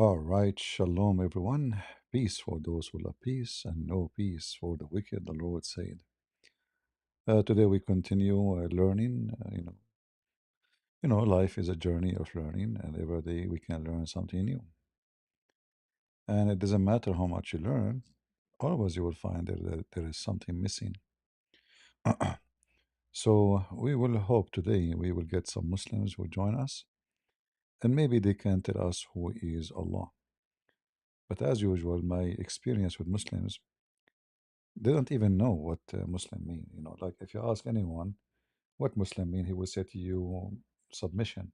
All right, shalom everyone. Peace for those who love peace, and no peace for the wicked, the Lord said. Today we continue learning. Life is a journey of learning, and every day we can learn something new. And it doesn't matter how much you learn, always you will find that there is something missing. So we will hope today we will get some Muslims who join us, and maybe they can tell us who is Allah. But as usual, my experience with Muslims, they don't even know what Muslim mean. Like if you ask anyone what Muslim mean, he will say to you submission.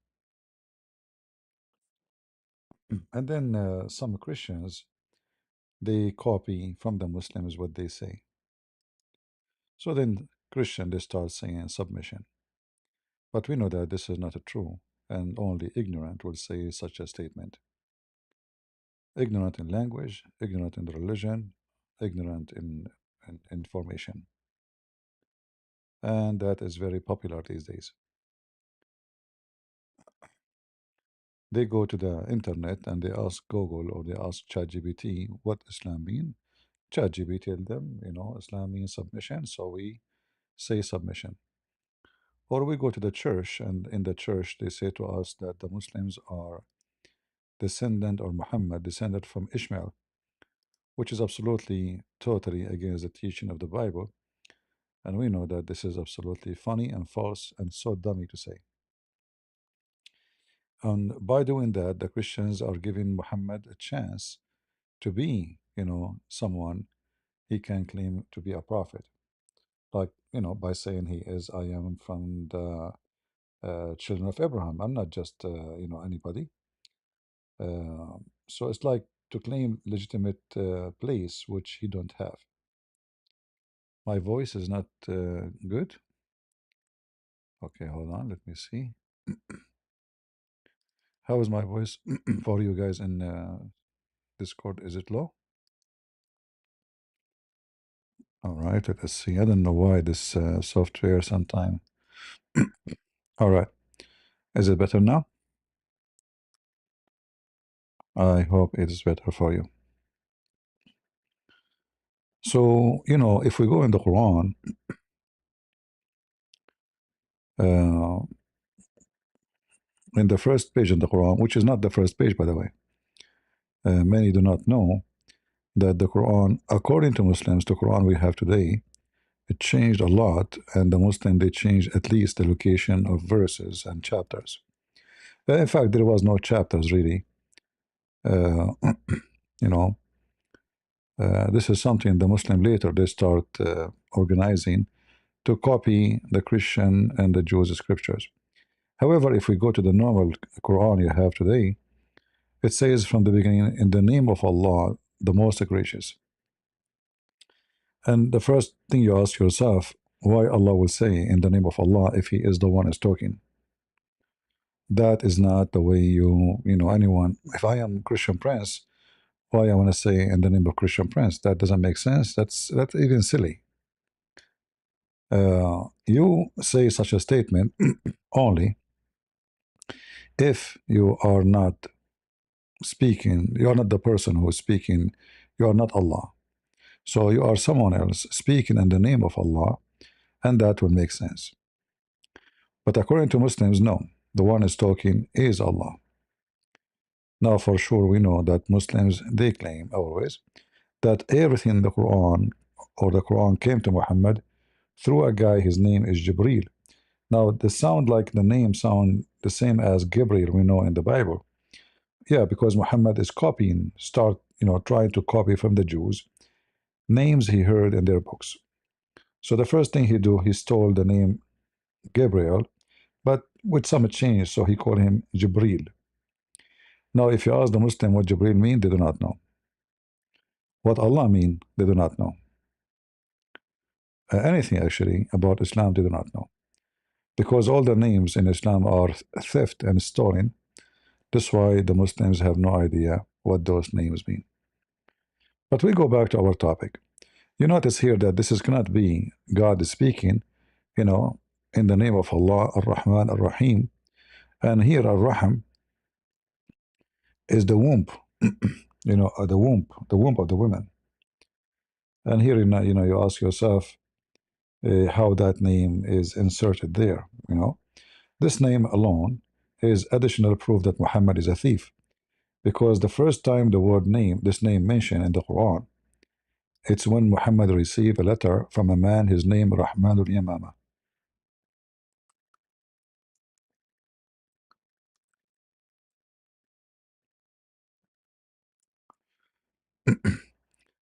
And then some Christians, they copy from the Muslims what they say. So then Christian, they start saying submission. But we know that this is not true, and only ignorant will say such a statement. Ignorant in language, ignorant in religion, ignorant in information. And that is very popular these days. They go to the internet and they ask Google or they ask ChatGPT what Islam mean. ChatGPT tell them, Islam means submission, so we say submission. Or we go to the church and in the church they say to us that the Muslims are descendant or Muhammad descended from Ishmael, which is absolutely totally against the teaching of the Bible. And we know that this is absolutely funny and false and so dummy to say. And by doing that, the Christians are giving Muhammad a chance to be, someone he can claim to be a prophet. Like, by saying he is, I am from the children of Abraham. I'm not just, anybody. So it's like to claim legitimate place which he don't have. My voice is not good. Okay, hold on. Let me see. How is my voice for you guys in Discord? Is it low? All right, let us see. I don't know why this software sometime. All right, is it better now? I hope it is better for you. So, if we go in the Quran, uh, in the first page in the Quran, which is not the first page, by the way, many do not know that the Quran, according to Muslims, the Quran we have today, it changed a lot, and the Muslim they changed at least the location of verses and chapters. In fact, there was no chapters really. Uh, you know, this is something the Muslim later they start organizing to copy the Christian and the Jewish scriptures. However, if we go to the normal Quran you have today, it says from the beginning, in the name of Allah, the most gracious. And the first thing you ask yourself, why Allah will say in the name of Allah if He is the one who's talking? That is not the way anyone. If I am Christian Prince, why I want to say in the name of Christian Prince? That doesn't make sense. That's even silly. You say such a statement only if you are not speaking, you are not the person who is speaking, you are not Allah. So you are someone else speaking in the name of Allah, and that will make sense. But according to Muslims, no, the one is talking is Allah. Now, for sure, we know that Muslims they claim always that everything in the Quran or the Quran came to Muhammad through a guy. His name is Jibril. Now, the sound like the name sound the same as Gabriel we know in the Bible. Yeah, because Muhammad is copying, trying to copy from the Jews names he heard in their books. So the first thing he do, he stole the name Gabriel, but with some change, so he called him Jibril. Now, if you ask the Muslim what Jibril mean, they do not know. What Allah mean, they do not know. Anything actually about Islam, they do not know. Because all the names in Islam are theft and stolen. That's why the Muslims have no idea what those names mean. But we go back to our topic. You notice here that this is cannot be God speaking, you know, in the name of Allah, Ar-Rahman, Ar-Rahim. And here Ar-Rahim is the womb. the womb of the women. And here, you ask yourself how that name is inserted there. This name alone is additional proof that Muhammad is a thief, because the first time this name mentioned in the Quran, it's when Muhammad received a letter from a man, his name Rahmanul Yamama.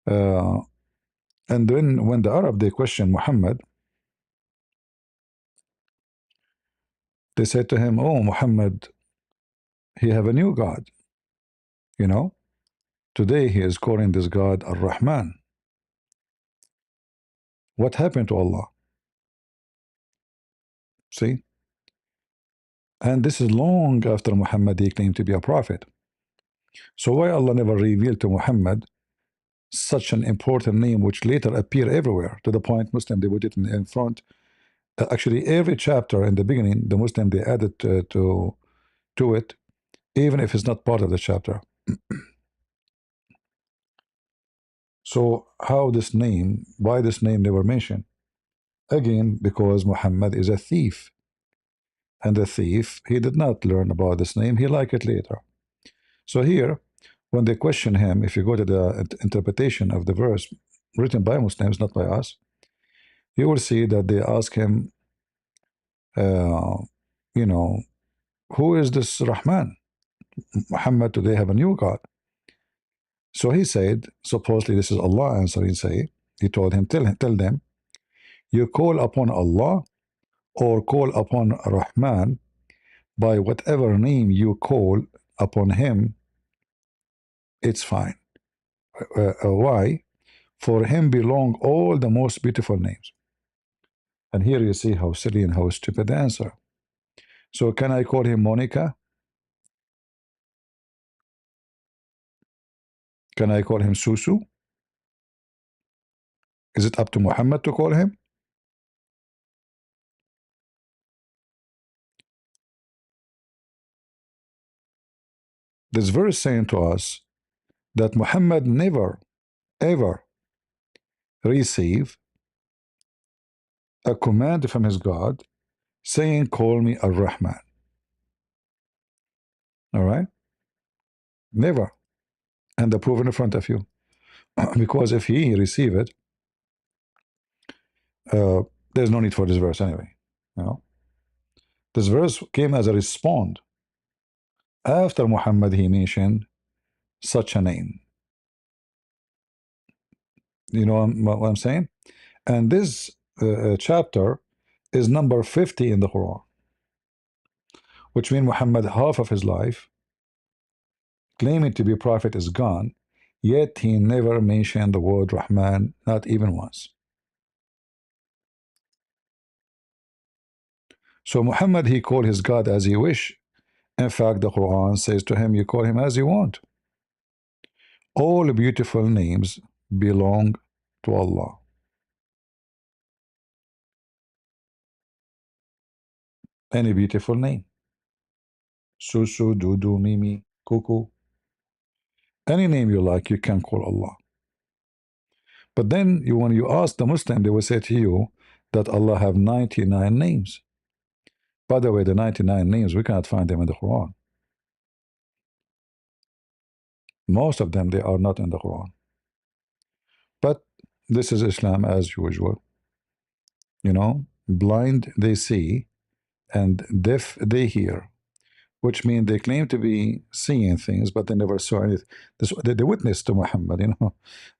Uh, and then when the Arab they questioned Muhammad, they said to him, "Oh, Muhammad, he have a new God. You know, today he is calling this God Ar-Rahman. What happened to Allah?" See, and this is long after Muhammad he claimed to be a prophet. So why Allah never revealed to Muhammad such an important name, which later appear everywhere, to the point Muslim they put it in front. Actually, every chapter in the beginning, the Muslim they added to it, even if it's not part of the chapter. So how this name, why this name never mentioned? Again, because Muhammad is a thief, and the thief he did not learn about this name; he liked it later. So here, when they question him, if you go to the interpretation of the verse written by Muslims, not by us, you will see that they ask him, uh, you know, who is this Rahman? Muhammad today have a new God. So he said, supposedly this is Allah answering, say, he told him, tell them, you call upon Allah or call upon Rahman by whatever name you call upon him, it's fine. Why? For him belong all the most beautiful names. And here you see how silly and how stupid the answer. So can I call him Monica? Can I call him Susu? Is it up to Muhammad to call him? This verse saying to us that Muhammad never, ever receive a command from his God saying, call me Ar-Rahman. All right? Never. And the proof in front of you. Because if he receive it, uh, there's no need for this verse anyway. You know? This verse came as a response after Muhammad he mentioned such a name. You know what I'm saying? And this chapter is number 50 in the Quran, which means Muhammad half of his life claiming to be prophet is gone, yet he never mentioned the word Rahman, not even once. So Muhammad he called his God as he wish. In fact, the Quran says to him, you call him as you want. All beautiful names belong to Allah. Any beautiful name. Susu, Dudu, Mimi, Kuku. Any name you like, you can call Allah. But then when you ask the Muslim, they will say to you that Allah have 99 names. By the way, the 99 names, we cannot find them in the Quran. Most of them, they are not in the Quran. But this is Islam as usual. Blind they see and deaf they hear, which means they claim to be seeing things, but they never saw anything. They witness to Muhammad.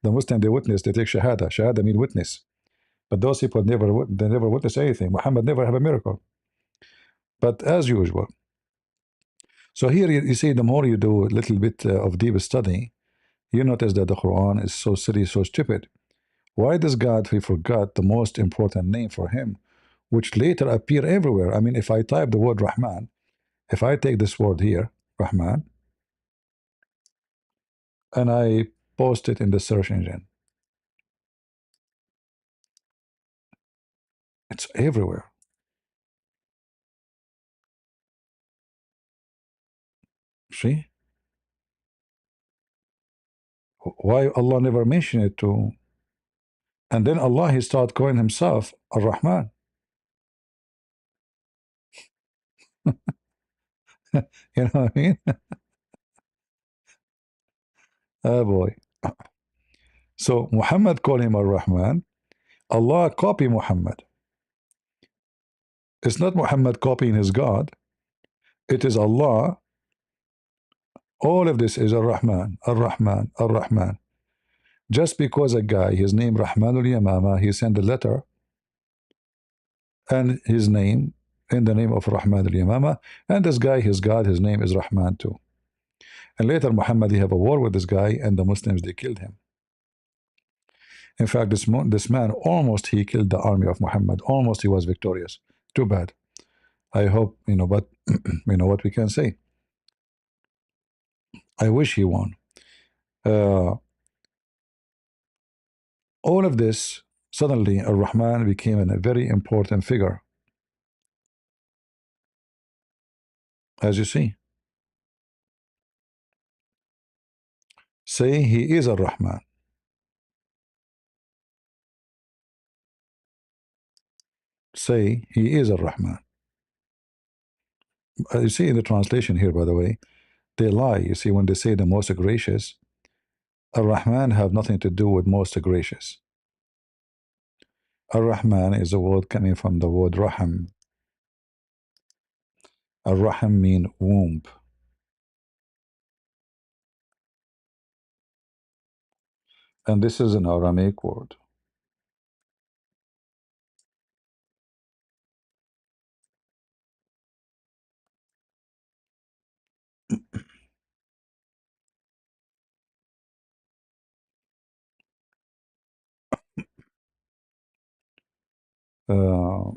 The Muslim, they witness, they take Shahada. Shahada means witness. But those people they never witness anything. Muhammad never have a miracle. But as usual. So here you see, the more you do a little bit of deep study, you notice that the Quran is so silly, so stupid. Why does God, he forgot the most important name for him, which later appear everywhere? I mean, if I type the word Rahman, if I take this word here, Rahman, and I post it in the search engine, it's everywhere. See? Why Allah never mentioned it to? And then Allah, he started calling himself Ar-Rahman. You know what I mean? Oh boy. So Muhammad called him Ar-Rahman. Allah copy Muhammad. It's not Muhammad copying his God. It is Allah. All of this is Ar-Rahman, Ar-Rahman, Ar-Rahman. Just because a guy, his name Rahmanul Yamama, he sent a letter and his name in the name of Rahman al-Yamama, and this guy, his God, his name is Rahman too. And later Muhammad, he have a war with this guy, and the Muslims, they killed him. In fact, this man almost he killed the army of Muhammad. Almost he was victorious. Too bad. I hope, but you know what we can say. I wish he won. Uh, all of this, suddenly Ar-Rahman became a very important figure, as you see. Say he is Ar-Rahman. Say he is Ar-Rahman. You see in the translation here, by the way, they lie. You see, when they say the most gracious, Ar-Rahman have nothing to do with most gracious. Ar-Rahman is a word coming from the word Rahim. Ar-Rahim mean womb. And this is an Aramaic word. Uh,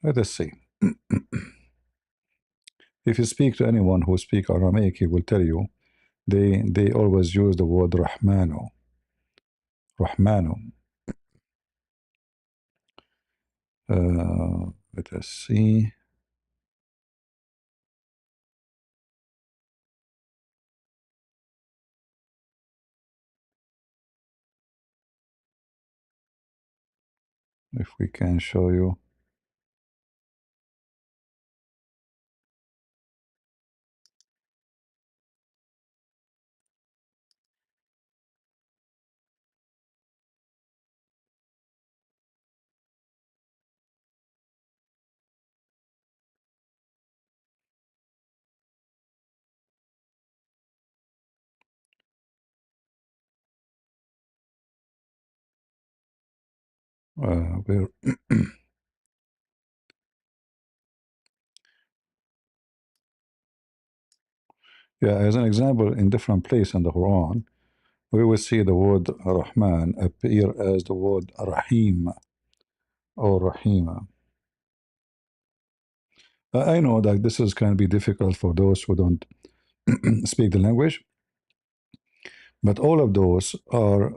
let us see. If you speak to anyone who speak Aramaic, he will tell you they always use the word Rahmanu. Rahmanu. Let us see. If we can show you. Where yeah, as an example, in different place in the Quran, we will see the word Rahman appear as the word Rahim or Rahima. I know that this is can be difficult for those who don't speak the language, but all of those are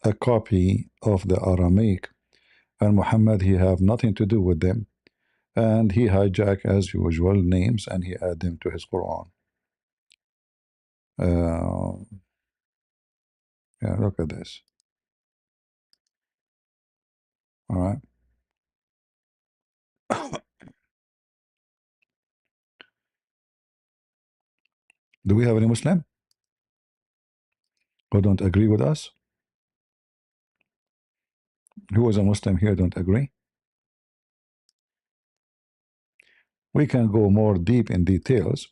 a copy of the Aramaic, and Muhammad, he have nothing to do with them, and he hijack as usual names and he add them to his Quran. Yeah, look at this. All right. Do we have any Muslim who don't agree with us? Who is a Muslim here don't agree? We can go more deep in details,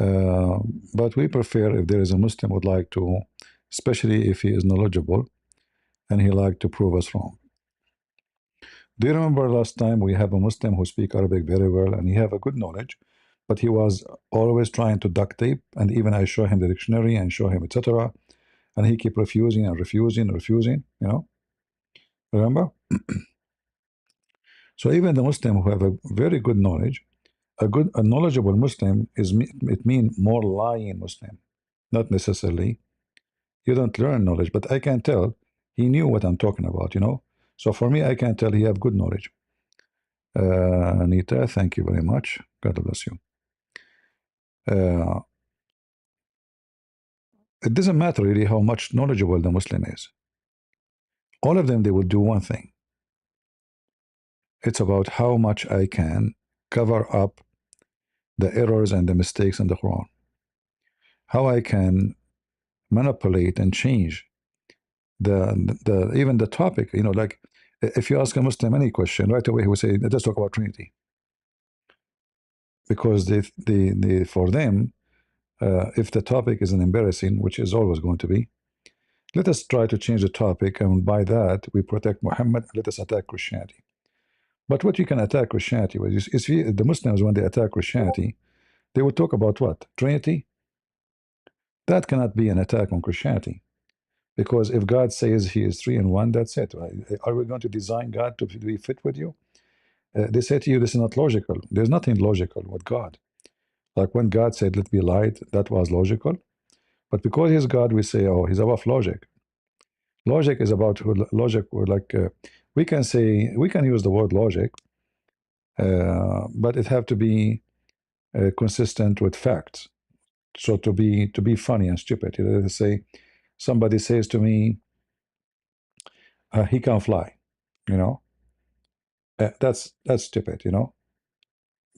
uh, but we prefer if there is a Muslim would like to, especially if he is knowledgeable and he like to prove us wrong. Do you remember last time we have a Muslim who speak Arabic very well and he have a good knowledge, but he was always trying to duct tape, and even I show him the dictionary and show him etc. And he keep refusing and refusing and refusing, remember? So even the Muslim who have a very good knowledge, a knowledgeable Muslim it mean more lying Muslim, not necessarily. You don't learn knowledge, but I can tell he knew what I'm talking about. So for me, I can tell he have good knowledge. Anita, thank you very much. God bless you. It doesn't matter really how much knowledgeable the Muslim is. All of them, they will do one thing. It's about how much I can cover up the errors and the mistakes in the Quran. How I can manipulate and change the even the topic. You know, like if you ask a Muslim any question, right away he will say, "Let's talk about Trinity," because for them, if the topic is an embarrassing, which is always going to be, let us try to change the topic, and by that we protect Muhammad. Let us attack Christianity. But what you can attack Christianity with is the Muslims, when they attack Christianity, they will talk about what? Trinity? That cannot be an attack on Christianity. Because if God says he is three in one, that's it. Right? Are we going to design God to be fit with you? They say to you, this is not logical. There's nothing logical with God. Like when God said, let be light, that was logical. But because he's God, we say, oh, he's above logic. Logic is about logic, or like we can say, we can use the word logic, but it have to be consistent with facts. So to be funny and stupid, you know, they say somebody says to me, he can fly, you know, that's stupid, you know,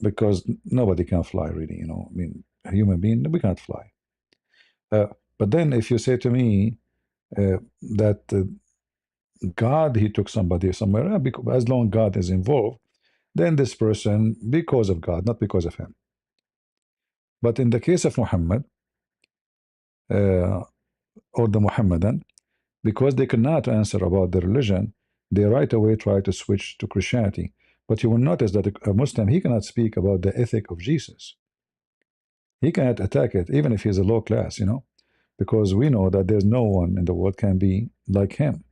because nobody can fly really, you know. I mean, a human being, we can't fly. But then if you say to me that God, he took somebody somewhere, because as long God is involved, then this person, because of God, not because of him. But in the case of Muhammad or the Muhammadan, because they cannot answer about the religion, they right away try to switch to Christianity. But you will notice that a Muslim, he cannot speak about the ethic of Jesus. He cannot attack it, even if he's a low class, you know, because we know that there's no one in the world can be like him.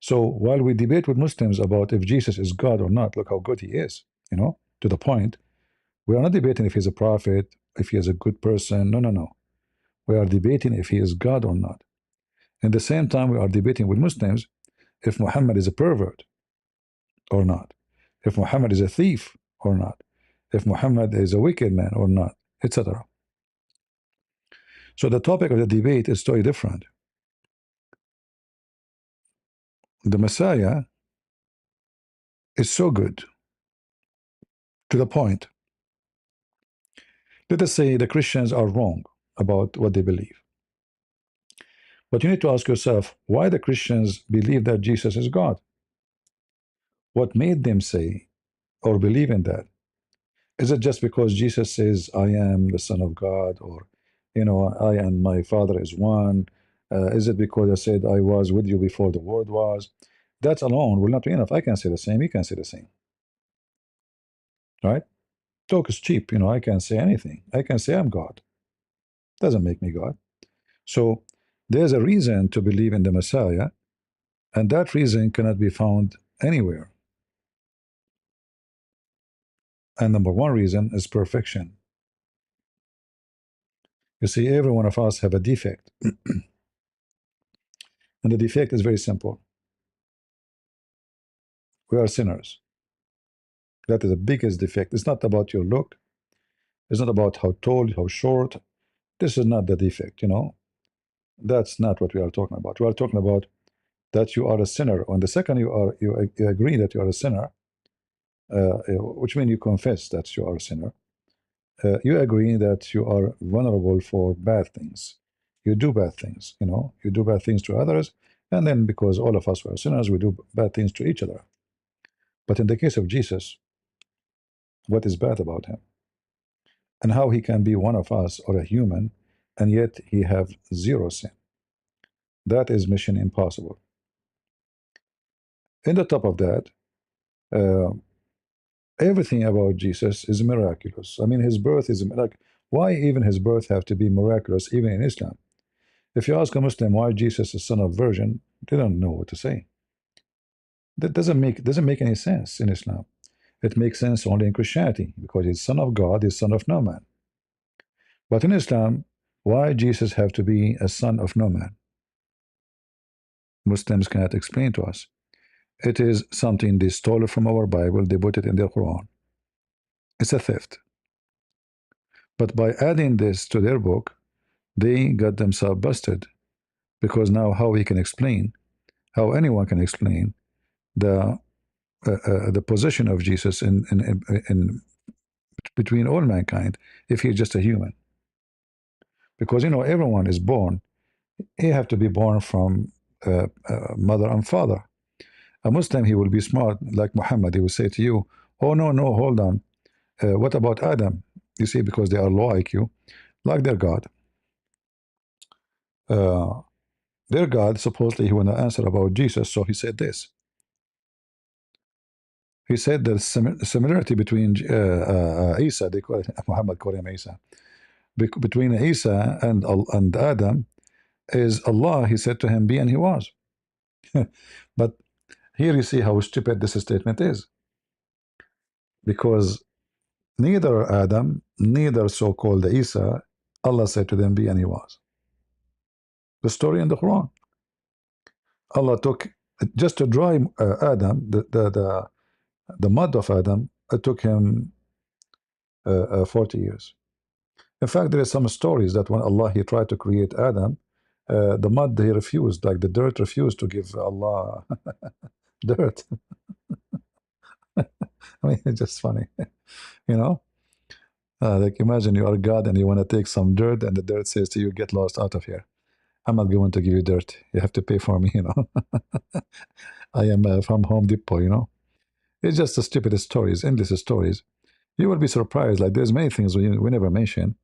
So while we debate with Muslims about if Jesus is God or not, look how good he is, you know, to the point. We are not debating if he's a prophet, if he is a good person. No, no, no. We are debating if he is God or not. At the same time, we are debating with Muslims if Muhammad is a pervert or not, if Muhammad is a thief or not, if Muhammad is a wicked man or not, etc. So the topic of the debate is totally different. The Messiah is so good to the point. Let us say the Christians are wrong about what they believe. But you need to ask yourself why the Christians believe that Jesus is God. What made them say or believe in that? Is it just because Jesus says, I am the Son of God, or, you know, I and my Father is one? Is it because I said I was with you before the world was? That alone will not be enough. I can say the same. You can say the same. Right? Talk is cheap. You know, I can say anything. I can say I'm God. Doesn't make me God. So there's a reason to believe in the Messiah, and that reason cannot be found anywhere. And number one reason is perfection. You see, every one of us have a defect. And the defect is very simple. We are sinners. That is the biggest defect. It's not about your look. It's not about how tall, how short. This is not the defect, you know. That's not what we are talking about. We are talking about that you are a sinner. And the second you agree that you are a sinner, which means you confess that you are a sinner, you agree that you are vulnerable for bad things. You do bad things, you know. You do bad things to others, and then because all of us were sinners, we do bad things to each other. But in the case of Jesus, what is bad about him? And how he can be one of us or a human, and yet he have zero sin? That is mission impossible. In the top of that, uh, everything about Jesus is miraculous. I mean, his birth is like, why even his birth have to be miraculous, even in Islam? If you ask a Muslim why Jesus is son of virgin, they don't know what to say. That doesn't make any sense in Islam. It makes sense only in Christianity, because he's son of God, he's son of no man. But in Islam, why Jesus have to be a son of no man? Muslims cannot explain to us. It is something they stole from our Bible, they put it in their Quran. It's a theft. But by adding this to their book, they got themselves busted, because now how he can explain, how anyone can explain the position of Jesus in between all mankind if he's just a human? Because everyone is born, he have to be born from mother and father. A Muslim, he will be smart like Muhammad. He will say to you, "Oh no, no, hold on. What about Adam?" You see, because they are low IQ, like their God. Uh, their God, supposedly, he want to answer about Jesus, so he said this. He said the similarity between Isa, they call it, Muhammad called him Isa, between Isa and Adam is Allah. He said to him, "Be," and he was. But here you see how stupid this statement is, because neither Adam, neither so-called Isa, Allah said to them, "Be," and he was. The story in the Quran. Allah took, just to dry Adam, the mud of Adam, it took him 40 years. In fact, there is some stories that when Allah he tried to create Adam, the mud he refused, like the dirt refused to give Allah dirt. I mean, it's just funny, you know. Like imagine you are God and you want to take some dirt, and the dirt says to you, "Get lost out of here. I'm not going to give you dirt. You have to pay for me." I am from Home Depot. It's just the stupidest stories, endless stories. You will be surprised. Like there's many things we never mention,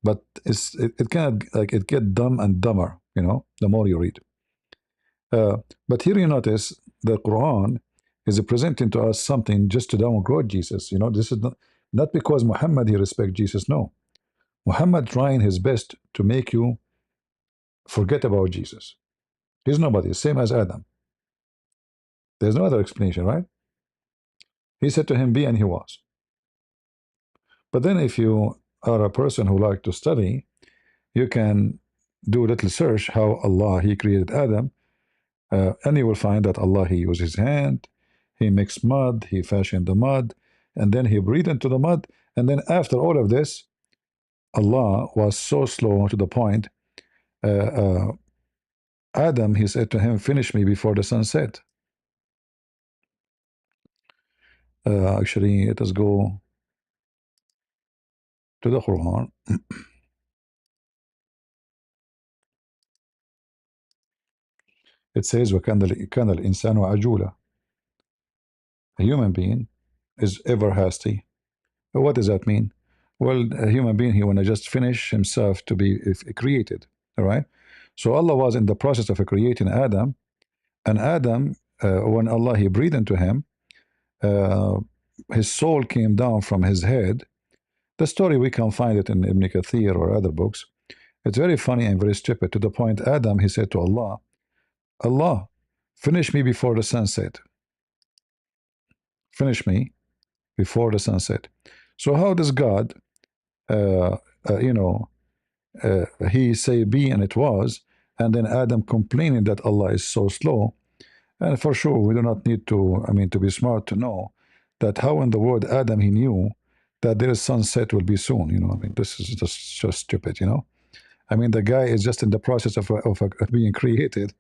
but it kind of like it get dumb and dumber. The more you read. But here you notice the Quran is presenting to us something just to downgrade Jesus. This is not because Muhammad he respect Jesus. No, Muhammad trying his best to make you forget about Jesus. He's nobody, same as Adam. There's no other explanation, right? He said to him, "Be," and he was. But then if you are a person who like to study, you can do a little search how Allah he created Adam, and you will find that Allah he used his hand, he mixed mud, he fashioned the mud, and then he breathed into the mud. And then after all of this, Allah was so slow to the point, Adam, he said to him, "Finish me before the sun set." Actually, let us go to the Quran. It says, وَكَانَ الْإِنسَانُ عَجُولًا. A human being is ever hasty. What does that mean? Well, a human being, he want to just finish himself to be created. All right. So Allah was in the process of creating Adam, and Adam, when Allah he breathed into him, uh, his soul came down from his head. The story we can find it in Ibn Kathir or other books. It's very funny and very stupid, to the point Adam he said to Allah, "Allah, finish me before the sunset. Finish me before the sunset." So how does God, uh, uh, you know, he say "be," and it was, and then Adam complaining that Allah is so slow? And for sure, we do not need to, to be smart to know that how in the world Adam he knew that their sunset will be soon. This is just stupid. The guy is just in the process of being created,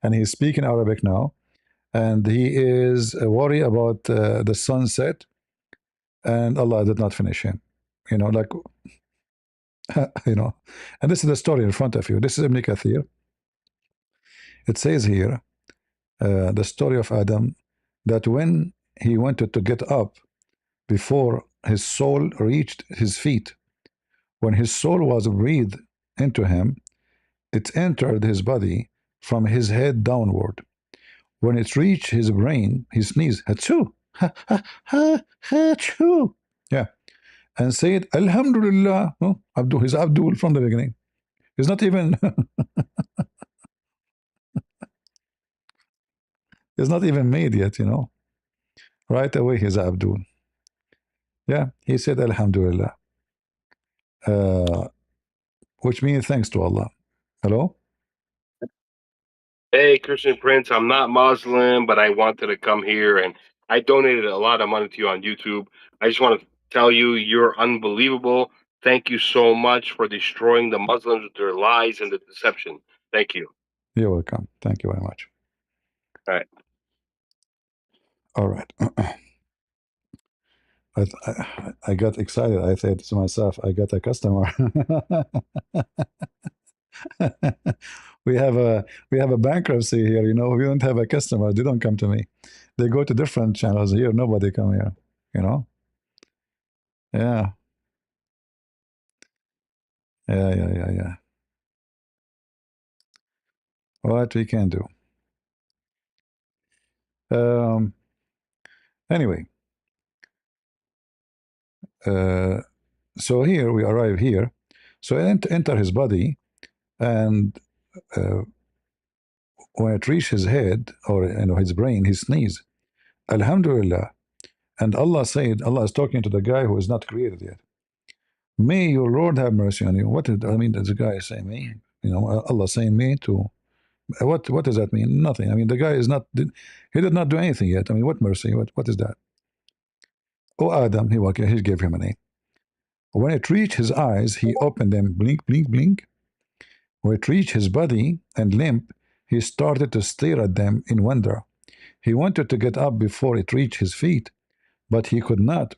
and he's speaking Arabic now, and he is worried about the sunset, and Allah did not finish him. Like, and this is the story in front of you. This is Ibn Kathir. It says here, the story of Adam, that when he wanted to get up before his soul reached his feet, when his soul was breathed into him, it entered his body from his head downward. When it reached his brain, he sneezed, "Achoo! Ha, ha, ha, achoo!" Yeah. And said, "Alhamdulillah." Oh, Abdul, he's Abdul from the beginning. He's not even he's not even made yet. Right away he's Abdul. Yeah, he said Alhamdulillah, uh, which means thanks to Allah. Hello? Hey, Christian Prince, I'm not Muslim, but I wanted to come here and I donated a lot of money to you on YouTube. I just want to tell you, you're unbelievable. Thank you so much for destroying the Muslims with their lies and the deception. Thank you. You're welcome. Thank you very much. All right. All right. I got excited. I said to myself, I got a customer. We have a bankruptcy here. We don't have a customer. They don't come to me. They go to different channels here. Nobody come here. You know? Yeah. Yeah. What we can do. Um. Anyway, so here we arrive here. So I enter his body, and uh, when it reaches his head or his brain, he sneeze. Alhamdulillah. And Allah said, Allah is talking to the guy who is not created yet. May your Lord have mercy on you. What did I mean? Does the guy say me? Allah saying me to what does that mean? Nothing. I mean, the guy is not. He did not do anything yet. I mean, what mercy? What is that? Oh, Adam. He gave him a name. When it reached his eyes, he opened them. Blink, blink, blink. When it reached his body and limp, he started to stare at them in wonder. He wanted to get up before it reached his feet, but he could not.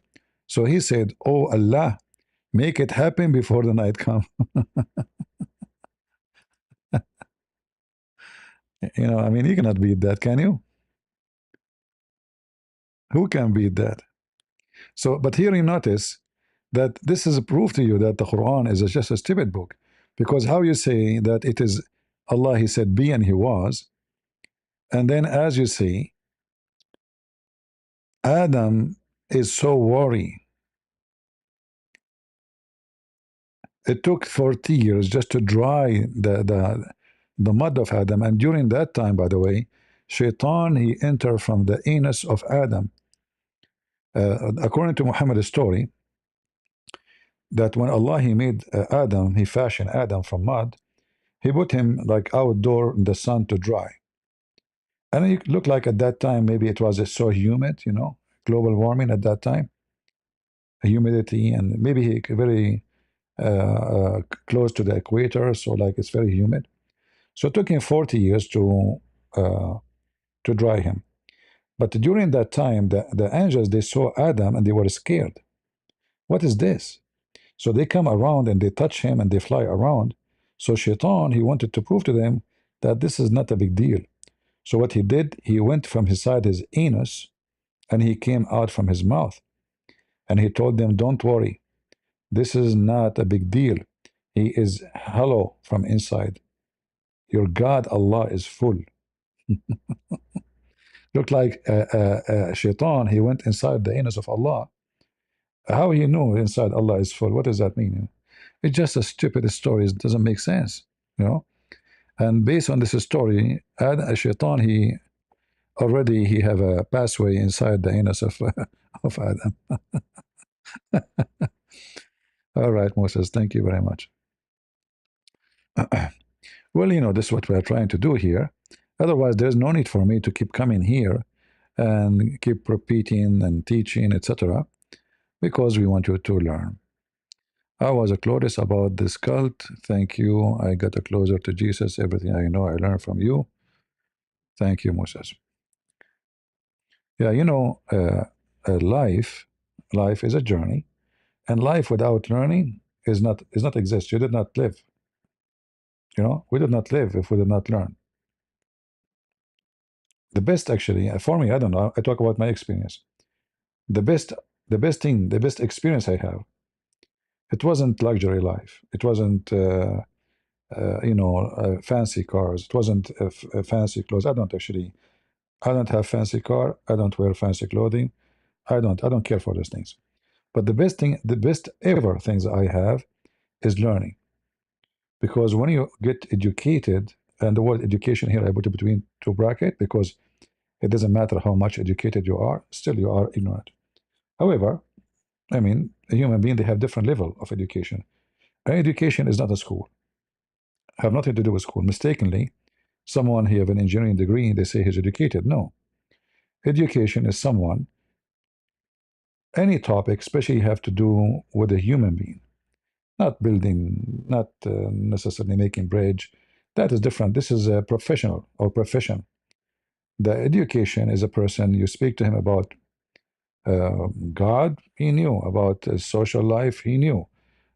So he said, "Oh Allah, make it happen before the night come." I mean, you cannot beat that, can you? Who can beat that? So, but here you notice that this is a proof to you that the Quran is just a stupid book. Because how you say that it is Allah, He said be and He was, and then as you see, Adam is so worried. It took 40 years just to dry the mud of Adam, and during that time, by the way, Shaitan he entered from the anus of Adam. According to Muhammad's story, that when Allah he made Adam, he fashioned Adam from mud. He put him like outdoor in the sun to dry, and it looked like at that time maybe it was so humid, global warming at that time, humidity, and maybe he very close to the equator, so like it's very humid. So it took him 40 years uh, to dry him. But during that time, the angels they saw Adam and they were scared. What is this? So they come around and they touch him and they fly around. So Shaitan he wanted to prove to them that this is not a big deal. So what he did, he went from inside his anus and he came out from his mouth. And he told them, don't worry, this is not a big deal. He is hollow from inside. Your God, Allah, is full. Looked like Shaitan, he went inside the anus of Allah. How he knew inside Allah is full? What does that mean? It's just a stupid story. It doesn't make sense, you know. And based on this story, Shaitan, he have a pathway inside the anus of of Adam. All right, Moses, thank you very much. Well, this is what we are trying to do here. Otherwise, there's no need for me to keep coming here and keep repeating and teaching, etc., because we want you to learn. I was a curious about this cult. Thank you. I got closer to Jesus. Everything I know, I learned from you. Thank you, Moses. Yeah, life is a journey, and life without learning is not exist. You did not live. We did not live if we did not learn. The best, actually, for me, I don't know. I talk about my experience. The best, the best experience I have. It wasn't luxury life. It wasn't, fancy cars. It wasn't fancy clothes. I don't have fancy car. I don't wear fancy clothing. I don't care for those things. But the best ever things I have is learning. Because when you get educated, and the word education here I put it between two brackets because it doesn't matter how much educated you are, still you are ignorant. However, I mean, a human being, they have different level of education. And education is not a school. Have nothing to do with school. Mistakenly, Someone he have an engineering degree, they say he's educated. No. Education is someone, any topic, especially have to do with a human being, not building, not necessarily making bridge. That is different. This is a professional or profession. The education is a person, you speak to him about God, he knew. About social life, he knew.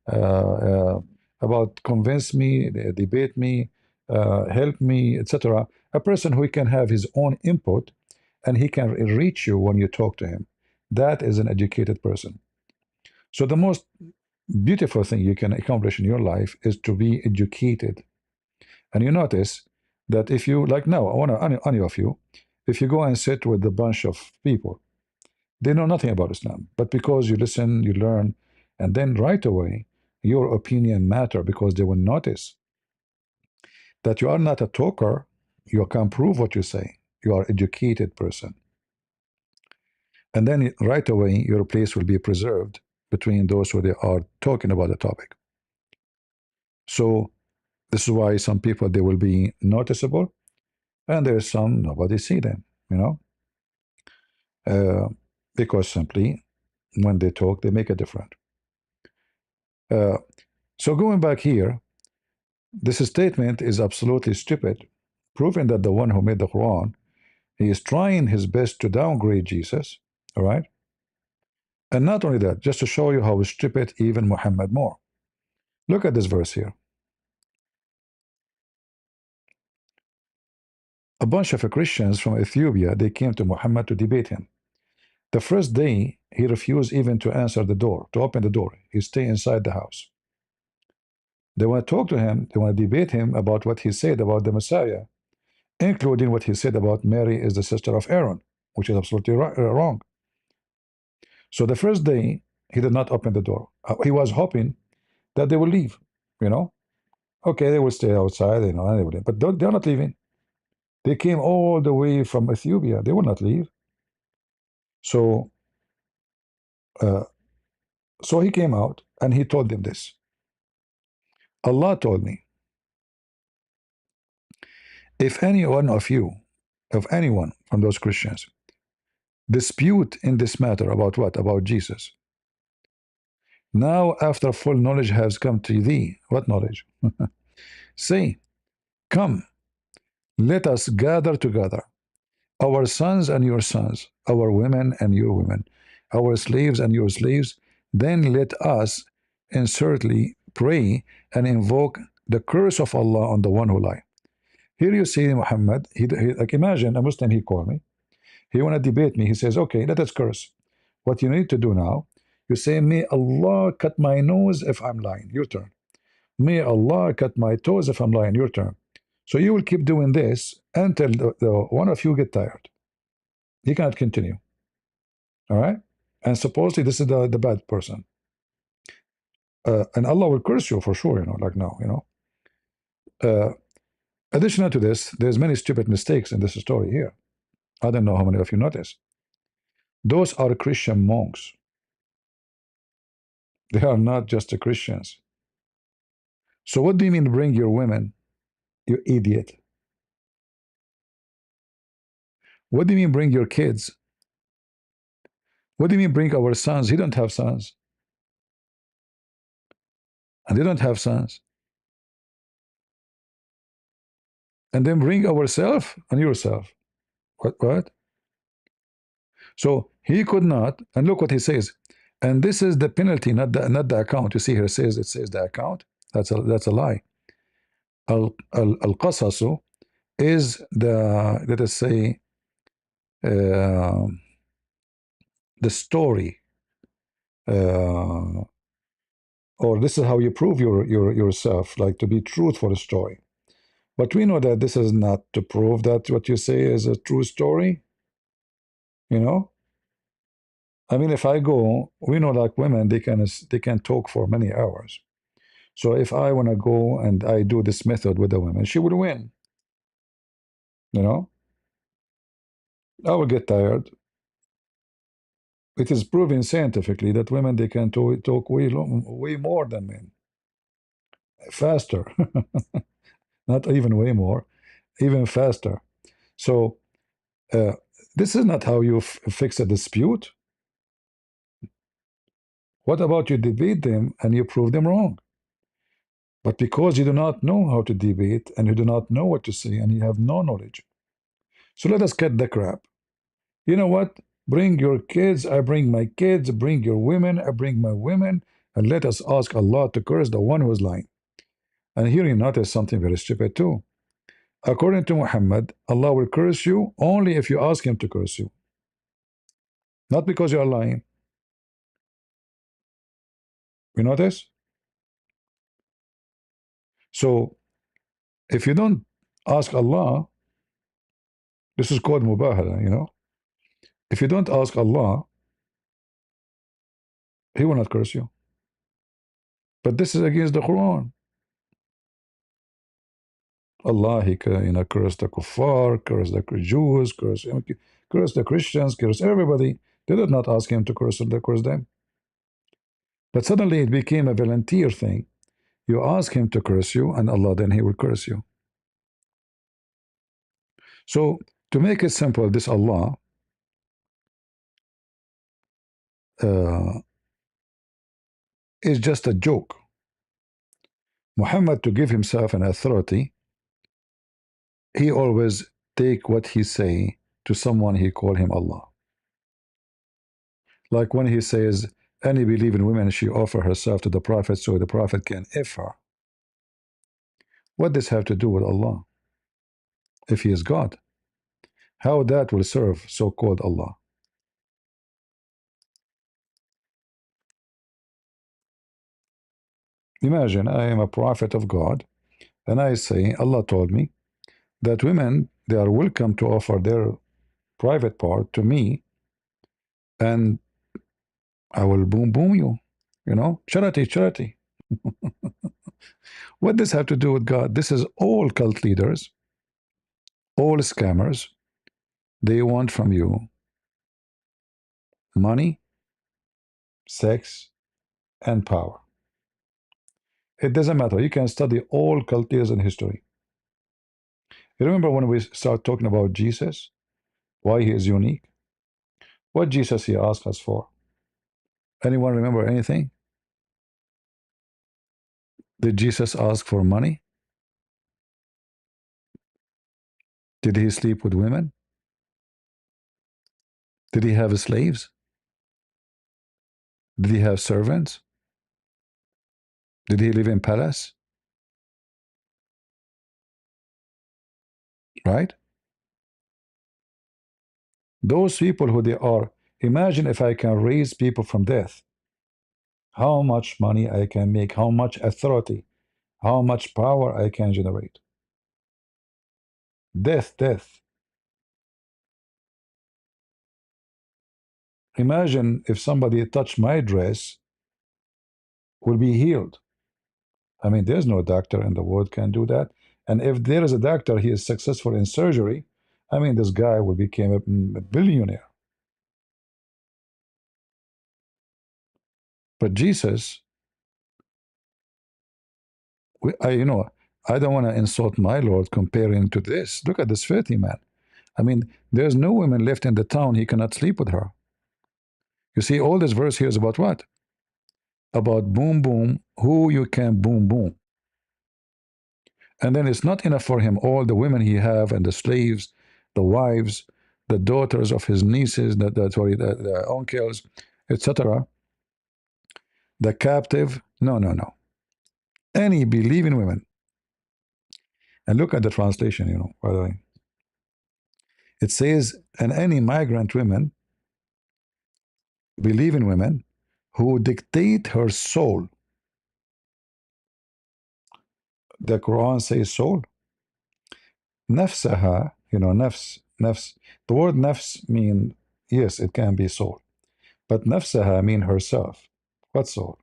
About convince me, debate me, help me, etc. A person who can have his own input and he can reach you when you talk to him. That is an educated person. So the most beautiful thing you can accomplish in your life is to be educated. And you notice that if you, like now, I want to, any of you, if you go and sit with a bunch of people, they know nothing about Islam, but because you listen, you learn, and then right away, your opinion matter because they will notice that you are not a talker. You can prove what you say. You are educated person. And then right away, your place will be preserved between those who they are talking about the topic. So this is why some people, they will be noticeable, and there's some, nobody see them, you know, because simply when they talk, they make a difference. So going back here, this statement is absolutely stupid, proving that the one who made the Quran, he is trying his best to downgrade Jesus, all right? And not only that, just to show you how stupid even Muhammad more. Look at this verse here. A bunch of Christians from Ethiopia, they came to Muhammad to debate him. The first day, he refused even to answer the door, to open the door. He stayed inside the house. They want to talk to him, they want to debate him about what he said about the Messiah, including what he said about Mary is the sister of Aaron, which is absolutely wrong. So the first day, he did not open the door. He was hoping that they will leave, you know. Okay, they will stay outside, you know, and they will leave. But they're not leaving. They came all the way from Ethiopia. They will not leave. So, uh, so he came out and he told them this. Allah told me, if any one of you, of anyone from those Christians, dispute in this matter about what? About Jesus. Now, after full knowledge has come to thee, what knowledge? Say, come, let us gather together, our sons and your sons, our women and your women, our slaves and your slaves. Then let us insertly pray and invoke the curse of Allah on the one who lie. Here you see Muhammad, like imagine a Muslim, he called me. He want to debate me. He says, okay, let us curse. What you need to do now, you say, may Allah cut my nose if I'm lying. Your turn. May Allah cut my toes if I'm lying. Your turn. So you will keep doing this until the one of you get tired. He cannot continue. All right? And supposedly this is the bad person. And Allah will curse you for sure, you know, like now, you know. Additional to this, there's many stupid mistakes in this story here. I don't know how many of you notice. Those are Christian monks. They are not just the Christians. So what do you mean bring your women, you idiot? What do you mean bring your kids? What do you mean bring our sons? He don't have sons. And they don't have sons. And then bring ourselves and yourself. What? So he could not, and look what he says. And this is the penalty, not the account. You see here it says the account. That's a lie. Al-qasasu is the, let us say, uh, the story, or this is how you prove yourself, like to be truthful story. But we know that this is not to prove that what you say is a true story. You know, I mean, if I go, we know like women, they can talk for many hours. So if I want to go and I do this method with a woman, she would win. You know, I will get tired. It is proven scientifically that women, they can talk way more than men, faster, not even way more. even faster. So uh, this is not how you fix a dispute. What about you debate them and you prove them wrong? But because you do not know how to debate and you do not know what to say and you have no knowledge. So let us cut the crap. You know what? Bring your kids, I bring my kids, bring your women, I bring my women, and let us ask Allah to curse the one who is lying. And here you notice something very stupid too. According to Muhammad, Allah will curse you only if you ask Him to curse you, not because you are lying. You notice? So if you don't ask Allah, this is called mubahala, you know. If you don't ask Allah, He will not curse you. But this is against the Quran. Allah, He curse the kuffar, curse the Jews, curse the Christians, curse everybody. They did not ask Him to curse them. But suddenly it became a volunteer thing. You ask Him to curse you, and Allah then He will curse you. So to make it simple, this Allah is just a joke. Muhammad, to give himself an authority, he always take what he say to someone he call him Allah. Like when he says, any believing woman, she offer herself to the Prophet so the Prophet can F her. What does have to do with Allah? If he is God, how that will serve so-called Allah? Imagine I am a prophet of God, and I say, Allah told me that women, they are welcome to offer their private part to me, and I will boom boom you. You know, charity, charity. What does have to do with God? This is all cult leaders, all scammers. They want from you money, sex, and power. It doesn't matter. You can study all cult leaders in history. You remember when we start talking about Jesus, why he is unique? What Jesus he asked us for? Anyone remember anything? Did Jesus ask for money? Did he sleep with women? Did he have slaves? Did he have servants? Did he live in palace? Right? Those people who they are, imagine if I can raise people from death, how much money I can make, how much authority, how much power I can generate. Death, death. Imagine if somebody touched my dress, will be healed. I mean, there's no doctor in the world can do that. And if there is a doctor, he is successful in surgery, I mean, this guy will become a billionaire. But Jesus, I don't want to insult my Lord comparing to this. Look at this filthy man. I mean, there's no woman left in the town. He cannot sleep with her. You see, all this verse here is about what? About boom, boom, who you can boom, boom. And then it's not enough for him. All the women he have and the slaves, the wives, the daughters of his nieces, the uncles, etc. The captive. No, no, no. Any believing women. And look at the translation, by the way. It says, and any migrant women, believing women, who dictate her soul. The Quran says soul. Nafsaha, nafs. The word nafs mean, yes, it can be soul. But nafsaha mean herself. What soul?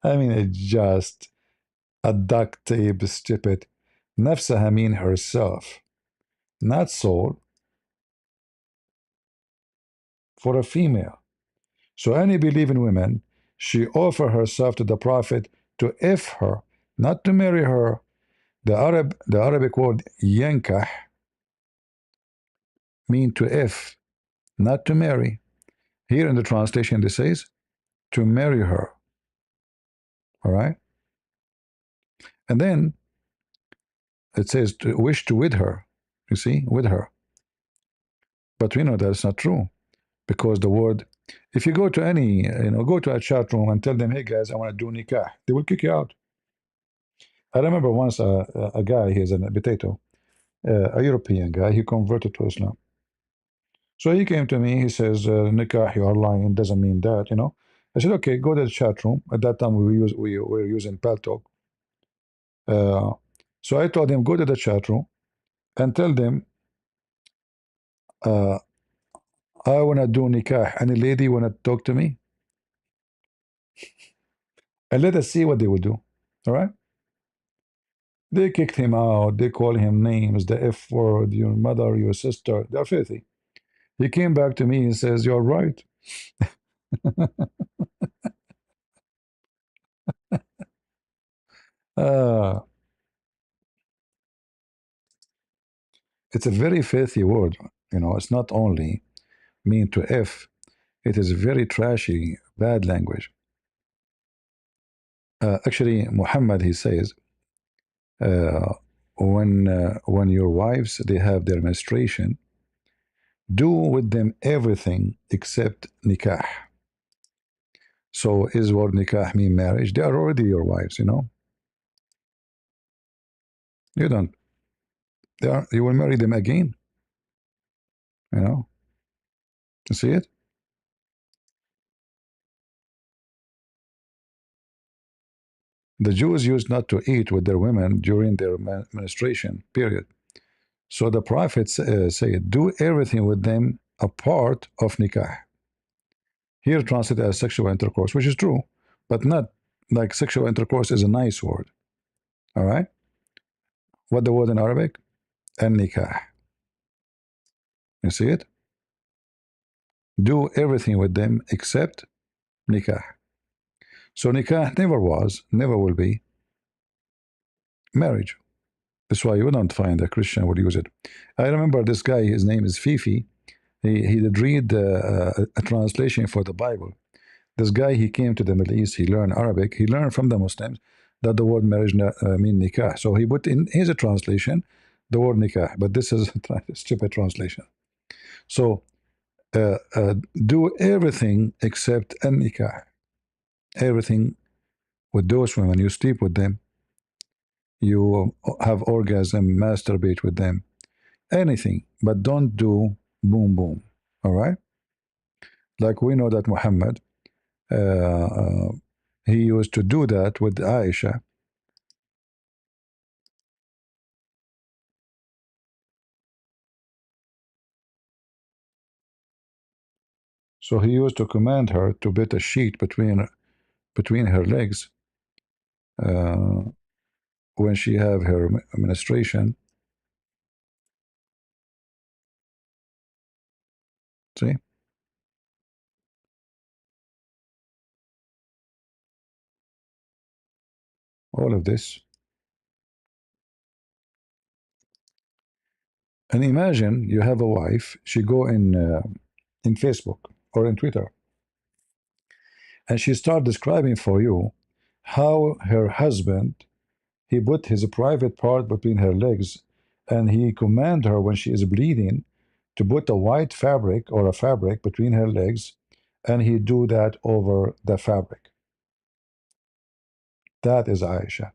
I mean, it's just a duct tape, stupid. Nafsaha mean herself, not soul, for a female. So any believing woman, she offer herself to the Prophet to F her, not to marry her, The Arabic word yankah mean to if, not to marry. Here in the translation, it says to marry her. All right, and then it says to wish to with her. You see, with her. But we know that's not true because the word. If you go to any, go to a chat room and tell them, "Hey guys, I want to do nikah," they will kick you out. I remember once a guy, he's a potato, a European guy, he converted to Islam. So he came to me, he says, nikah, you are lying, doesn't mean that. I said, okay, go to the chat room. At that time, we were using Paltalk. Uh, so I told him, go to the chat room and tell them, uh, I want to do nikah. Any lady want to talk to me? And let us see what they would do. All right? They kicked him out. They called him names, the F word, your mother, your sister. They're filthy. He came back to me and says, you're right. Uh, it's a very filthy word. It's not only mean to F, it is very trashy, bad language. Actually, Muhammad, he says, uh, when your wives they have their menstruation, do with them everything except nikah. So is word nikah mean marriage? They are already your wives. You don't. You will marry them again. You know. You see it? The Jews used not to eat with their women during their menstruation period. So the prophets say, do everything with them apart of nikah. Here translated as sexual intercourse, which is true, but not like sexual intercourse is a nice word. All right? What the word in Arabic? An nikah. You see it? Do everything with them except nikah. So nikah never was, never will be marriage. That's why you don't find a Christian would use it. I remember this guy, his name is Fifi. He did read a translation for the Bible. This guy, he came to the Middle East, he learned Arabic, he learned from the Muslims that the word marriage mean nikah. So he put in his translation the word nikah, but this is a stupid translation. So do everything except an nikah. Everything with those women, you sleep with them, you have orgasm, masturbate with them, anything, but don't do boom boom. All right? Like we know that Muhammad, uh, uh, he used to do that with Aisha. So he used to command her to put a sheet between her legs uh, when she have her menstruation. See all of this, and imagine you have a wife. She go in Facebook or in Twitter, and she start describing for you how her husband he put his private part between her legs, and he command her when she is bleeding to put a white fabric or a fabric between her legs, and he do that over the fabric. That is Aisha.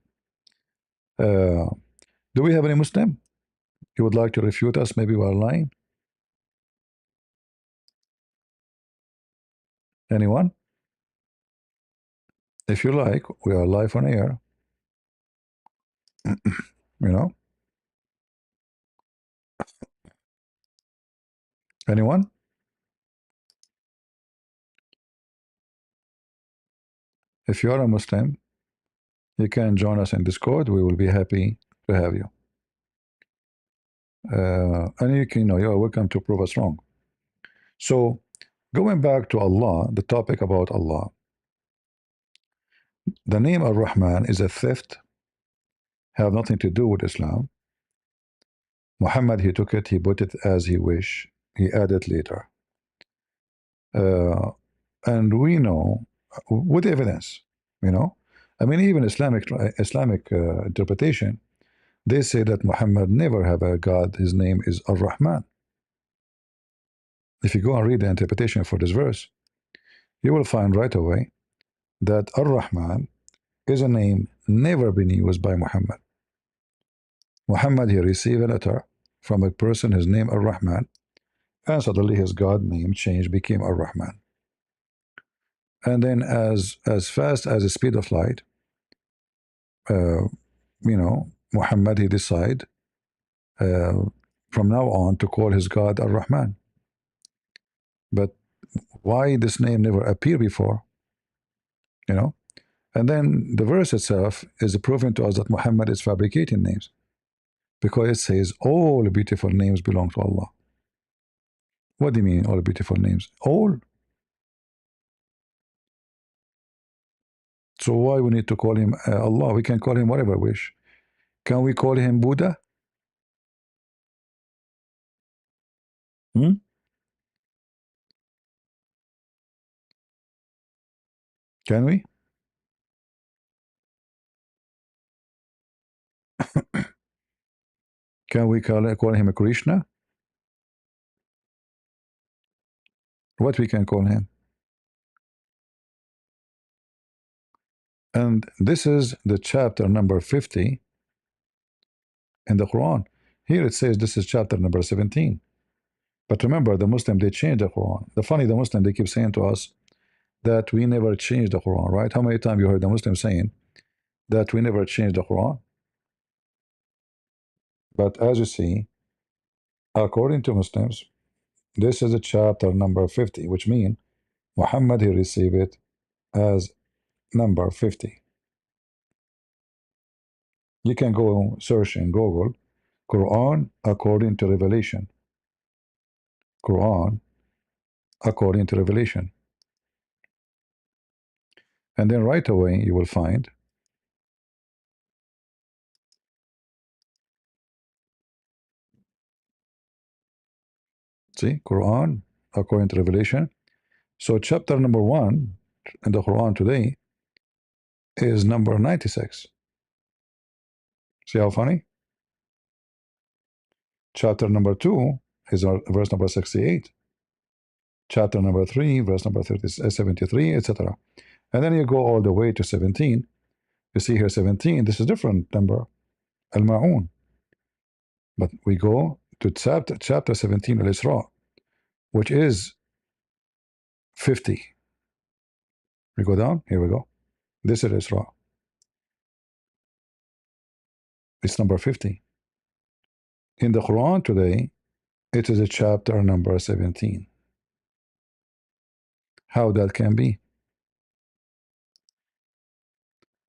Uh, do we have any Muslim? You would like to refute us? Maybe we are lying. Anyone? If you like, we are live on air. You know? Anyone? If you are a Muslim, you can join us in Discord. We will be happy to have you. And you are welcome to prove us wrong. So, going back to Allah, the topic about Allah, the name Ar-Rahman is a theft have nothing to do with Islam. Muhammad, he took it, he put it as he wish, he added later. And we know with evidence, you know. I mean, even Islamic interpretation, they say that Muhammad never have a God. His name is Ar-Rahman. If you go and read the interpretation for this verse, you will find right away that Ar-Rahman is a name never been used by Muhammad. Muhammad, he received a letter from a person, his name Ar-Rahman, and suddenly his God name changed, became Ar-Rahman. And then as fast as the speed of light, uh, Muhammad, he decide uh, from now on to call his God Ar-Rahman. But why this name never appeared before? You know? And then the verse itself is proving to us that Muhammad is fabricating names, because it says all beautiful names belong to Allah. What do you mean all beautiful names? All. So why we need to call him Allah? We can call him whatever we wish. Can we call him Buddha? Hmm? Can we? Can we call him a Krishna? What we can call him? And this is the chapter number 50 in the Quran. Here it says this is chapter number 17. But remember, the Muslim, they changed the Quran. The funny, the Muslim, they keep saying to us that we never changed the Quran, right? How many times you heard the Muslim saying that we never changed the Quran? But as you see, according to Muslims, this is a chapter number 50, which means Muhammad, he received it as number 50. You can go search in Google, Quran according to Revelation. Quran according to Revelation. And then right away you will find see, Quran according to Revelation. So chapter number 1 in the Quran today is number 96. See how funny? Chapter number 2 is verse number 68. Chapter number 3, verse number 73, etc. And then you go all the way to 17. You see here 17, this is different number, Al-Ma'un. But we go to chapter 17, Al-Isra, which is 50. We go down, here we go. This is Isra. It's number 50. In the Quran today, it is a chapter number 17. How that can be?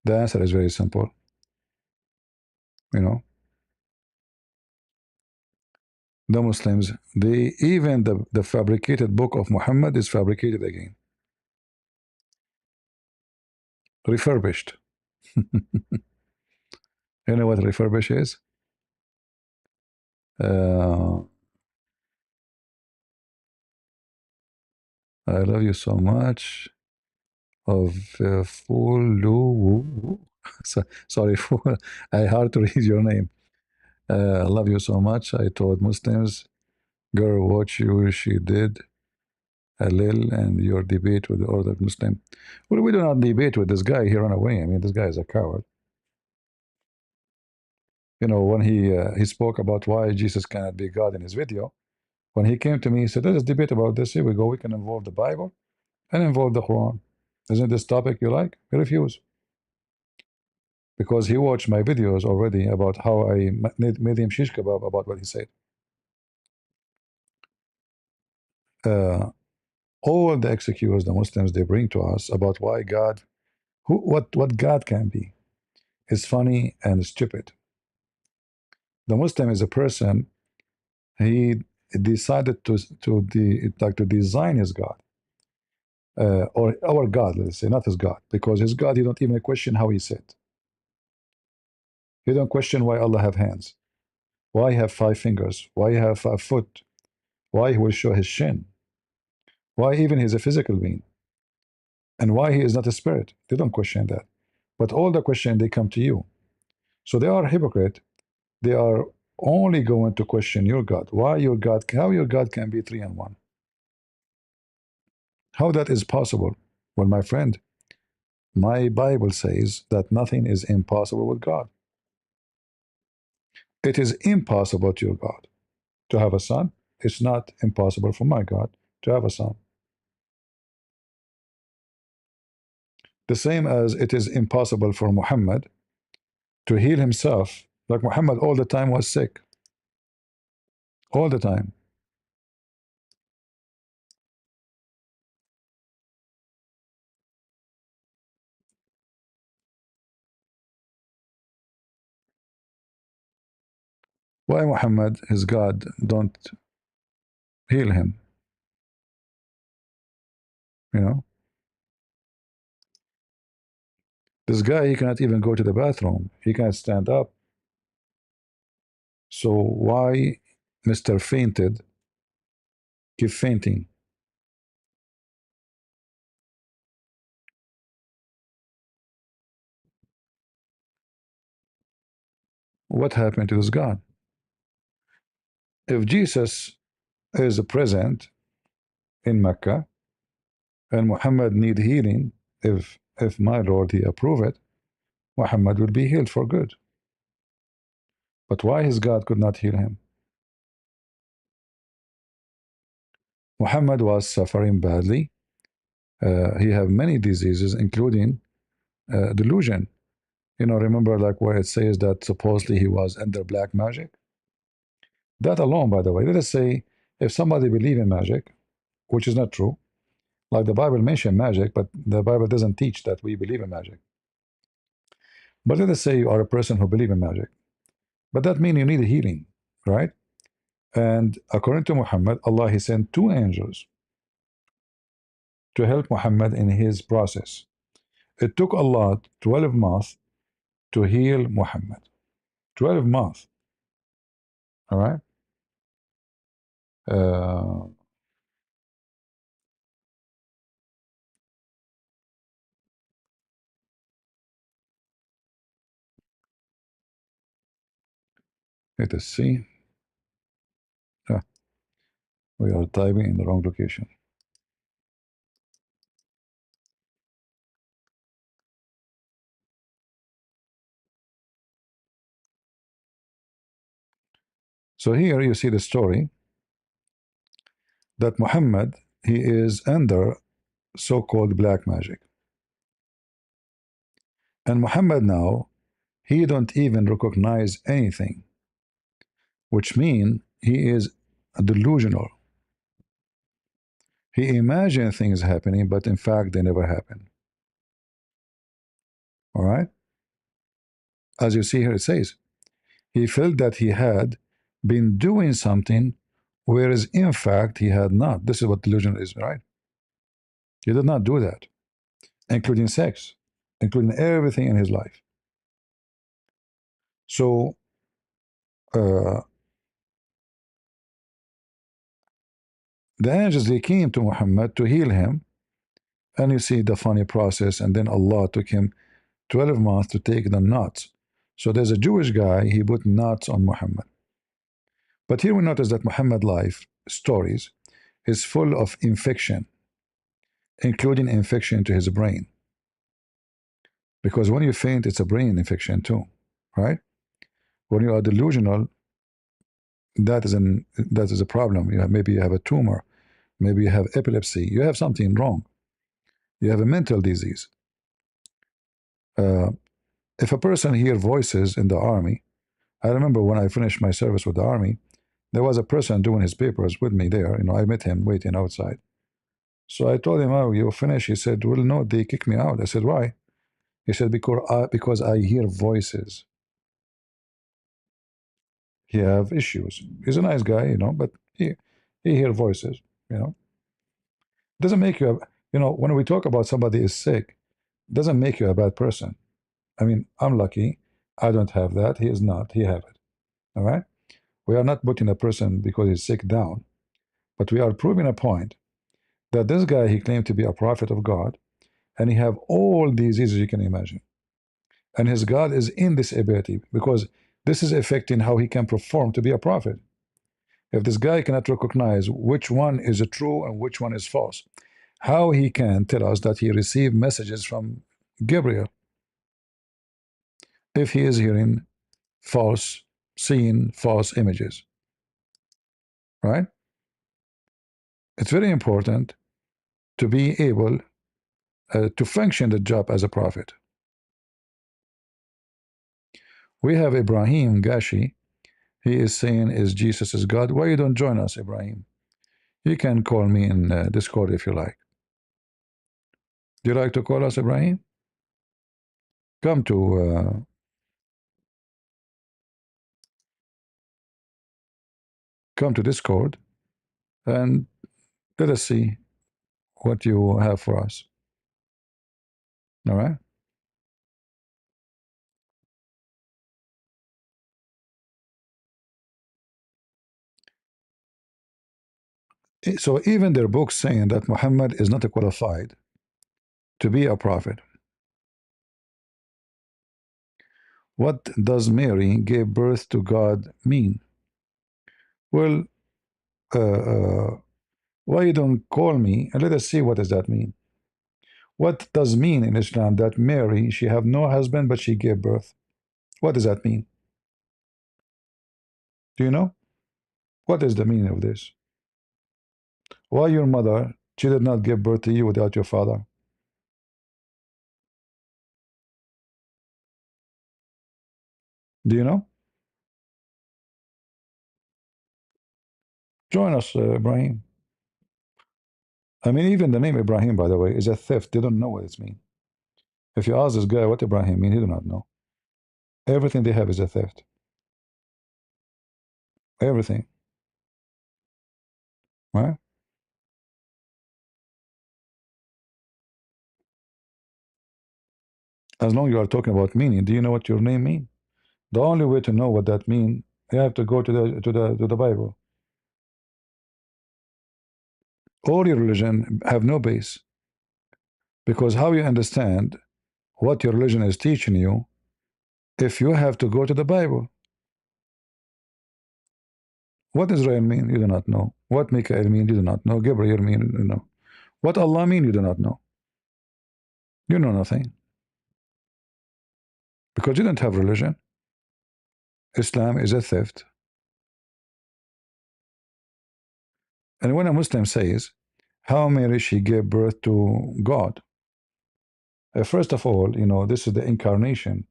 The answer is very simple. You know, the Muslims, even the fabricated book of Muhammad is fabricated again. Refurbished. You know what refurbish is? I love you so much. Of Fool. Sorry, Fool. I hard to read your name. I love you so much. I told Muslims, girl, watch you. She did a little, and your debate with the other Muslim. Well, we do not debate with this guy. He ran away. I mean, this guy is a coward. You know, when he spoke about why Jesus cannot be God in his video, when he came to me, he said, let's debate about this. Here we go. We can involve the Bible and involve the Quran. Isn't this topic you like? He refused. Because he watched my videos already about how I made him shish kebab about what he said. All the excuses the Muslims they bring to us about why God, what God can be, is funny and stupid. The Muslim is a person. He decided to design his God, or our God, let's say, not his God, because his God, he don't even question how he said. He don't question why Allah have hands, why he have 5 fingers, why he have a foot, why he will show his shin, why even he's a physical being, and why he is not a spirit. They don't question that. But all the question, they come to you. So they are hypocrite. They are only going to question your God. Why your God? How your God can be 3 in 1? How that is possible? Well, my friend, my Bible says that nothing is impossible with God. It is impossible to your God to have a son. It's not impossible for my God to have a son. The same as it is impossible for Muhammad to heal himself. Like Muhammad all the time was sick. All the time. Why Muhammad, his God, don't heal him? You know? This guy, he cannot even go to the bathroom. He can't stand up. So why Mr. Fainted keep fainting? What happened to this God? If Jesus is present in Mecca and Muhammad need healing, if my Lord he approve it, Muhammad will be healed for good. But why his God could not heal him? Muhammad was suffering badly. He had many diseases, including delusion. You know, remember like where it says that supposedly he was under black magic? That alone, by the way, let us say if somebody believe in magic, which is not true, like the Bible mentioned magic, but the Bible doesn't teach that we believe in magic. But let us say you are a person who believe in magic, but that means you need a healing, right? And according to Muhammad, Allah he sent 2 angels to help Muhammad in his process. It took Allah 12 months to heal Muhammad. 12 months, all right? Uh, let us see. Ah, we are typing in the wrong location. So here you see the story that Muhammad, he is under so-called black magic. And Muhammad now, he don't even recognize anything, which means he is delusional. He imagines things happening, but in fact they never happen. All right? As you see here, it says, he felt that he had been doing something, whereas in fact he had not. This is what delusion is, right? He did not do that, including sex, including everything in his life. So, uh, the angels, they came to Muhammad to heal him. And you see the funny process. And then Allah took him 12 months to take the knots. So there's a Jewish guy, he put knots on Muhammad. But here we notice that Muhammad life stories is full of infection, including infection to his brain. Because when you faint, it's a brain infection too, right? When you are delusional, that is a problem. Maybe you have a tumor, maybe you have epilepsy, you have something wrong, you have a mental disease. If a person hear voices in the army, I remember when I finished my service with the army, there was a person doing his papers with me there. You know, I met him waiting outside. So I told him, "Oh, you finished?" He said, "Well, no, they kicked me out." I said, "Why?" He said, because I hear voices." He have issues. He's a nice guy, you know, but he hear voices, you know. Doesn't make you you know, when we talk about somebody is sick, doesn't make you a bad person. I mean, I'm lucky. I don't have that. He is not. He have it. All right. We are not putting a person because he's sick down, but we are proving a point that this guy, he claimed to be a prophet of God, and he have all these diseases you can imagine, and his God is in this ability because this is affecting how he can perform to be a prophet. If this guy cannot recognize which one is true and which one is false, how he can tell us that he received messages from Gabriel if he is hearing false, seeing false images, right? It's very important to be able to function the job as a prophet. We have Ibrahim Gashi. He is saying, is Jesus is God? Why you don't join us, Ibrahim? You can call me in Discord if you like. Do you like to call us, Ibrahim? Come to Discord and let us see what you have for us. All right. So even their books saying that Muhammad is not qualified to be a prophet. What does Mary gave birth to God mean? Well, why you don't call me and let us see what does that mean? What does mean in Islam that Mary, she have no husband but she gave birth? What does that mean? Do you know? What is the meaning of this? Why your mother, she did not give birth to you without your father? Do you know? Join us, Ibrahim. I mean, even the name Ibrahim, by the way, is a theft. They don't know what it means. If you ask this guy what Ibrahim means, he do not know. Everything they have is a theft. Everything. Right? As long as you are talking about meaning, do you know what your name means? The only way to know what that means, you have to go to the Bible. All your religion have no base. Because how you understand what your religion is teaching you if you have to go to the Bible? What Israel mean? You do not know. What Mikael mean? You do not know. Gabriel mean? You know. What Allah mean? You do not know. You know nothing. Because you don't have religion. Islam is a theft. And when a Muslim says, how Mary she gave birth to God? First of all, you know, this is the incarnation.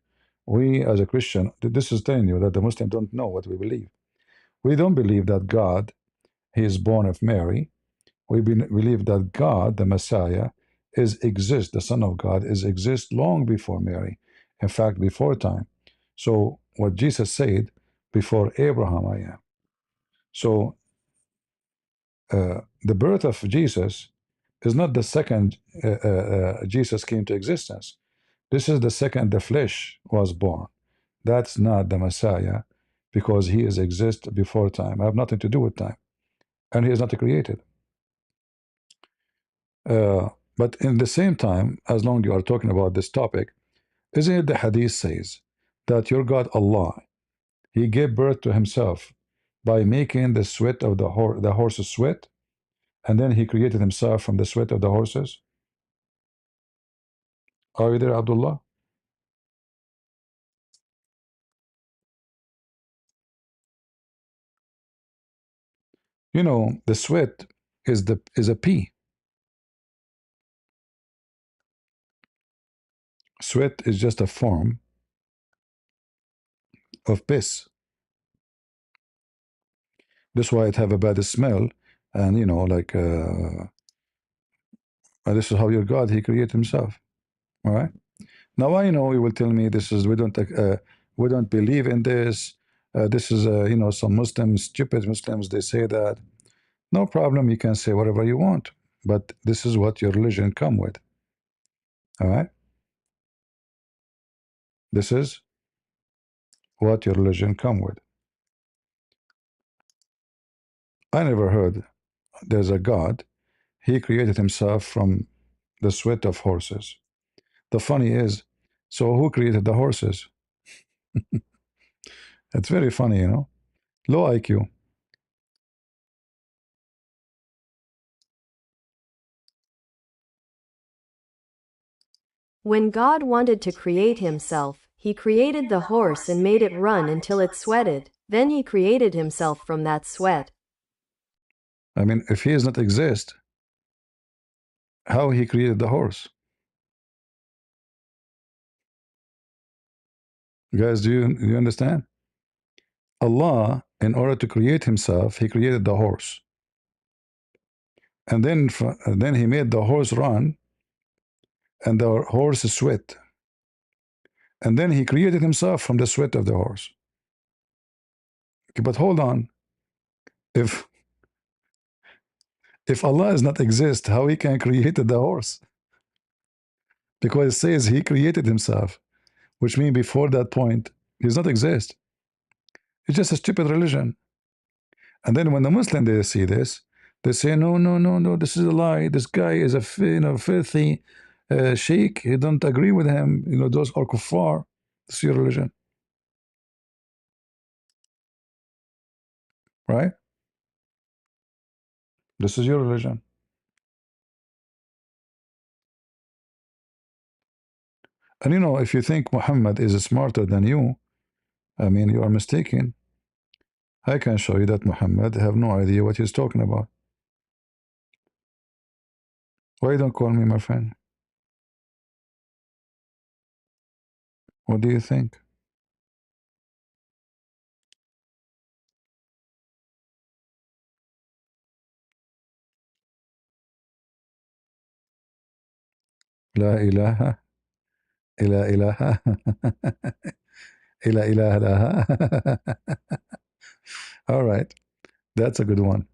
We as a Christian, this is telling you that the Muslim don't know what we believe. We don't believe that God, he is born of Mary. We believe that God, the Messiah, the Son of God, is exist long before Mary. In fact, before time. So what Jesus said, before Abraham I am. So the birth of Jesus is not the second Jesus came to existence. This is the second the flesh was born. That's not the Messiah because he is exist before time. I have nothing to do with time. And he is not created. But in the same time, as long as you are talking about this topic, isn't it the hadith says that your God Allah, he gave birth to himself by making the sweat of the horses sweat, and then he created himself from the sweat of the horses? Are you there, Abdullah? You know, the sweat is a pee. Sweat is just a form of piss. That's why it have a bad smell, and you know, like this is how your God he created himself. All right. Now I know you will tell me this is we don't believe in this. This is you know, some Muslims, stupid Muslims, they say that. No problem. You can say whatever you want, but this is what your religion come with. All right. This is what your religion come with. I never heard there's a God. He created himself from the sweat of horses. The funny is, so who created the horses? It's very funny, you know. Low IQ. When God wanted to create himself, he created the horse and made it run until it sweated. Then he created himself from that sweat. I mean, if he does not exist, how he created the horse? Guys, do you understand? Allah, in order to create himself, he created the horse. And then he made the horse run and the horse sweat. And then he created himself from the sweat of the horse. Okay, but hold on. If Allah does not exist, how he can create the horse? Because it says he created himself, which means before that point, he does not exist. It's just a stupid religion. And then when the Muslim they see this, they say, no, no, no, no, this is a lie. This guy is a filthy sheikh. You don't agree with him. You know, those are kuffar. This is your religion. Right? This is your religion. And you know, if you think Muhammad is smarter than you, I mean, you are mistaken. I can show you that Muhammad have no idea what he's talking about. Why don't call me my friend? What do you think? La ilaha illa ilaha illa ilaha. All right, that's a good one.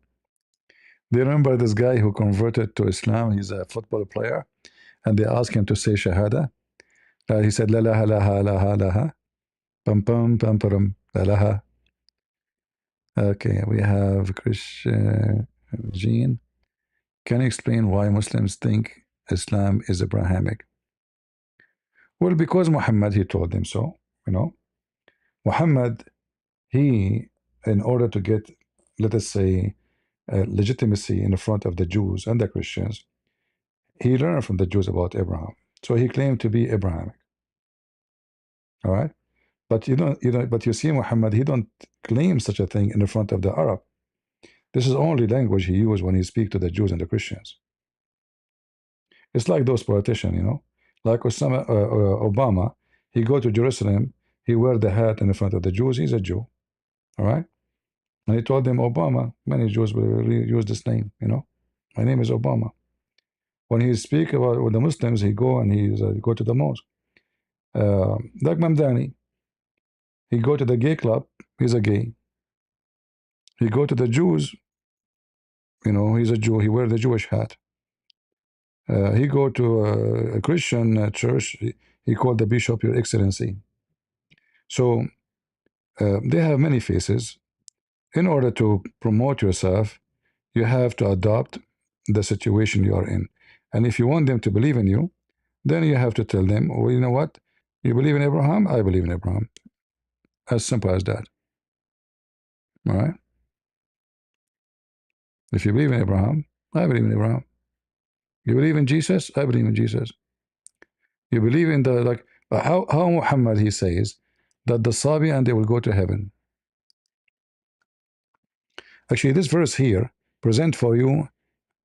Do you remember this guy who converted to Islam? He's a football player, and they asked him to say Shahada. He said, La laha laha laha laha. Pum pum pum pum. La laha. Okay, we have Christian Jean. Can you explain why Muslims think Islam is Abrahamic? Well, because Muhammad, he told them so. You know, Muhammad, he, in order to get, let us say, legitimacy in front of the Jews and the Christians, he learned from the Jews about Abraham. So he claimed to be Abrahamic. All right, but but you see, Muhammad, he don't claim such a thing in the front of the Arab. This is only language he used when he speak to the Jews and the Christians. It's like those politicians, you know, like Obama. He go to Jerusalem, he wear the hat in the front of the Jews. He's a Jew, all right. And he told them, Obama. Many Jews will use this name, you know. My name is Obama. When he speak about with the Muslims, he go and he go to the mosque. Like Mamdani, he go to the gay club. He's a gay. He go to the Jews. You know, he's a Jew. He wear the Jewish hat. He go to a Christian church. He called the bishop Your Excellency. So they have many faces. In order to promote yourself, you have to adopt the situation you are in. And if you want them to believe in you, then you have to tell them, well, you know what? You believe in Abraham? I believe in Abraham. As simple as that. All right? If you believe in Abraham, I believe in Abraham. You believe in Jesus? I believe in Jesus. You believe in the, like, how Muhammad, he says that the Sabi and they will go to heaven. Actually, this verse here present for you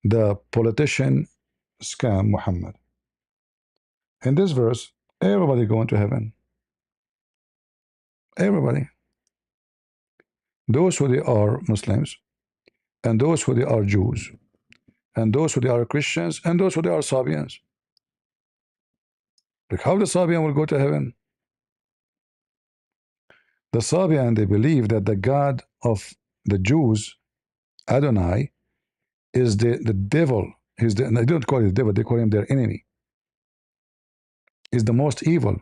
the politician scam Muhammad. In this verse, everybody going to heaven. Everybody. Those who they are Muslims, and those who they are Jews, and those who they are Christians, and those who they are Sabians. Like how the Sabian will go to heaven? The Sabian, they believe that the God of the Jews, Adonai, is the devil. They don't call it the devil, they call him their enemy. Is the most evil.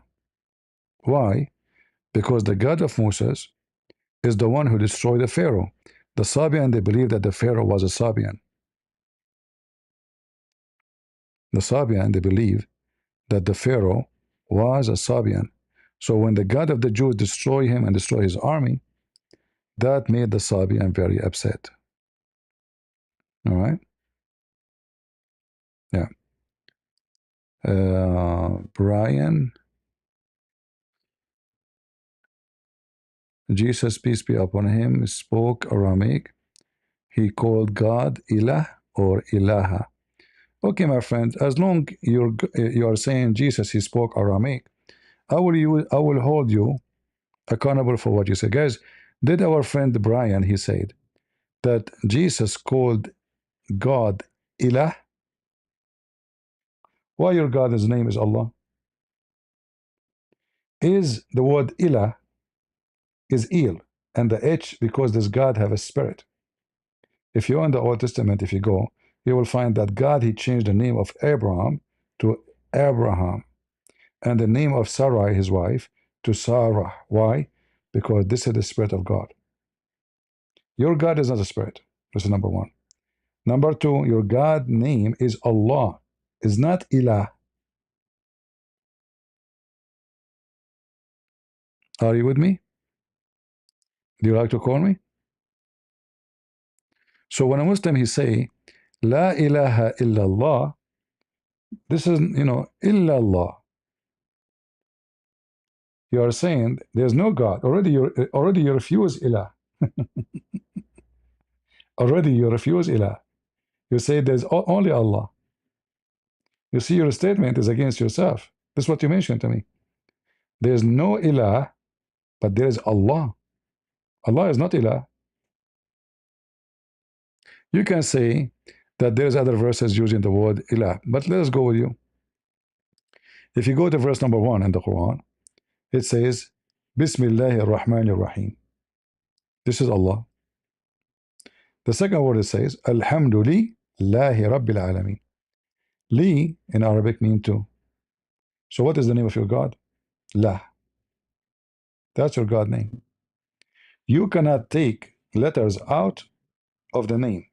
Why? because the God of Moses is the one who destroyed the Pharaoh. The Sabian, they believe that the Pharaoh was a Sabian. The Sabian, they believe that the Pharaoh was a Sabian. So when the God of the Jews destroyed him and destroyed his army, that made the Sabian very upset. All right? Yeah. Brian, Jesus, peace be upon him, spoke Aramaic. He called God Ilah or Ilaha. Okay, my friend, as long you are saying Jesus, he spoke Aramaic, I will hold you accountable for what you say. Guys, did our friend Brian, he said that Jesus called God Ilah? Why your God's name is Allah? Is the word Ilah is Il, and the H because this God have a spirit. If you're in the Old Testament, if you go, you will find that God, he changed the name of Abraham to Abraham, and the name of Sarai, his wife, to Sarah. Why? Because this is the spirit of God. Your God is not a spirit. This is number one. Number two, your God name is Allah, is not Ilah. Are you with me? Do you like to call me? So when a Muslim he say, La ilaha illallah, this is, illallah. You are saying there's no God. Already you refuse ilah. Already you refuse ilah. You say there's only Allah. You see, your statement is against yourself. This is what you mentioned to me. There's no ilah, but there is Allah. Allah is not ilah. You can say that there's other verses using the word ilah, but let us go with you. If you go to verse number 1 in the Quran, it says, Bismillahir Rahmanir Rahim. This is Allah. The second word it says, Alhamdulillahi Rabbil Alameen. Li in Arabic means two. So what is the name of your God? La. That's your God name. You cannot take letters out of the name.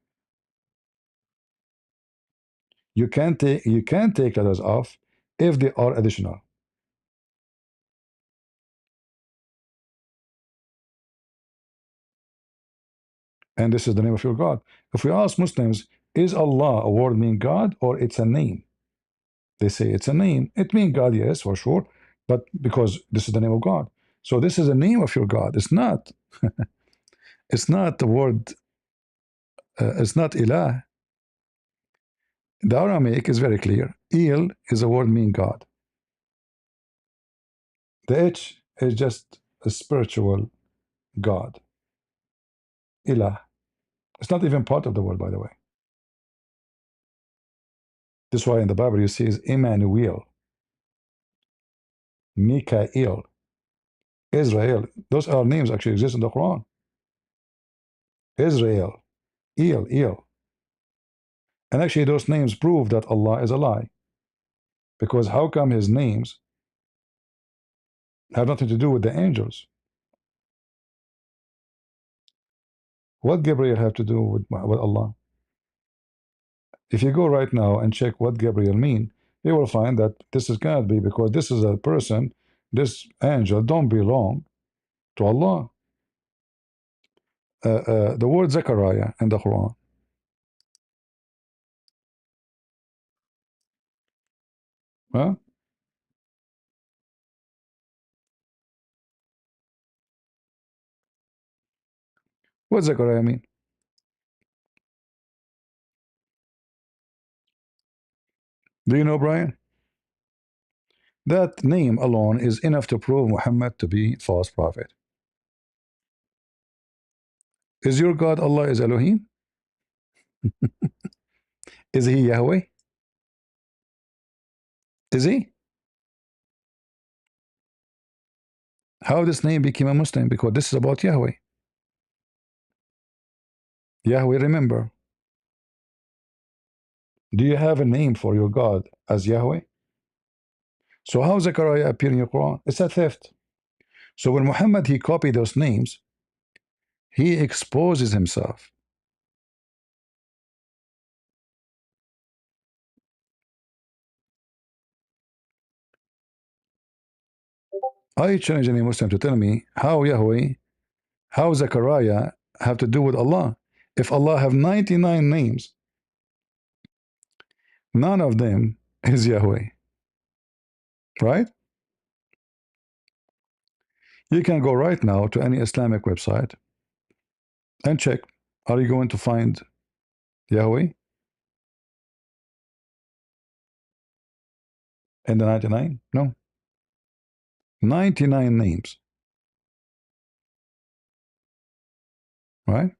You can take letters off if they are additional. And this is the name of your God. If we ask Muslims, is Allah a word mean God or it's a name? They say it's a name. It means God, yes, for sure, but because this is the name of God. So this is the name of your God. It's not. It's not the word. It's not ilah. The Aramaic is very clear. Il is a word mean God. The H is just a spiritual God. Ilah. It's not even part of the word, by the way. This is why in the Bible you see is Emmanuel, Mikael, Israel. Those are names actually exist in the Quran. Israel, Il. And actually those names prove that Allah is a lie. Because how come his names have nothing to do with the angels? What Gabriel have to do with Allah? If you go right now and check what Gabriel mean, you will find that this is cannot be, because this is a person, this angel don't belong to Allah. The word Zechariah in the Quran. Huh? What Zechariah mean? Do you know, Brian? That name alone is enough to prove Muhammad to be false prophet. Is your God Allah is Elohim? Is he Yahweh? Is he? How this name became a Muslim? Because this is about Yahweh. Yahweh, remember. Do you have a name for your God as Yahweh? So how Zechariah appear in your Quran? It's a theft. So when Muhammad he copied those names, he exposes himself. I challenge any Muslim to tell me how Yahweh, how Zechariah have to do with Allah. If Allah have 99 names, none of them is Yahweh, right? You can go right now to any Islamic website and check. Are you going to find Yahweh in the 99? No. 99 names, right?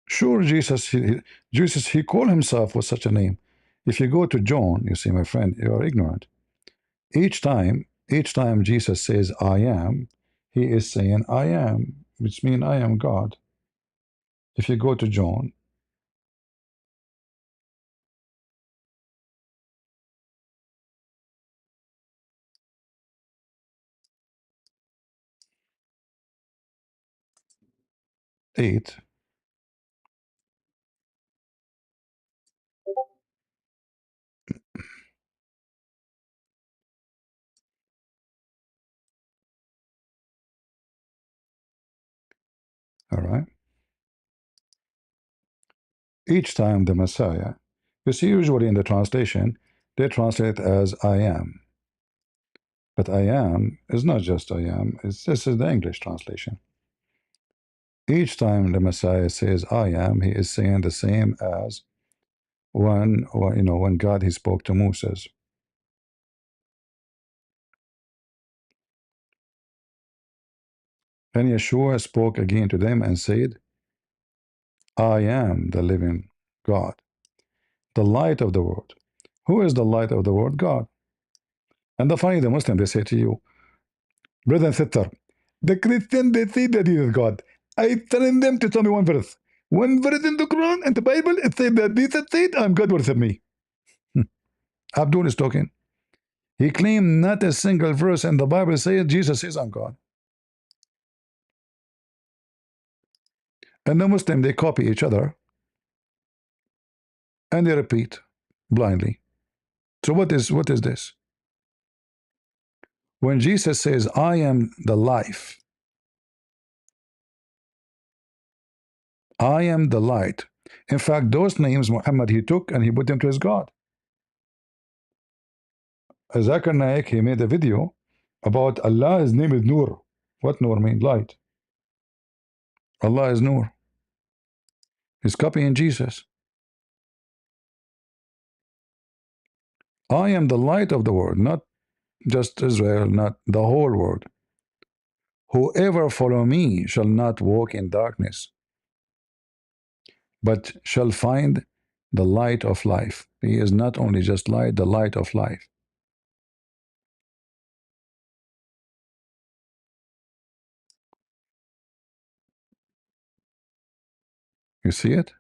Sure, Jesus, he called himself with such a name. If you go to John, you see, my friend, you are ignorant. Each time Jesus says, I am, he is saying, I am, which means I am God. If you go to John, eight, all right, each time the Messiah, you see, usually in the translation, they translate as I am. But I am is not just I am, this is the English translation. Each time the Messiah says I am, he is saying the same as when God he spoke to Moses. And Yeshua spoke again to them and said, I am the living God, the light of the world. Who is the light of the world? God. And the Muslim, they say to you, brother and sister, the Christian, they say that he is God. I telling them to tell me one verse. One verse in the Quran and the Bible, it says that Jesus said, I'm God, worship me. Abdul is talking. He claimed not a single verse in the Bible says Jesus says I'm God. And the Muslim, they copy each other and they repeat blindly. So what is this? When Jesus says, I am the life, I am the light. In fact, those names Muhammad he took and he put them to his God. Zakir Naik, he made a video about Allah, his name is Nur. What Nur mean? Light. Allah is Nur. He's copying Jesus. I am the light of the world, not just Israel, not the whole world. Whoever follow me shall not walk in darkness, but shall find the light of life. He is not only just light, the light of life. You see it?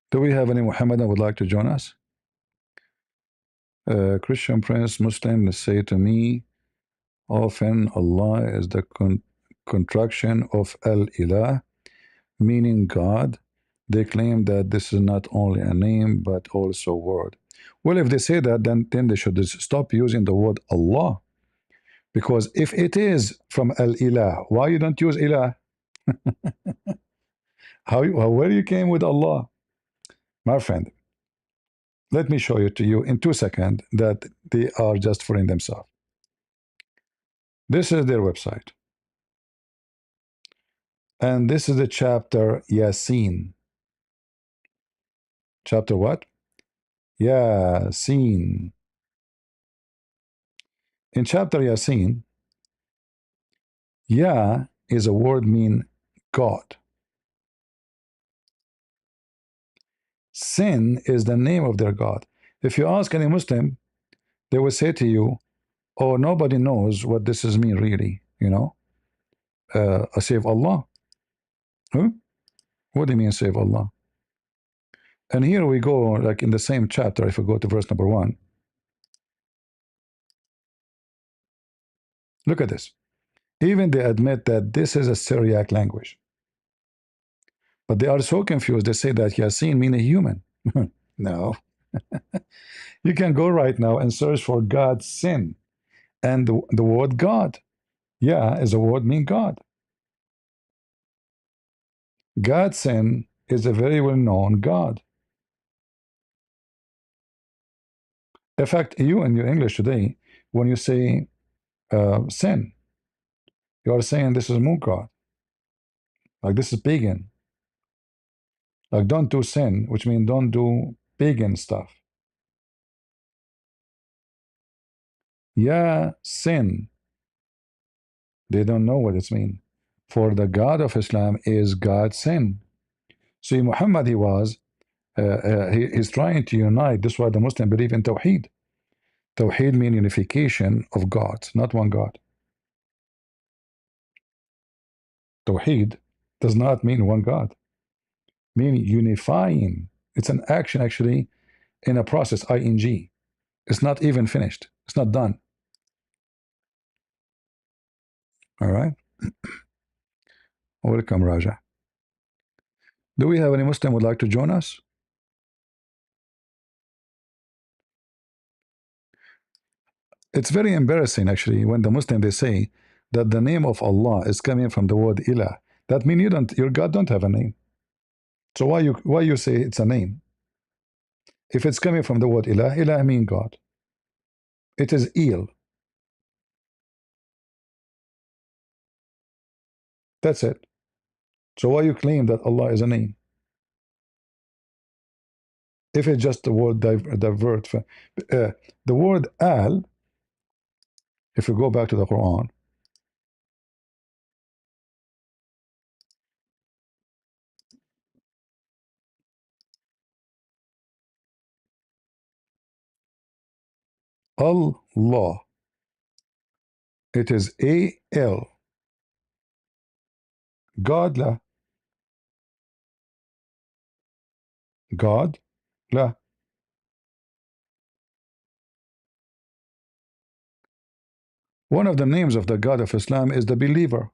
Do we have any Muhammadan would like to join us? Christian Prince, Muslim, say to me, often Allah is the contraction of Al-Ilah, meaning God. They claim that this is not only a name, but also a word. Well, if they say that, then they should stop using the word Allah. Because if it is from Al-Ilah, why you don't use Ilah? Where you came with Allah? My friend, let me show you to you in 2 seconds that they are just fooling themselves. This is their website. And this is the chapter Yasin. Chapter what? Yasin. In chapter Yasin, Ya is a word mean God. Sin is the name of their God. If you ask any Muslim, they will say to you, oh, nobody knows what this is mean really, save Allah. Huh? What do you mean save Allah? And here we go, like in the same chapter, if we go to verse number 1. Look at this. Even they admit that this is a Syriac language. But they are so confused, they say that Yasin means a human. No. You can go right now and search for God's sin. And the word God, yeah, is a word mean God. God's sin is a very well-known God. In fact, you in your English today, when you say sin, you are saying this is moon God. Like this is pagan. Like don't do sin, which means don't do pagan stuff. Yeah, sin. They don't know what it means. For the God of Islam is God's sin. See, Muhammad, he's trying to unite. This is why the Muslim believe in Tawheed. Tawheed means unification of God, not one God. Tawheed does not mean one God. Mean unifying. It's an action actually in a process, ing. It's not even finished. It's not done. All right. Welcome, Raja. Do we have any Muslim would like to join us? It's very embarrassing actually when the Muslim they say that the name of Allah is coming from the word ilah. That means your God don't have a name. So why you say it's a name? If it's coming from the word ilah, ilah mean God. It is il. That's it. So why you claim that Allah is a name? If it's just the word divert, the word al, if you go back to the Quran, Allah, it is A-L, God la, God la. One of the names of the God of Islam is the believer.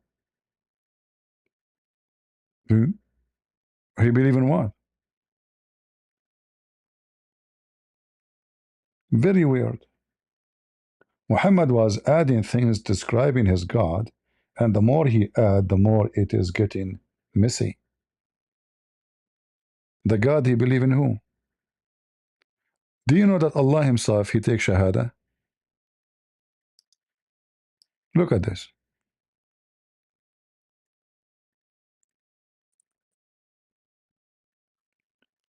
He believe in what? Very weird. Muhammad was adding things describing his God, and the more he add, the more it is getting messy. The God he believe in who? Do you know that Allah himself, he takes shahada? Look at this.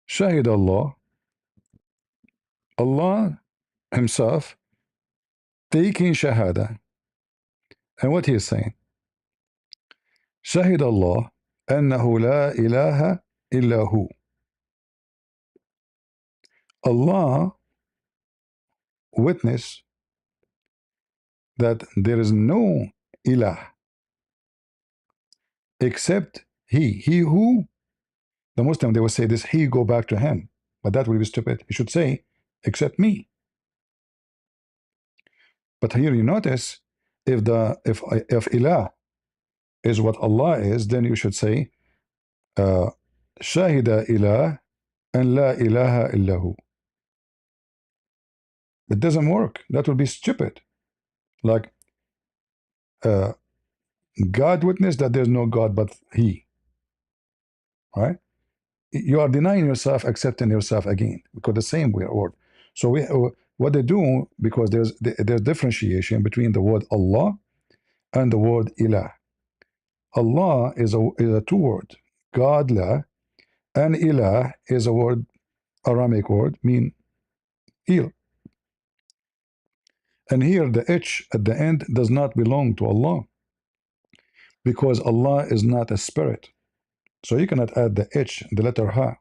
Shahid Allah, Allah himself taking shahada. And what he is saying? Shahid Allah annahu la ilaha illa hu. Allah witness that there is no ilah except he who. The Muslim they will say this he go back to him, but that will be stupid. He should say except me. But here you notice if ilah is what Allah is, then you should say shahida ilah and la ilaha illahu. It doesn't work. That would be stupid. Like God witnessed that there's no God but He. Right? You are denying yourself, accepting yourself again, because the same word. So what they do, because there's differentiation between the word Allah and the word ilah. Allah is a two word, God la, and ilah is a word, Aramic word, mean il. And here the H at the end does not belong to Allah, because Allah is not a spirit. So you cannot add the H, the letter Ha.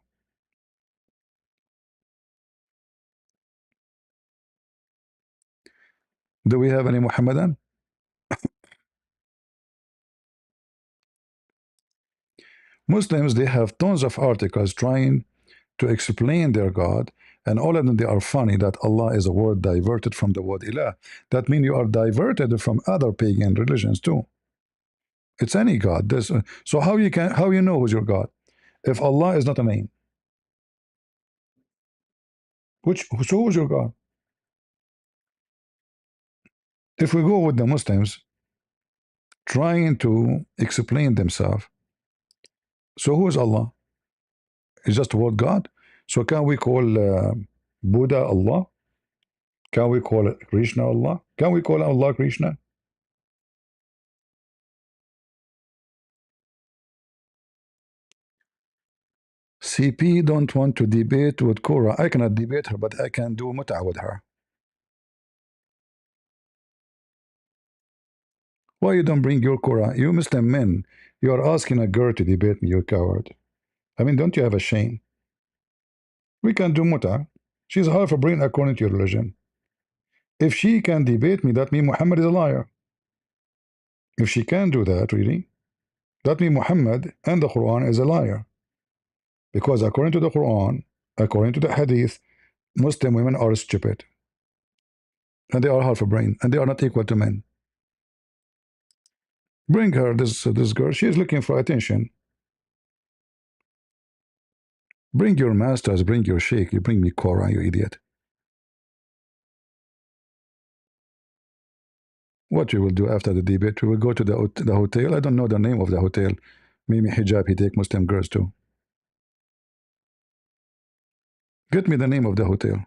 Do we have any Muhammadan? Muslims, they have tons of articles trying to explain their God, and all of them, they are funny that Allah is a word diverted from the word ilah. That means you are diverted from other pagan religions too. It's any God. So how you know who's your God if Allah is not a name? So who's your God? If we go with the Muslims trying to explain themselves, so who is Allah? It's just a word God. So can we call Buddha Allah? Can we call it Krishna Allah? Can we call Allah Krishna? CP don't want to debate with Korah. I cannot debate her, but I can do mut'a with her. Why you don't bring your Korah? You Muslim men, you are asking a girl to debate me, you coward. I mean, don't you have a shame? We can do mut'a. She's half a brain according to your religion. If she can debate me, that means Muhammad is a liar. If she can do that, really, that means Muhammad and the Quran is a liar. Because according to the Quran, according to the Hadith, Muslim women are stupid. And they are half a brain. And they are not equal to men. Bring her, this girl. She is looking for attention. Bring your masters, bring your sheikh. You bring me Korah, you idiot. What we will do after the debate, we will go to the hotel. I don't know the name of the hotel. Maybe hijab, he take Muslim girls too. Get me the name of the hotel.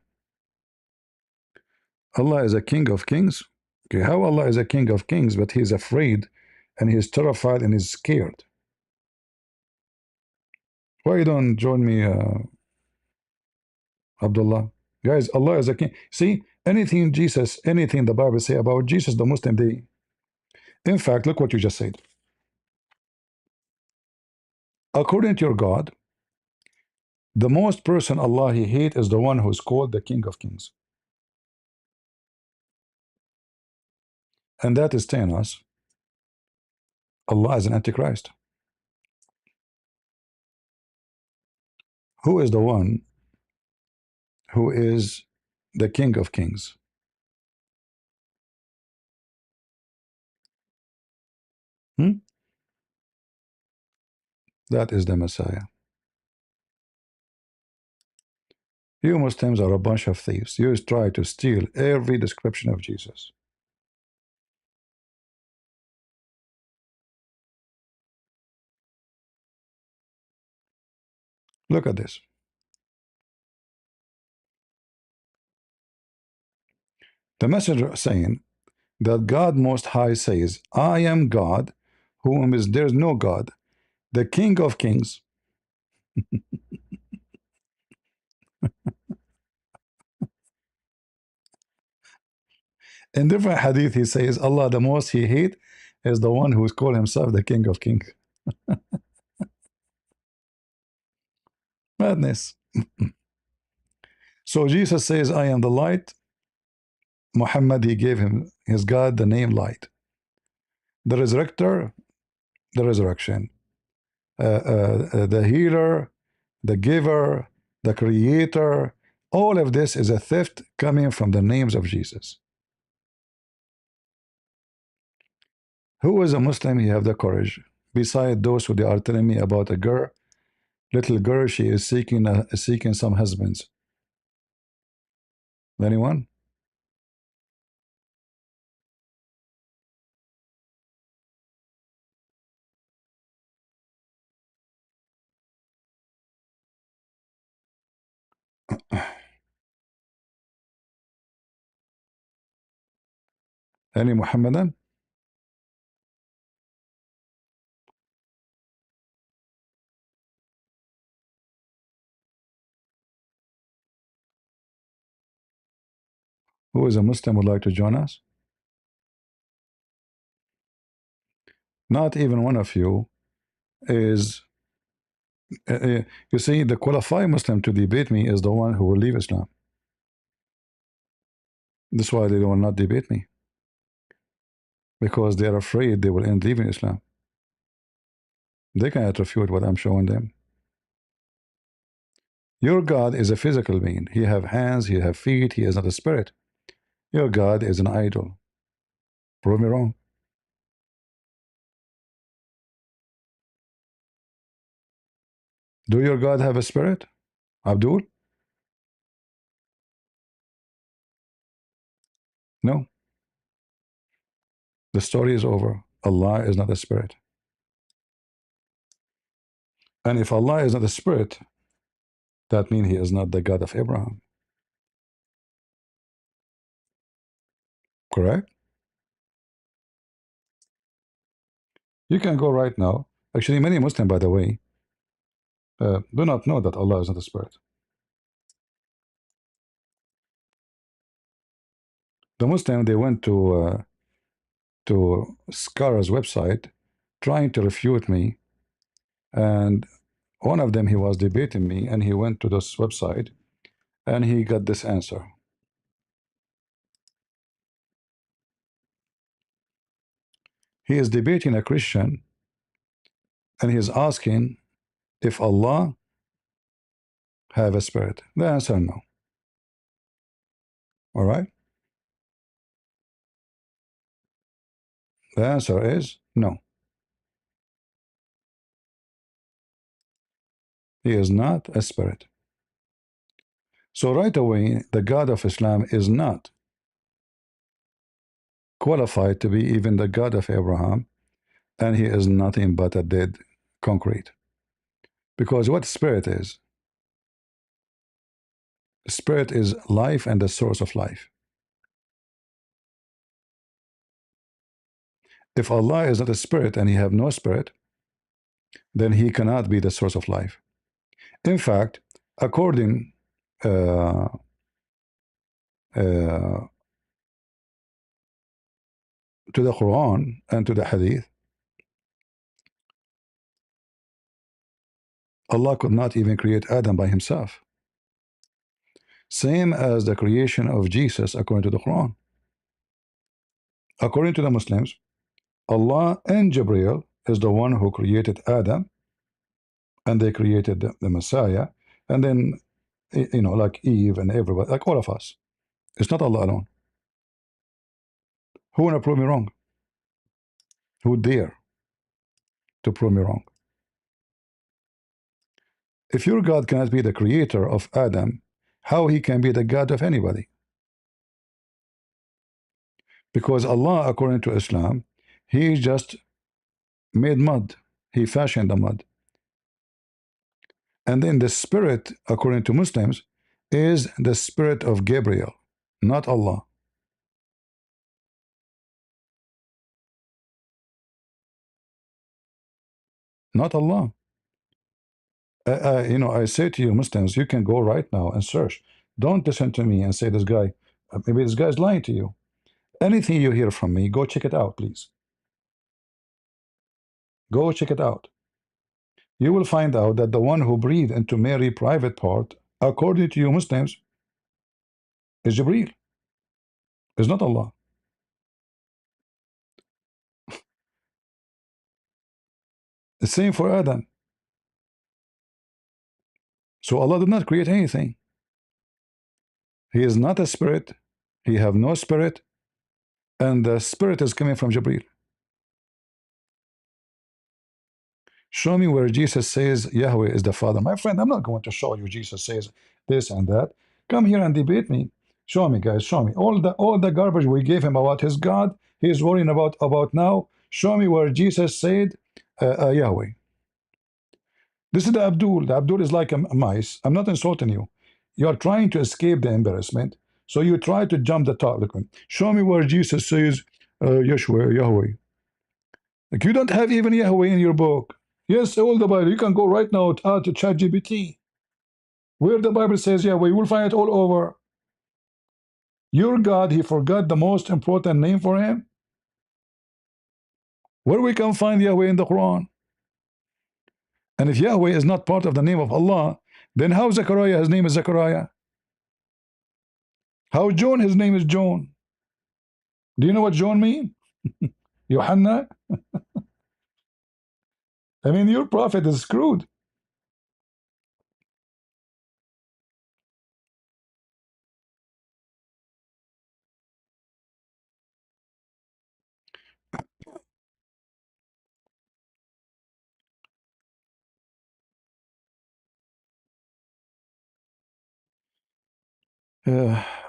Allah is a king of kings. Okay, how Allah is a king of kings, but he is afraid and he is terrified and is scared? Why you don't join me, Abdullah? Guys, Allah is a king. See, anything Jesus, anything the Bible say about Jesus, the Muslim, they... In fact, look what you just said. According to your God, the most person Allah he hate is the one who is called the King of Kings. And that is telling us Allah is an Antichrist. Who is the one who is the King of Kings? That is the Messiah. You Muslims are a bunch of thieves. You try to steal every description of Jesus. Look at this. The messenger saying that God Most High says, I am God, whom is there is no God, the King of Kings. In different hadith, he says, Allah, the most he hate is the one who is called himself the King of Kings. Madness. So Jesus says, I am the light. Muhammad, he gave him his God the name light. The resurrector, the resurrection. The healer, the giver, the creator. All of this is a theft coming from the names of Jesus. Who is a Muslim? He have the courage. Beside those who they are telling me about a girl, little girl, she is seeking some husbands. Anyone? Any Muhammadan? Who is a Muslim would like to join us? Not even one of you is. You see, the qualified Muslim to debate me is the one who will leave Islam. That's why they will not debate me. Because they are afraid they will end leaving Islam. They cannot refute what I'm showing them. Your God is a physical being. He have hands, he have feet, he is not a spirit. Your God is an idol. Prove me wrong. Do your God have a spirit, Abdul? No. The story is over. Allah is not a spirit. And if Allah is not a spirit, that means he is not the God of Abraham. Correct? You can go right now. Actually, many Muslims, by the way, do not know that Allah is not a spirit. The Muslim, they went to Skara's website trying to refute me, and one of them, he was debating me, and he went to this website and he got this answer. He is debating a Christian and he's asking if Allah have a spirit. The answer, no. All right, the answer is no. He is not a spirit. So right away, the God of Islam is not qualified to be even the God of Abraham, and he is nothing but a dead concrete. Because what spirit is? Spirit is life and the source of life. If Allah is not a spirit and he have no spirit, then he cannot be the source of life. In fact, according uh, uh, to the Quran and to the Hadith, Allah could not even create Adam by himself. Same as the creation of Jesus according to the Quran. According to the Muslims, Allah and Jibreel is the one who created Adam, and they created the Messiah, and then, you know, like Eve and everybody, like all of us. It's not Allah alone. Who wanna prove me wrong? Who dare to prove me wrong? If your God cannot be the creator of Adam, how he can be the God of anybody? Because Allah, according to Islam, he just made mud. He fashioned the mud. And then the spirit, according to Muslims, is the spirit of Gabriel, not Allah. Not Allah. You know, I say to you, Muslims, you can go right now and search. Don't listen to me and say this guy, maybe this guy is lying to you. Anything you hear from me, go check it out, please. Go check it out. You will find out that the one who breathed into Mary's private part, according to you Muslims, is Jibreel. It's not Allah. The same for Adam. So Allah did not create anything. He is not a spirit. He have no spirit. And the spirit is coming from Jibreel. Show me where Jesus says Yahweh is the Father. My friend, I'm not going to show you Jesus says this and that. Come here and debate me. Show me, guys. Show me all the garbage we gave him about his God. He's worrying about now. Show me where Jesus said Yahweh. This is the Abdul. The Abdul is like a mice. I'm not insulting you. You are trying to escape the embarrassment. So you try to jump the topic. Show me where Jesus says Yeshua, Yahweh. Like you don't have even Yahweh in your book. Yes, all the Bible. You can go right now to ChatGPT. Where the Bible says Yahweh, you will find it all over. Your God, he forgot the most important name for him. Where we can find Yahweh in the Quran? And if Yahweh is not part of the name of Allah, then how Zechariah, his name is Zechariah? How John, his name is John? Do you know what John means? Yohanna? I mean, your prophet is screwed.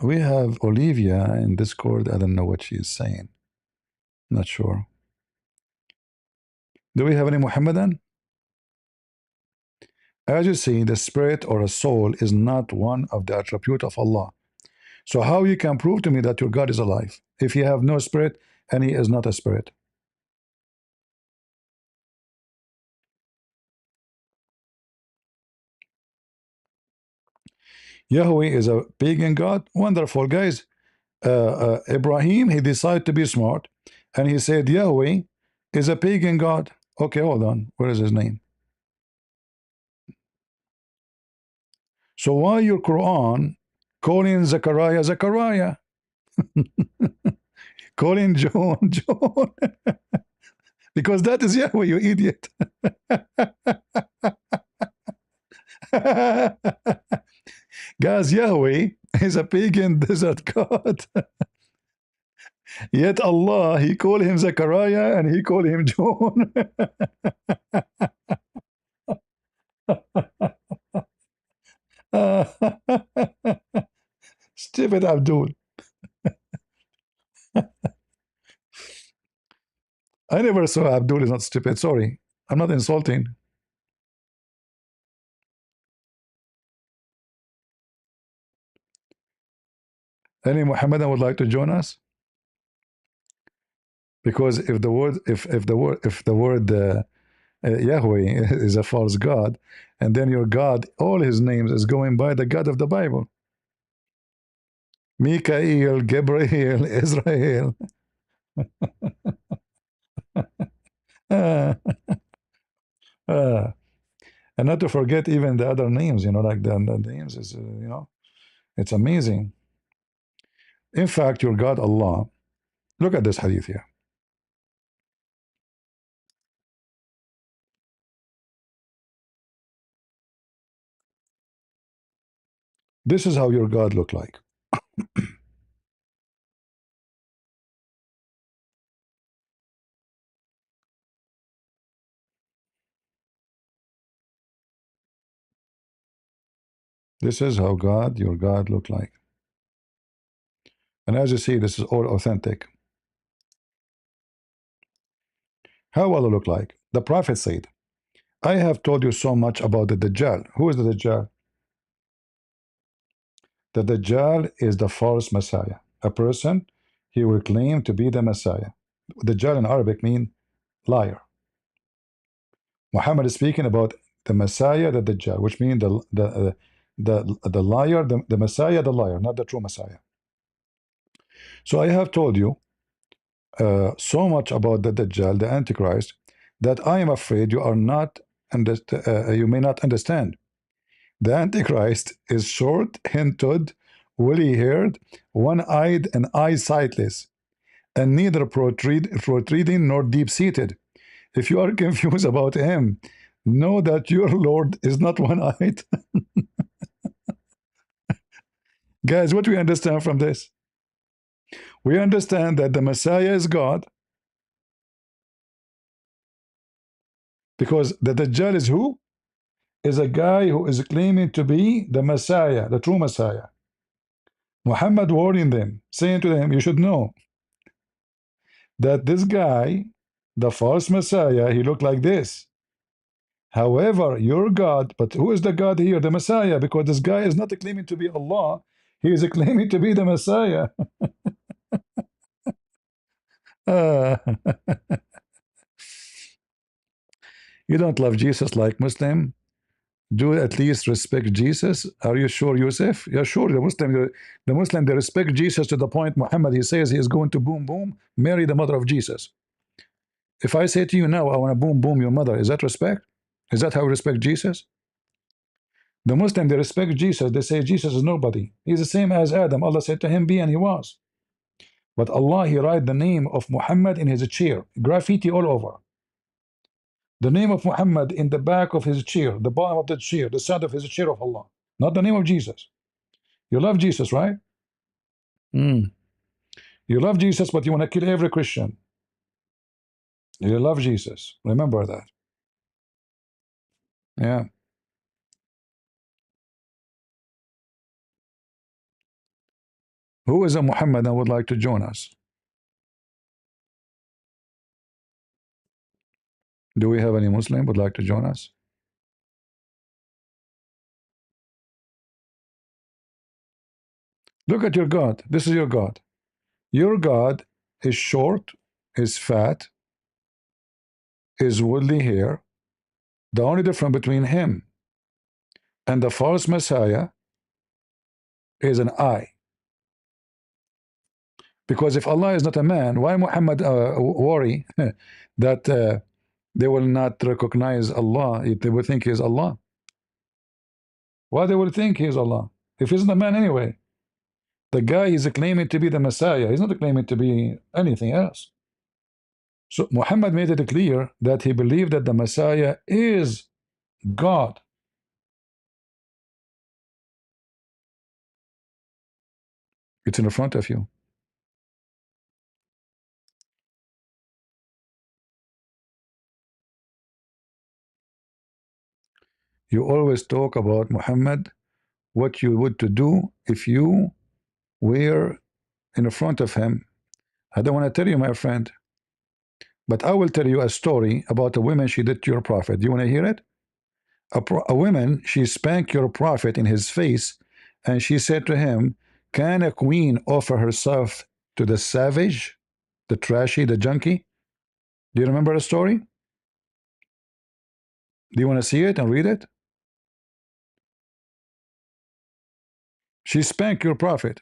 We have Olivia in Discord. I don't know what she is saying. Not sure. Do we have any Muhammadan? As you see, the spirit or a soul is not one of the attribute of Allah. So how you can prove to me that your God is alive if you have no spirit and he is not a spirit? Yahweh is a pagan God. Wonderful, guys. Ibrahim, he decided to be smart, and he said Yahweh is a pagan God. Okay, hold on. What is his name? So why your Quran calling Zechariah Zechariah? Calling John John? Because that is Yahweh, you idiot. Guys, Yahweh is a pagan desert God. Yet Allah, he called him Zechariah and he called him John. Stupid Abdul. I never saw Abdul is not stupid. Sorry. I'm not insulting. Any Muhammadan would like to join us? Because if the word Yahweh is a false god, and then your God, all his names is going by the God of the Bible. Mikael, Gabriel, Israel. And not to forget even the other names, like the names is, it's amazing. In fact, your God Allah, look at this hadith here. This is how your God look like. This is how your God look like. And as you see, this is all authentic. How Allah look like? The Prophet said, I have told you so much about the Dajjal. Who is the Dajjal? The Dajjal is the false Messiah. A person, he will claim to be the Messiah. Dajjal in Arabic mean liar. Muhammad is speaking about the Messiah, the Dajjal, which means the liar, the Messiah, the liar, not the true Messiah. So I have told you so much about the Dajjal, the Antichrist, that I am afraid you are not you may not understand. The Antichrist is short-hinted, woolly-haired, one-eyed, and eye-sightless, and neither protruding nor deep-seated. If you are confused about him, know that your Lord is not one-eyed. Guys, what we understand from this? We understand that the Messiah is God, because the Dajjal is who? Is a guy who is claiming to be the Messiah, the true Messiah. Muhammad warning them, saying to them, you should know that this guy, the false Messiah, he looked like this. However, your God, but who is the God here? The Messiah, because this guy is not claiming to be Allah, he is claiming to be the Messiah. You don't love Jesus like Muslim? Do at least respect Jesus. Are you sure, Yusuf? Yeah, sure. The Muslim, they respect Jesus to the point Muhammad, he says he is going to boom boom marry the mother of Jesus. If I say to you now, I want to boom boom your mother, is that respect? Is that how we respect Jesus? The Muslim, they respect Jesus. They say Jesus is nobody. He's the same as Adam. Allah said to him, be, and he was. But Allah, he write the name of Muhammad in his chair, graffiti all over. The name of Muhammad in the back of his chair, the bottom of the chair, the side of his chair of Allah. Not the name of Jesus. You love Jesus, right? You love Jesus, but you want to kill every Christian. You love Jesus. Remember that. Yeah. Who is a Muhammad and would like to join us? Do we have any Muslim would like to join us? Look at your God. This is your God. Your God is short, is fat, is woolly hair. The only difference between him and the false Messiah is an eye. Because if Allah is not a man, why Muhammad worry that they will not recognize Allah? They will think he is Allah. Why they will think he is Allah? If he's not a man anyway. The guy is claiming to be the Messiah. He's not claiming to be anything else. So Muhammad made it clear that he believed that the Messiah is God. It's in front of you. You always talk about Muhammad, what you would to do if you were in front of him. I don't want to tell you, my friend, but I will tell you a story about a woman she did to your prophet. Do you want to hear it? A woman, she spanked your prophet in his face, and she said to him, can a queen offer herself to the savage, the trashy, the junkie? Do you remember the story? Do you want to see it and read it? She spanked your prophet.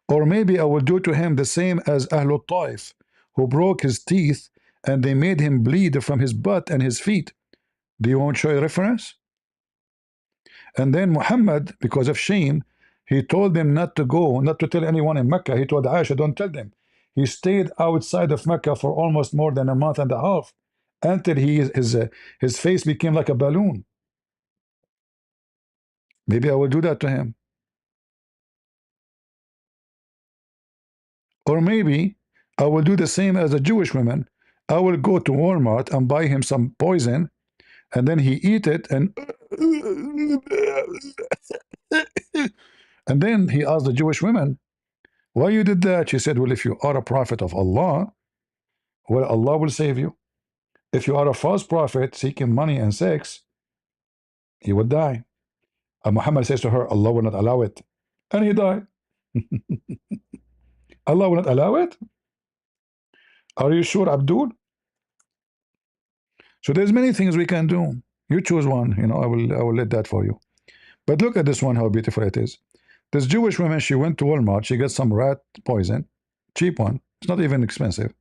Or maybe I will do to him the same as Ahlul Taif, who broke his teeth and they made him bleed from his butt and his feet. Do you want to show a reference? And then Muhammad, because of shame, he told them not to go, not to tell anyone in Mecca. He told Aisha, don't tell them. He stayed outside of Mecca for almost more than a month and a half until his face became like a balloon. Maybe I will do that to him. Or maybe I will do the same as a Jewish woman. I will go to Walmart and buy him some poison, and then he eat it, and then he asked the Jewish woman, why you did that? She said, well, if you are a prophet of Allah, well, Allah will save you. If you are a false prophet seeking money and sex, you will die. And Muhammad says to her, Allah will not allow it. And he died. Allah will not allow it? Are you sure, Abdul? So there's many things we can do. You choose one, I will let that for you. But look at this one, how beautiful it is. This Jewish woman, she went to Walmart, she got some rat poison, cheap one. It's not even expensive.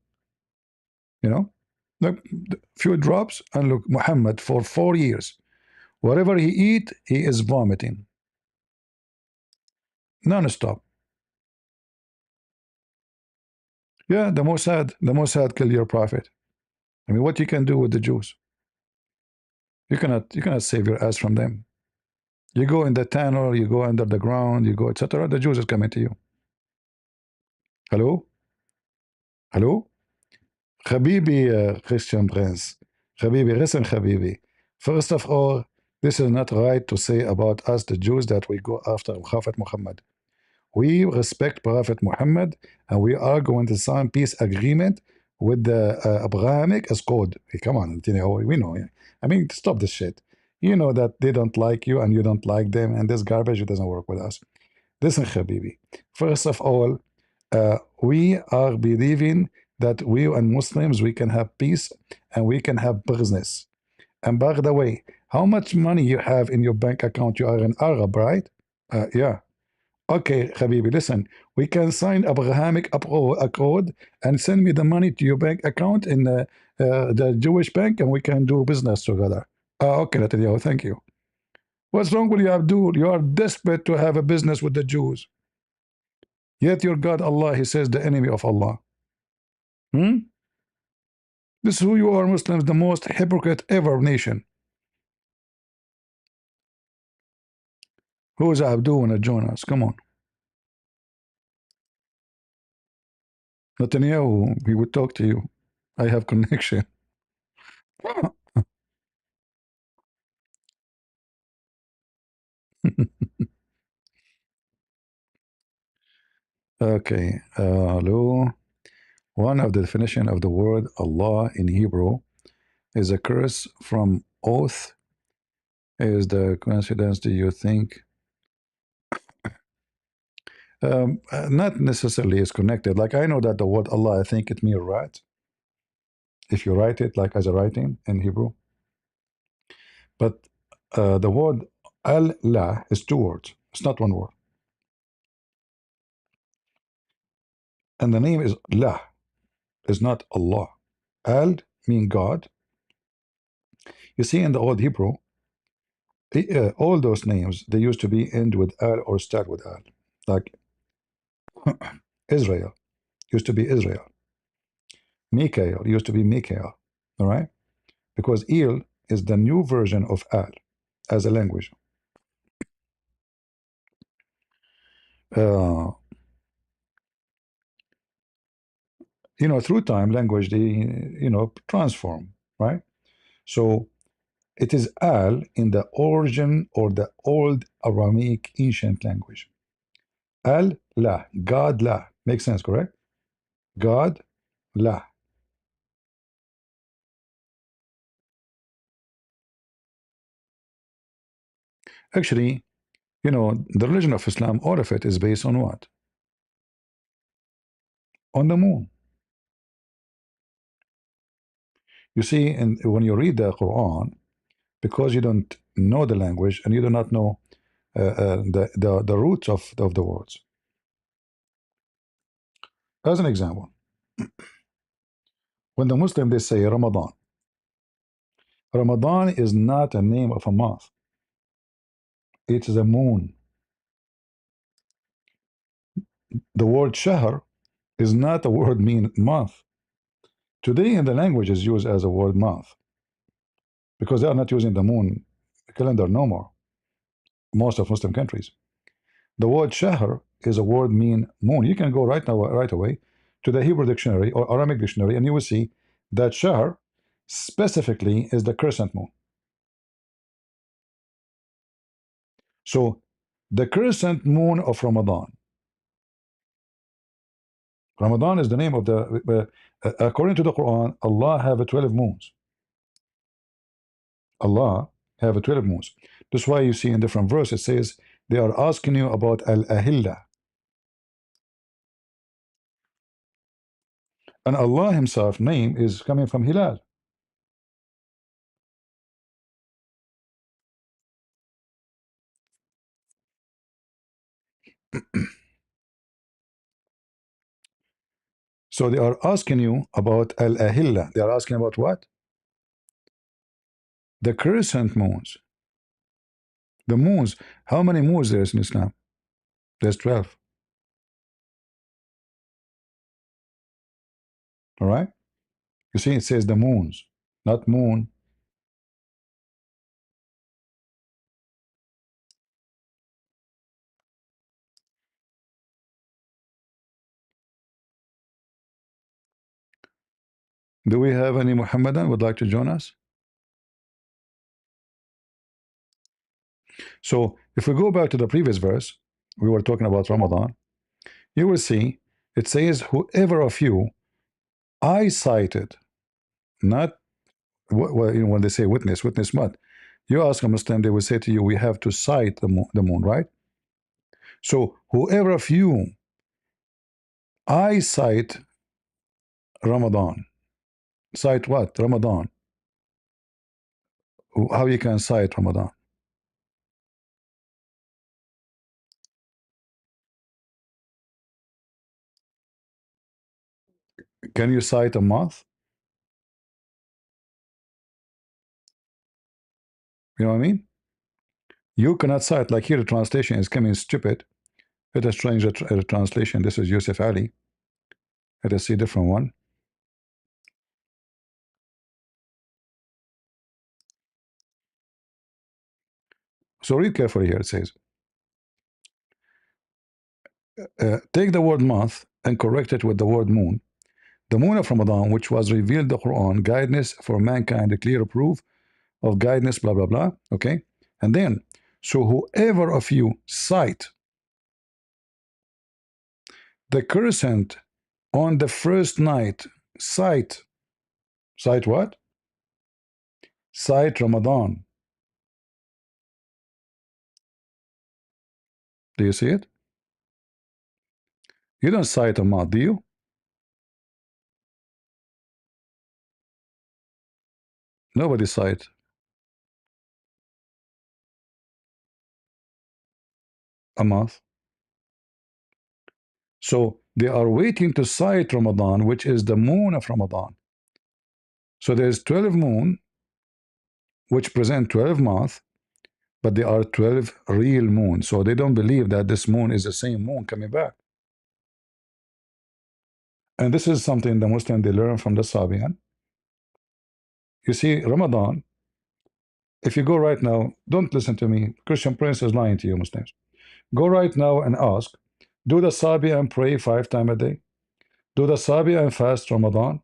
Look, few drops, and look, Muhammad for 4 years, whatever he eat, he is vomiting. Non-stop. Yeah, the Mossad killed your prophet. I mean, what you can do with the Jews? You cannot save your ass from them. You go in the tunnel, you go under the ground, you go, etc. The Jews are coming to you. Hello? Hello? Habibi, Christian Prince. Habibi, listen, Habibi. First of all, this is not right to say about us, the Jews, that we go after Prophet Muhammad. We respect Prophet Muhammad, and we are going to sign peace agreement with the Abrahamic Accord. Hey, come on, we know. I mean, stop this shit. You know that they don't like you and you don't like them, and this garbage doesn't work with us. Listen, Habibi. First of all, we are believing that we and Muslims, we can have peace and we can have business. And by the way, how much money you have in your bank account? You are an Arab, right? Yeah. Okay, Habibi, listen. We can sign Abrahamic Accord and send me the money to your bank account in the Jewish bank, and we can do business together. Okay, Netanyahu, thank you. What's wrong with you, Abdul? You are desperate to have a business with the Jews. Yet your God, Allah, he says, the enemy of Allah. This is who you are, Muslims, the most hypocrite ever nation. Who is Abdul want to join us? Come on. Netanyahu, he would talk to you. I have connection. Okay. Hello. One of the definition of the word Allah in Hebrew is a curse from oath. Is the coincidence, do you think? Not necessarily is connected. Like I know that the word Allah, I think it means right. If you write it like as a writing in Hebrew. But the word Allah is two words. It's not one word. And the name is La, is not Allah. Al mean God. You see in the old Hebrew, all those names, they used to be end with Al or start with Al. Like Israel used to be Israel. Mikael used to be Mikael. All right? Because Il is the new version of Al as a language. Uh, through time, language, they, transform, right? So it is Al in the origin or the old Aramaic ancient language. Al La, God La. Makes sense, correct? God La. Actually, the religion of Islam, all of it is based on what? On the moon. You see, and when you read the Quran, because you don't know the language and you do not know the roots of the words. As an example, when the Muslim they say Ramadan, Ramadan is not a name of a month. It is a moon. The word Shahr is not a word mean month. Today in the language is used as a word month because they are not using the moon calendar no more. Most of Muslim countries. The word Shahr is a word mean moon. You can go right away to the Hebrew dictionary or Aramaic dictionary and you will see that Shahr specifically is the crescent moon. So the crescent moon of Ramadan. Ramadan is the name of the according to the Quran, Allah have 12 moons. Allah have 12 moons. That's why you see in different verses it says they are asking you about Al-Ahillah. And Allah himself name is coming from Hilal. So they are asking you about Al-Ahillah. They are asking about what? The crescent moons. The moons. How many moons there is in Islam? There's 12. All right? You see, it says the moons, not moon. Do we have any Muhammadan would like to join us? So if we go back to the previous verse, we were talking about Ramadan, you will see it says, whoever of you I cited, not when they say witness what? You ask a Muslim, they will say to you, we have to cite the moon, right? So whoever of you I cite Ramadan, cite what? Ramadan. How you can cite Ramadan? Can you cite a month? You know what I mean? You cannot cite, like here the translation is coming stupid. Let us change the translation. This is Yusuf Ali. Let us see a different one. So read carefully here. It says, take the word month and correct it with the word moon. The moon of Ramadan, which was revealed the Quran, guidance for mankind, a clear proof of guidance, blah, blah, blah. Okay. And then, so whoever of you cite, The crescent on the first night, sight what? Sight Ramadan. Do you see it? You don't sight a month, do you? Nobody sight a month. So they are waiting to sight Ramadan, which is the moon of Ramadan. So there's 12 moon, which present 12 months, but there are 12 real moons. So they don't believe that this moon is the same moon coming back. And this is something the Muslim they learn from the Sabian. You see, Ramadan, if you go right now, don't listen to me. Christian Prince is lying to you, Muslims. Go right now and ask, do the Sabian pray 5 times a day? Do the Sabian fast Ramadan?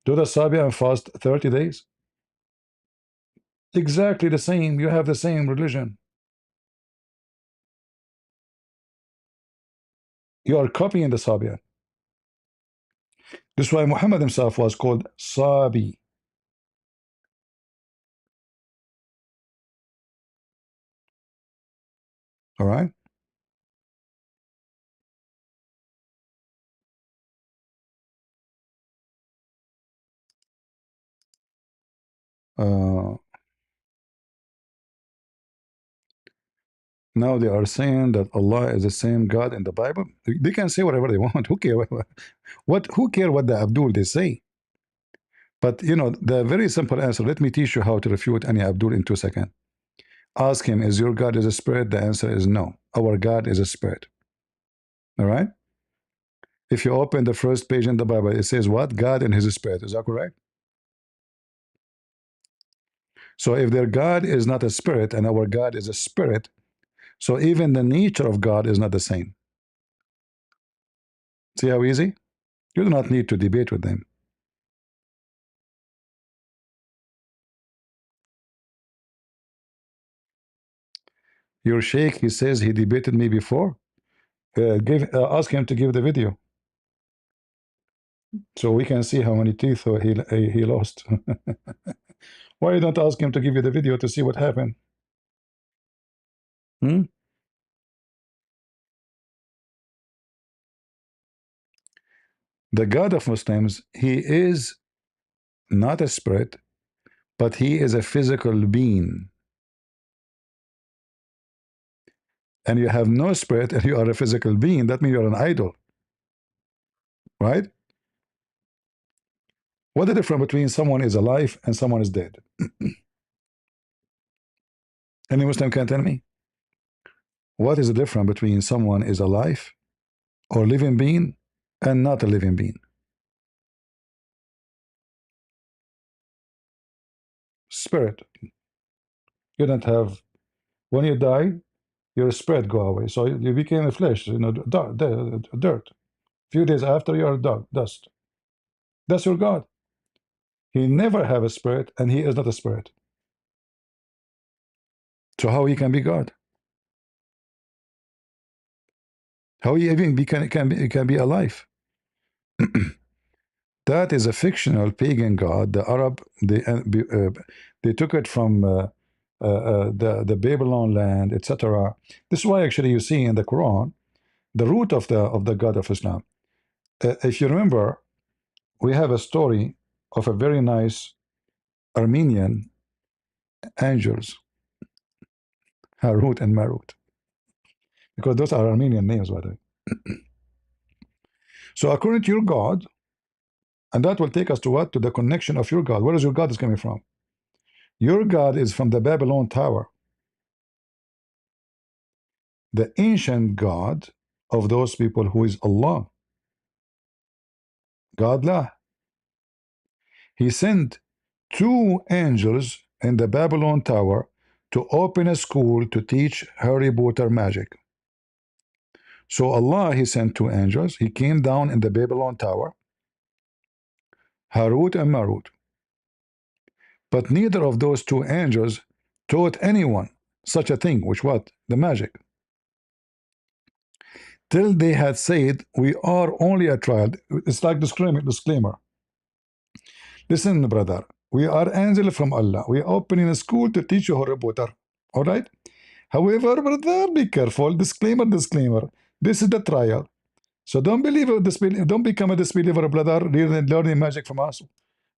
Do the Sabian fast 30 days? Exactly the same. You have the same religion. You are copying the Sabian. This is why Muhammad himself was called Sabi. All right. Now they are saying that Allah is the same God in the Bible. They can say whatever they want. Who care? Who care what the Abdul they say? But you know, the very simple answer. Let me teach you how to refute any Abdul in 2 seconds. Ask him, is your God is a spirit? The answer is no. Our God is a spirit. All right. If you open the first page in the Bible, it says what? God and his spirit. Is that correct? So if their God is not a spirit and our God is a spirit, so even the nature of God is not the same. See how easy? You do not need to debate with them. Your sheikh, he says he debated me before. Ask him to give the video so we can see how many teeth he lost. Why you don't ask him to give you the video to see what happened? Hmm? The God of Muslims, he is not a spirit, but he is a physical being. And you have no spirit and you are a physical being, that means you're an idol. Right? What is the difference between someone is alive and someone is dead? Any Muslim can tell me? What is the difference between someone is alive or living being and not a living being? Spirit. You don't have, when you die, your spirit go away. So you became a flesh, you know, dirt. Few days after, you are dust. That's your God. He never have a spirit, and he is not a spirit. So how he can be God? How he even can be alive? That is a fictional pagan god. The Arab, they took it from the Babylon land, etc. This is why actually you see in the Quran the root of the God of Islam. If you remember, we have a story of a very nice Armenian angels, Harut and Marut, because those are Armenian names, by the way. So according to your God, and that will take us to what? To the connection of your God. Where is your God is coming from? Your God is from the Babylon Tower. The ancient God of those people who is Allah. Godlah. He sent 2 angels in the Babylon Tower to open a school to teach Harry Potter magic. So Allah, he sent 2 angels. He came down in the Babylon Tower, Harut and Marut. But neither of those 2 angels taught anyone such a thing, which what? The magic. till they had said, we are only a trial. It's like disclaimer. Listen, brother, we are angel from Allah. We are opening a school to teach you Harry Potter. All right? However, brother, be careful. Disclaimer. This is the trial. So don't don't become a disbeliever, brother, learning magic from us.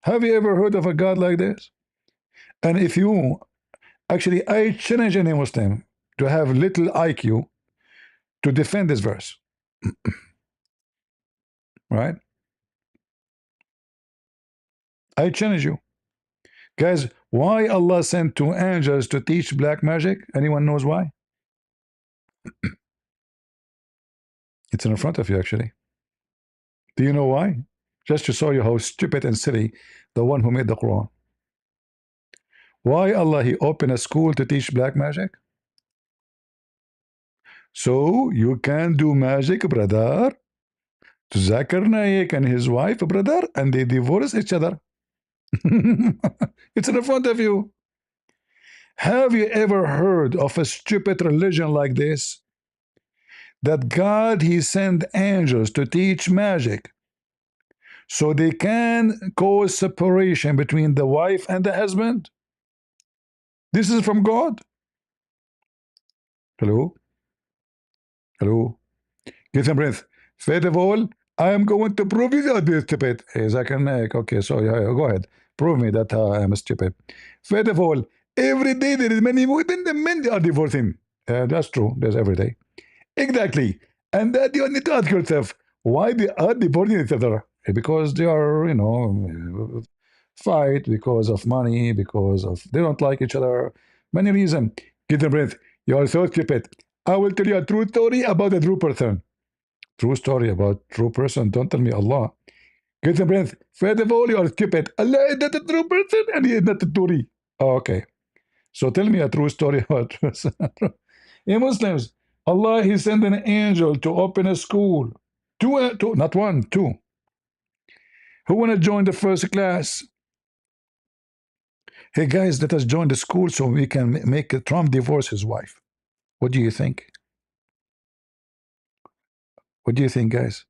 Have you ever heard of a God like this? And if you actually, I challenge any Muslim to have little IQ to defend this verse. Right? I challenge you. Guys, why Allah sent two angels to teach black magic? Anyone knows why? It's in front of you, actually. Do you know why? Just to show you how stupid and silly the one who made the Quran. Why Allah He opened a school to teach black magic? So you can do magic, brother, to Zakir Naik and his wife, brother, and they divorce each other. It's in front of you. Have you ever heard of a stupid religion like this? That God He sent angels to teach magic so they can cause separation between the wife and the husband? This is from God. Hello? Hello? Get some breath. First of all, I am going to prove you that you're stupid. Yes, I can make. Okay, so yeah, go ahead. Prove me that I am stupid. First of all, every day there is many women, the men are divorcing. That's true. There's every day. Exactly. And that you need to ask yourself, why they are divorcing each other? Because they are, fight because of money, because of they don't like each other. Many reasons. Get a breath. You are so stupid. I will tell you a true story about a true person. True story about true person. Don't tell me Allah. Get a breath. First of all, you are stupid. Allah is not a true person and He is not a Turi. Oh, okay. So tell me a true story about person. In Muslims, Allah He sent an angel to open a school. Two, not one, two. Who want to join the first class? Hey guys, let us join the school so we can make Trump divorce his wife. What do you think? What do you think, guys?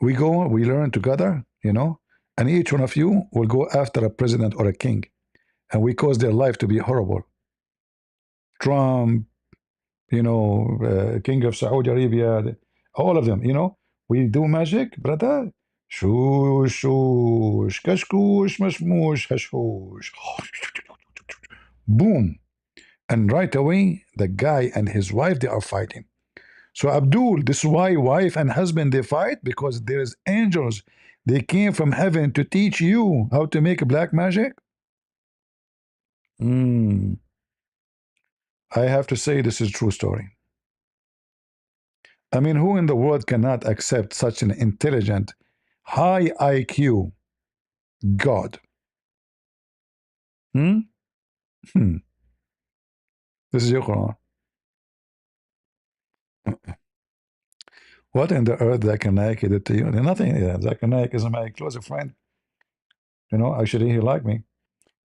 We go, we learn together, and each one of you will go after a president or a king, and we cause their life to be horrible. Trump, King of Saudi Arabia, all of them, we do magic, brother. Shush, shush, kashkush, mashmush, hashhush. Boom. And right away, the guy and his wife, they are fighting. So Abdul, this is why wife and husband, they fight, because there is angels. They came from heaven to teach you how to make black magic. I have to say this is a true story. I mean, who in the world cannot accept such an intelligent, high IQ God? This is your Quran. What in the earth Zakir Naik did to you? Nothing. Zakir Naik is my close friend. Actually, he liked me.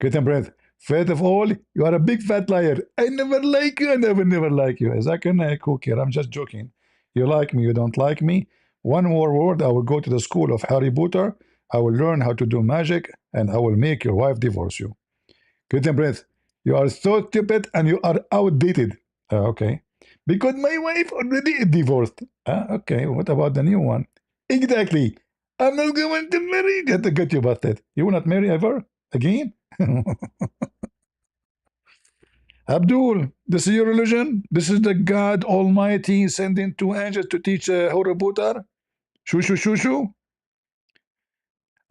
Get a breath. First of all, you are a big fat liar. I never like you. I never like you. Zakir Naik, who cares? I'm just joking. You like me, you don't like me. One more word, I will go to the school of Harry Potter. I will learn how to do magic, and I will make your wife divorce you. Get a breath. You are so stupid and you are outdated. Okay. Because my wife already is divorced. Okay, what about the new one? Exactly. I'm not going to marry. Get you busted. You will not marry ever again? Abdul, this is your religion? This is the God Almighty sending two angels to teach Harry Potter? Shoo, shoo, shoo, shoo.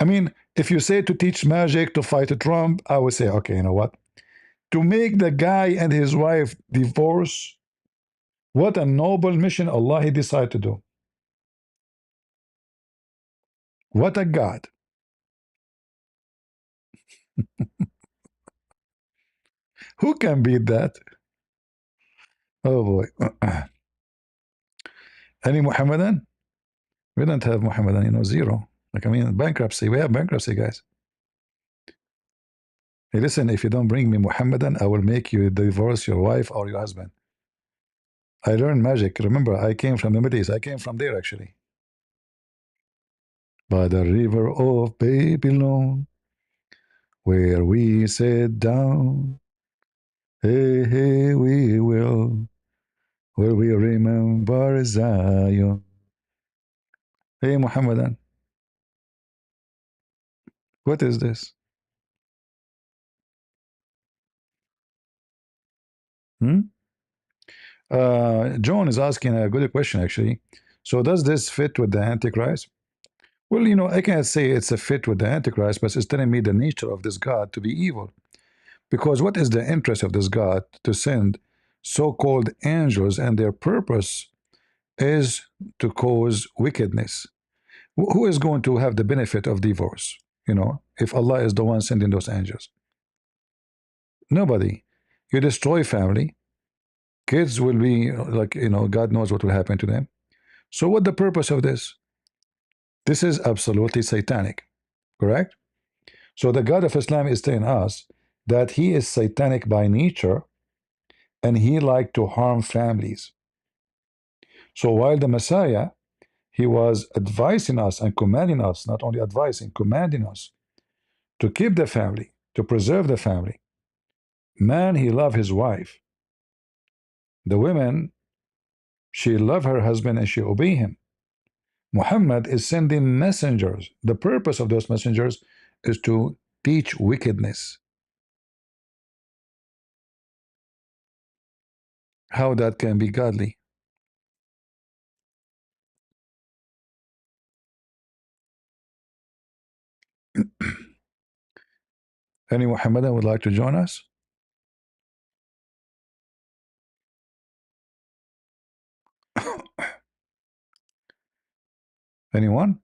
I mean, if you say to teach magic to fight Trump, I would say, okay, you know what? To make the guy and his wife divorce, what a noble mission Allah He decided to do. What a God. Who can beat that? Oh boy. Any Muhammadan? We don't have Muhammadan, zero. Like, I mean, bankruptcy. We have bankruptcy, guys. Hey, listen, if you don't bring me Muhammadan, I will make you divorce your wife or your husband. I learned magic. Remember, I came from the Middle East. I came from there, actually. By the river of Babylon, where we sit down. Hey, hey, we will, where we remember Zion. Hey, Muhammadan, what is this? John is asking a good question, actually. So, does this fit with the Antichrist? Well, I can't say it's a fit with the Antichrist, but it's telling me the nature of this God to be evil. Because what is the interest of this God to send so-called angels, and their purpose is to cause wickedness? Who is going to have the benefit of divorce? If Allah is the one sending those angels, nobody. You destroy family, kids will be like, God knows what will happen to them. So, what the purpose of this? This is absolutely satanic, correct? So, the God of Islam is telling us that he is satanic by nature, and he liked to harm families. So, while the Messiah, he was advising us and commanding us, not only advising, commanding us to keep the family, to preserve the family. Man, he loved his wife. The women, she loved her husband and she obeyed him. Muhammad is sending messengers. The purpose of those messengers is to teach wickedness. How that can be godly? Any Muhammadan would like to join us? Anyone?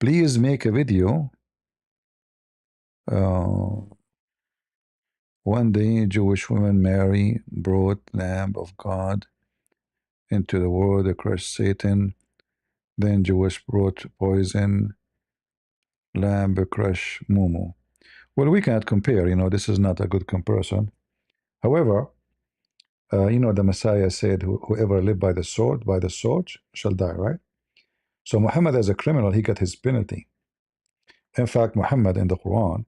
Please make a video. One day, Jewish woman Mary brought Lamb of God into the world to crush Satan. Then Jewish brought poison, Lamb crush Mumu. Well, we cannot compare. This is not a good comparison. However, the Messiah said, whoever live by the sword shall die, right? So Muhammad, as a criminal, he got his penalty. In fact, Muhammad in the Quran,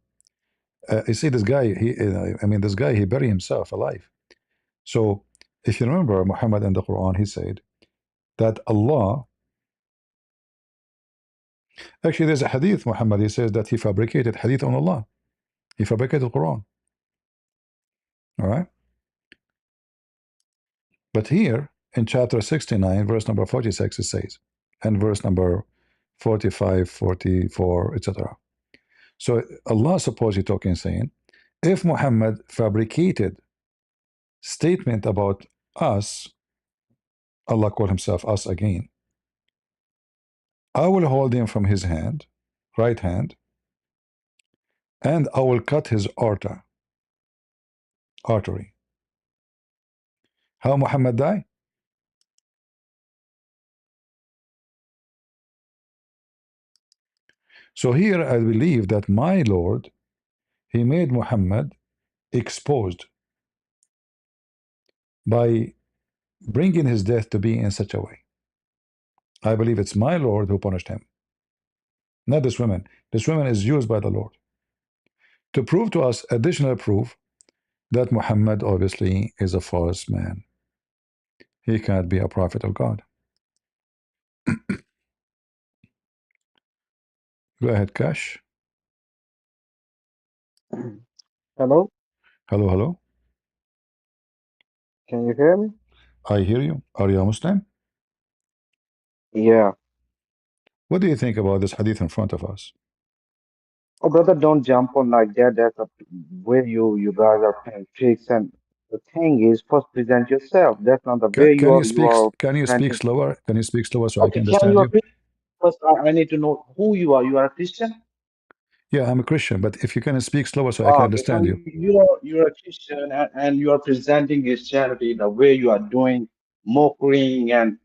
you see this guy, this guy, he buried himself alive. So if you remember, Muhammad in the Quran, he said that Allah, actually there's a hadith, Muhammad, he says that he fabricated hadith on Allah. He fabricated the Quran. All right? But here in chapter 69, verse number 46, it says, and verse number 45, 44, etc. So Allah supposedly talking, saying, if Muhammad fabricated statement about us, Allah called himself us again, I will hold him from his hand, right hand, and I will cut his artery. How Muhammad died? So here I believe that my Lord, he made Muhammad exposed by bringing his death to be in such a way. I believe it's my Lord who punished him, not this woman. This woman is used by the Lord to prove to us additional proof that Muhammad obviously is a false man. He can't be a prophet of God. Go ahead, Kash. Hello, Hello, hello. can you hear me? I hear you. Are you a Muslim? Yeah. What do you think about this hadith in front of us? Oh, brother, don't jump on like that. That's a where you guys are playing tricks. And the thing is, first present yourself. That's not the way Can you you speak? are Can you speak presenting. slower? Can you speak slower so I Okay, can can understand you you? repeat? First, I need to know who you are. You are a Christian? Yeah, I'm a Christian, but if you can speak slower so I can Ah, okay, so understand you. you're a Christian and you are presenting Christianity the way you are doing, mocking and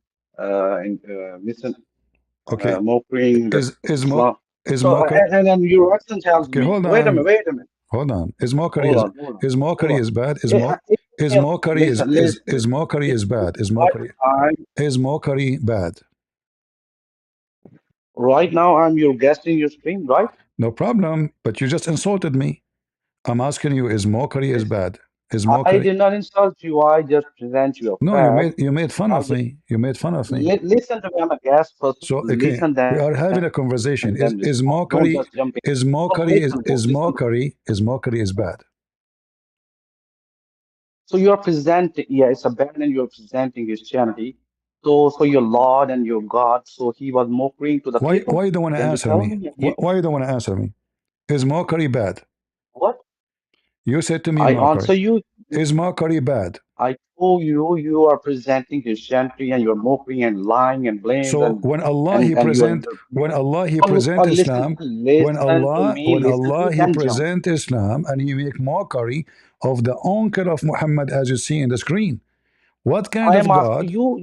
Okay, mocking the is mo Islam. is So mockery? and then your accent tells Okay, me, hold wait a on, minute, wait a minute. hold on. Is mockery Hold on, hold on, is hold mockery on. is bad? Is Eh, mock? Is Yeah, mockery listen, is mockery is bad? Is mockery bad? right now I'm your guest in your stream, right? No problem. But you just insulted me. I'm asking you, is mockery is Listen, bad? Is I mockery? did not insult you. I just present you a No, fact. you made fun I of just me. You made fun of me. listen to me. I'm a guest. First of So all, okay, listen, we are having a and conversation. then respond. Don't just jump in. No, listen, bro. Listen, bro. Is mockery is bad? So you're presenting, yeah, it's a band and you're presenting Christianity. So your Lord and your God, so he was mocking to the Why people. you don't want to Can you answer tell me? me? Why you don't want to answer me? Is mockery bad? What? You said to me I mockery. answer you. Is mockery bad? I told you you are presenting Christianity and you're mocking and lying and blames So and when Allah he oh, present listen, Islam, when listen to Allah me, he then jump. present Islam and he make mockery of the uncle of Muhammad as you see in the screen. What kind I of am asking God? you.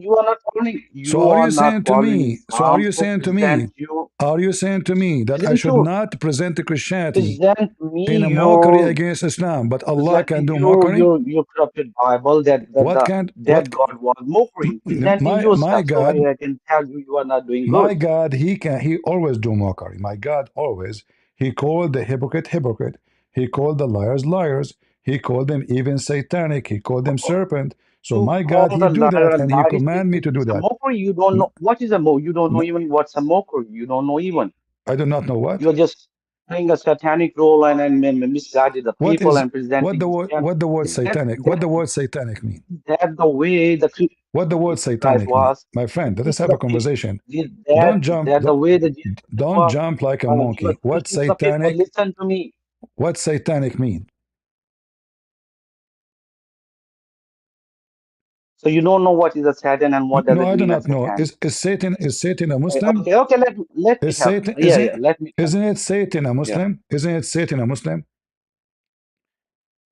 So You are are you not saying to following me? So are Islam. you So saying to present me? you. Are you saying to me that I Isn't should true. not present Christianity Present me in a mockery your against Islam, but Allah present can do your mockery? your corrupted Bible that What the kind? that God was mocking, presenting My yourself. So God, I can tell you you are not doing good. my God, he always do mockery. My God always he called the hypocrite hypocrite. He called the liars liars. He called them even satanic. He called them serpent. So To my call God, he the do liar that, a and he lie is command me to do it's a that. mockery. You don't know what is a mo. You don't know No, even what's a mockery. You don't know even. I do not know what. You are just playing a satanic role and misguided the What people is and presenting Christianity. what the word That satanic? What that the word satanic mean? that the way the What the word Jesus Christ satanic mean? was My to friend, let us teach have the a people. conversation. That Don't jump. that the way that Jesus Christ Don't was. jump like a He was monkey. What preaching to the people. satanic? Listen to me. What satanic mean? So you don't know what is a Satan and what does No, it I do mean a not know. Satan. Is Satan a Muslim? Okay. Let me Is help. Satan Yeah, yeah. Let me help. isn't it Satan a Yeah. Muslim? Isn't it Satan a Muslim?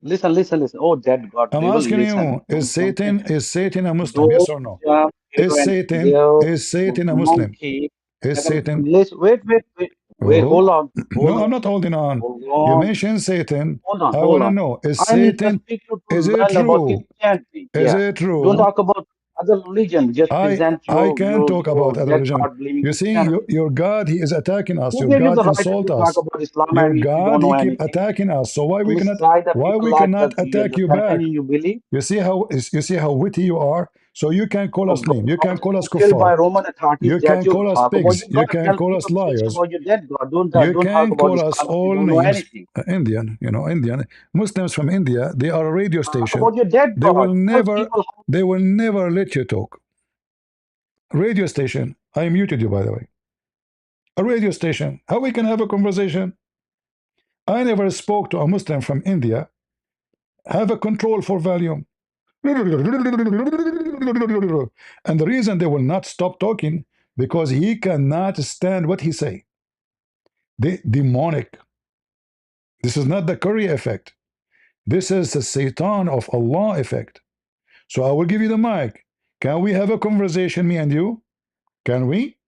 Listen. Oh, that God, I'm they will asking listen. you, Don't jump in. Is Satan a Muslim? Yes Don't or no? jump here and yell Is Satan a Muslim? monkey. Is And then, Satan? listen, wait. Oh, Hold no, I'm on, not holding on. hold You on, mentioned Satan. I hold want to on. know, is I need to Satan, speak to is it learn about true? Christianity. Is Yeah. it Don't true? talk about other religion. Just present I can talk about your other dead religion. God blaming You see, Christianity. your God, he is attacking us. Who Your gave you God the right insult to talk us. about Islam Your and if you don't God, know he keep anything? attacking us. So To misguide the why people we like cannot attack the you Satan back? in you believe? You see how witty you are. So you can call Oh, us name. You can God call us killed by kuffar. Roman authorities You that can you call us talk about. pigs. You You gotta can tell call us people preach liars. about your dead God. You Don't talk can about call us Islam if all you don't know names. anything. Indian, Indian Muslims from India. They are a radio Talk station. about your dead They God. will Tell never, people they will never let you talk. Radio station. I muted you, by the way. A radio station. How we can have a conversation? I never spoke to a Muslim from India. Have a control for volume. And the reason they will not stop talking because he cannot stand what he say. The demonic. This is not the Curry effect. This is the Satan of Allah effect. So I will give you the mic. Can we have a conversation, me and you? Can we?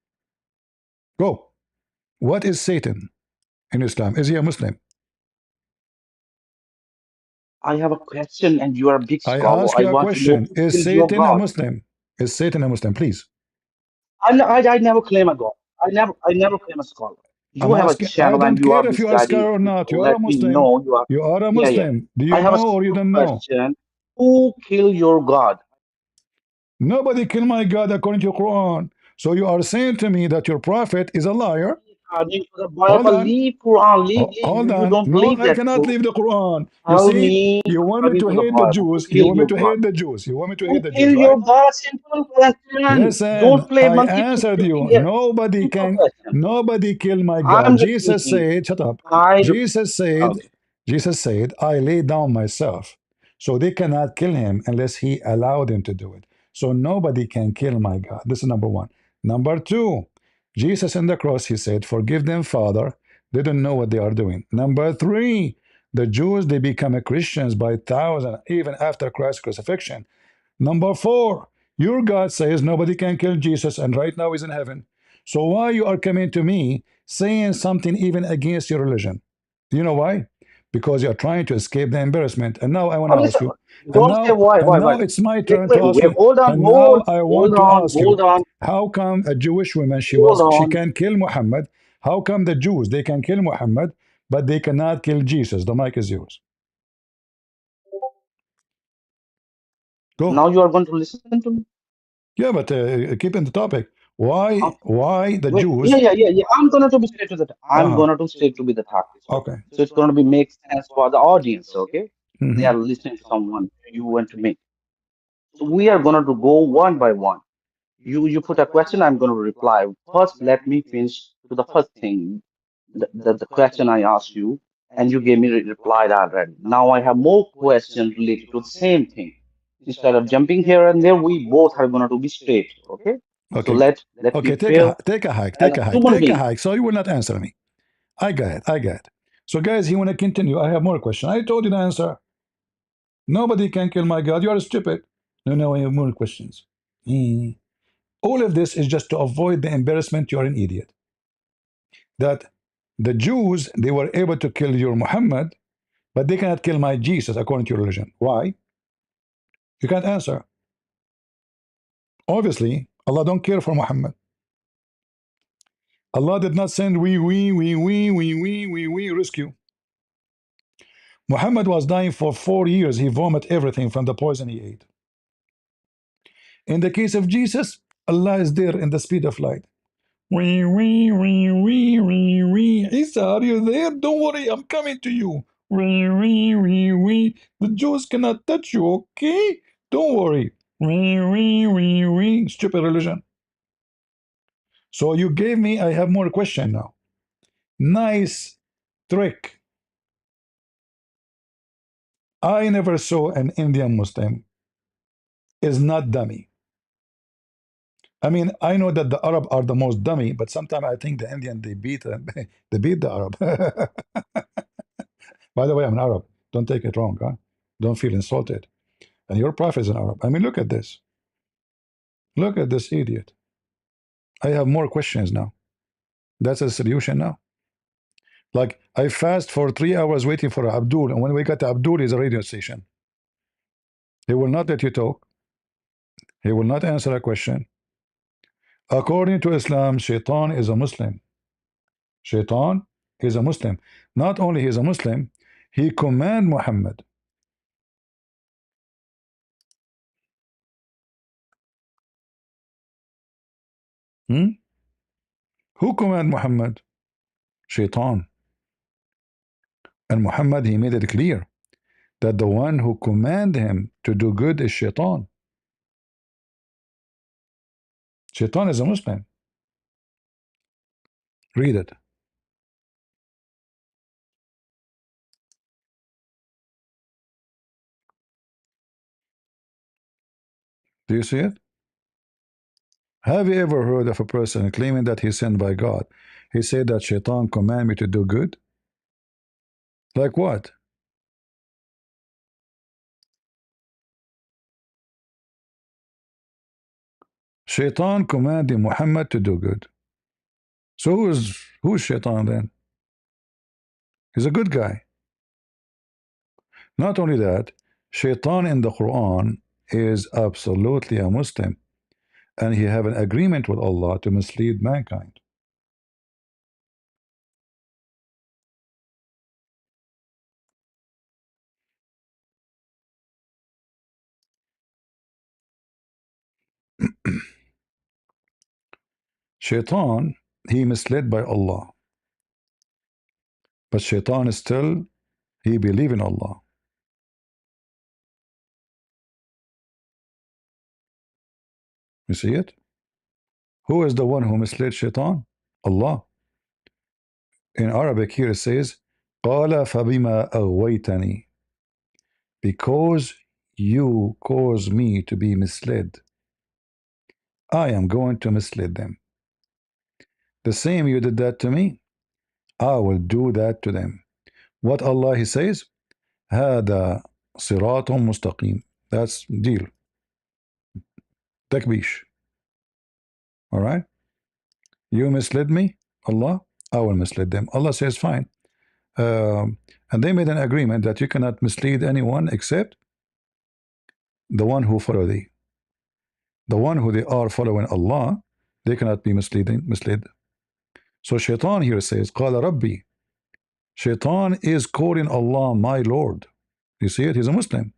Go. What is Satan in Islam? Is he a Muslim? I have a question and you are a big I scholar. ask I you a want to know question. who Is killed your Satan a God. Muslim? Is Satan a Muslim? Please. I never claim a God. I never claim a scholar. You I'm have a asking, I channel and don't you are care if you are a misguiding scholar or not. people. You are a Let me Muslim. know you are. You are a Yeah. Muslim. Do I you have a know or you simple don't know? question. Who killed your God? Nobody kill my God according to Quran. So you are saying to me that your prophet is a liar? According to the Hold Bible, on. leave Quran, leave. Hold You on. don't No, believe I that cannot book. leave the Quran. You Tell see, me, you want me according to to the hate the Bible, who Jews. You killed want me your to God? hate the Jews. You want me to hate Who the Jews, killed right? your God? Simple question. Listen, Don't play I monkey answered you. here. Simple question. Nobody kill my God. I'm just Jesus speaking. said, shut up. I Jesus said, okay. I lay down myself. So they cannot kill him unless he allowed them to do it. So nobody can kill my God. This is number one. Number two, Jesus on the cross, he said, forgive them, Father. They don't know what they are doing. Number three, the Jews, they become Christians by thousands, even after Christ's crucifixion. Number four, your God says nobody can kill Jesus, and right now he's in heaven. So why you are coming to me saying something even against your religion? You know why? because you are trying to escape the embarrassment. And now I want to ask Listen, you. And don't say now, why, and why. now it's my Wait, turn wait, to ask wait, you. hold on, And now I hold want to on, ask hold you. on, How come a Jewish woman hold she on. can kill Muhammad? How come the Jews they can kill Muhammad, but they cannot kill Jesus? The mic is yours. Go. Now you are going to listen to me? Yeah, but keeping the topic. Why? Okay. Why the Wait, Jews? yeah. I'm gonna to be straight to the. I'm Uh-huh. gonna to straight to be the topic. Okay. So it's gonna be make sense for the audience. Okay, they Mm-hmm. are listening to someone you and to me. So we are gonna to go one by one. You put a question, I'm gonna reply. First, let me finish to the first thing, the question I asked you, and you gave me replied already. Now I have more questions related to the same thing. Instead of jumping here and there, we both are gonna to be straight. Okay. So Okay. let be Okay. fair Take a hike. as Take a hike. human Take a beings. hike. So you will not answer me. I got it. I got it. So guys, you want to continue? I have more questions. I told you the answer. Nobody can kill my God. You are stupid. No, I have more questions. Mm. All of this is just to avoid the embarrassment. You're an idiot. That the Jews, they were able to kill your Muhammad, but they cannot kill my Jesus according to your religion. Why? You can't answer. Obviously, Allah don't care for Muhammad. Allah did not send we rescue. Muhammad was dying for 4 years. He vomited everything from the poison he ate. In the case of Jesus, Allah is there in the speed of light. Isa, are you there? Don't worry, I'm coming to you. The Jews cannot touch you, okay? Don't worry. Stupid religion. So you gave me, I have more question now. Nice trick. I never saw an Indian Muslim is not dummy. I mean, I know that the Arab are the most dummy, but sometimes I think the Indian they beat they beat the Arab. By the way, I'm an Arab. Don't take it wrong, huh? Don't feel insulted. And your prophet is an Arab. I mean, look at this. Look at this idiot. I have more questions now. That's a solution now. Like I fast for 3 hours waiting for Abdul, and when we got to Abdul, is a radio station. He will not let you talk. He will not answer a question. According to Islam, Shaitan is a Muslim. Shaitan is a Muslim. Not only he is a Muslim, he command Muhammad. Hmm? Who command Muhammad? Shaitan. And Muhammad, he made it clear that the one who command him to do good is Shaitan. Shaitan is a Muslim. Read it. Do you see it? Have you ever heard of a person claiming that he's sent by God? He said that Shaitan command me to do good? Like what? Shaitan commanded Muhammad to do good. So who's Shaitan then? He's a good guy. Not only that, Shaitan in the Quran is absolutely a Muslim, and he have an agreement with Allah to mislead mankind. Shaitan, he misled by Allah, but Shaitan is still, he believe in Allah. You see it? Who is the one who misled Shaitan? Allah. In Arabic here it says, قال فبما أغويتني, because you cause me to be misled, I am going to mislead them. The same you did that to me, I will do that to them. What Allah He says, هذا صراط مستقيم. That's deal. Takbish. All right? You misled me, Allah, I will mislead them. Allah says, fine. And they made an agreement that you cannot mislead anyone except the one who follow thee. The one who they are following Allah, they cannot be misled. So Shaitan here says, قال ربي. Shaitan is calling Allah my Lord. You see it? He's a Muslim.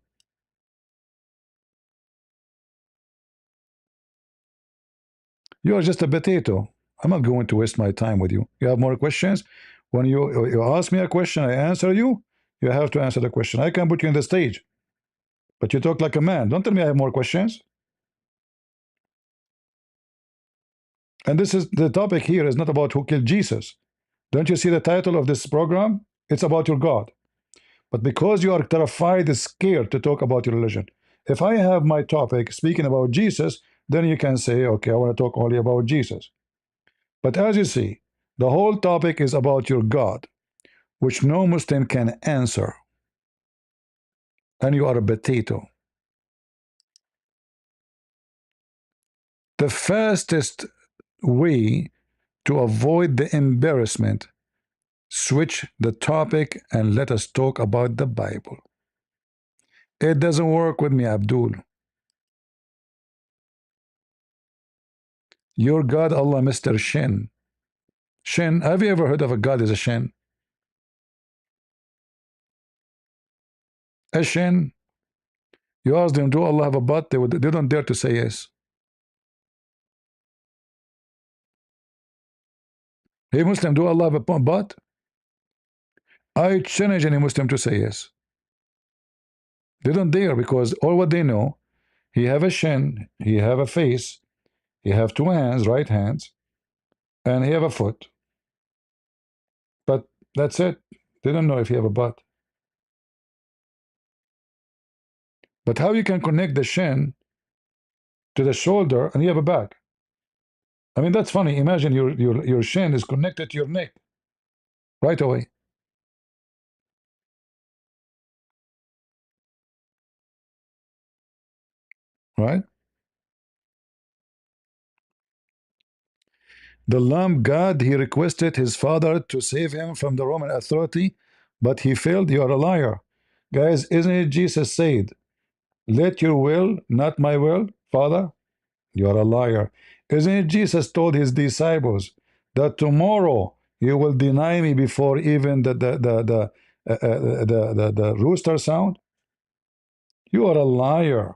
You are just a potato. I'm not going to waste my time with you. You have more questions? When you ask me a question, I answer you. You have to answer the question. I can put you in the stage, but you talk like a man. Don't tell me I have more questions. And this is the topic here is not about who killed Jesus. Don't you see the title of this program? It's about your God. But because you are terrified, scared to talk about your religion. If I have my topic speaking about Jesus, then you can say, okay, I want to talk only about Jesus. But as you see, the whole topic is about your God, which no Muslim can answer. And you are a potato. The fastest way to avoid the embarrassment, switch the topic and let us talk about the Bible. It doesn't work with me, Abdul. Your God, Allah, Mr. Shin. Shin, have you ever heard of a God as a Shin? A Shin. You ask them, do Allah have a butt? They don't dare to say yes. Hey Muslim, do Allah have a butt? I challenge any Muslim to say yes. They don't dare because all what they know, he have a shin, he have a face, he have two hands, right hands, and he have a foot. But that's it. They don't know if he have a butt. But how you can connect the shin to the shoulder and you have a back? I mean, that's funny. Imagine your shin is connected to your neck right away. Right? The Lamb God, he requested his father to save him from the Roman authority, but he failed. You are a liar. Guys, isn't it Jesus said, let your will, not my will, Father? You are a liar. Isn't it Jesus told his disciples that tomorrow you will deny me before even the rooster sound? You are a liar.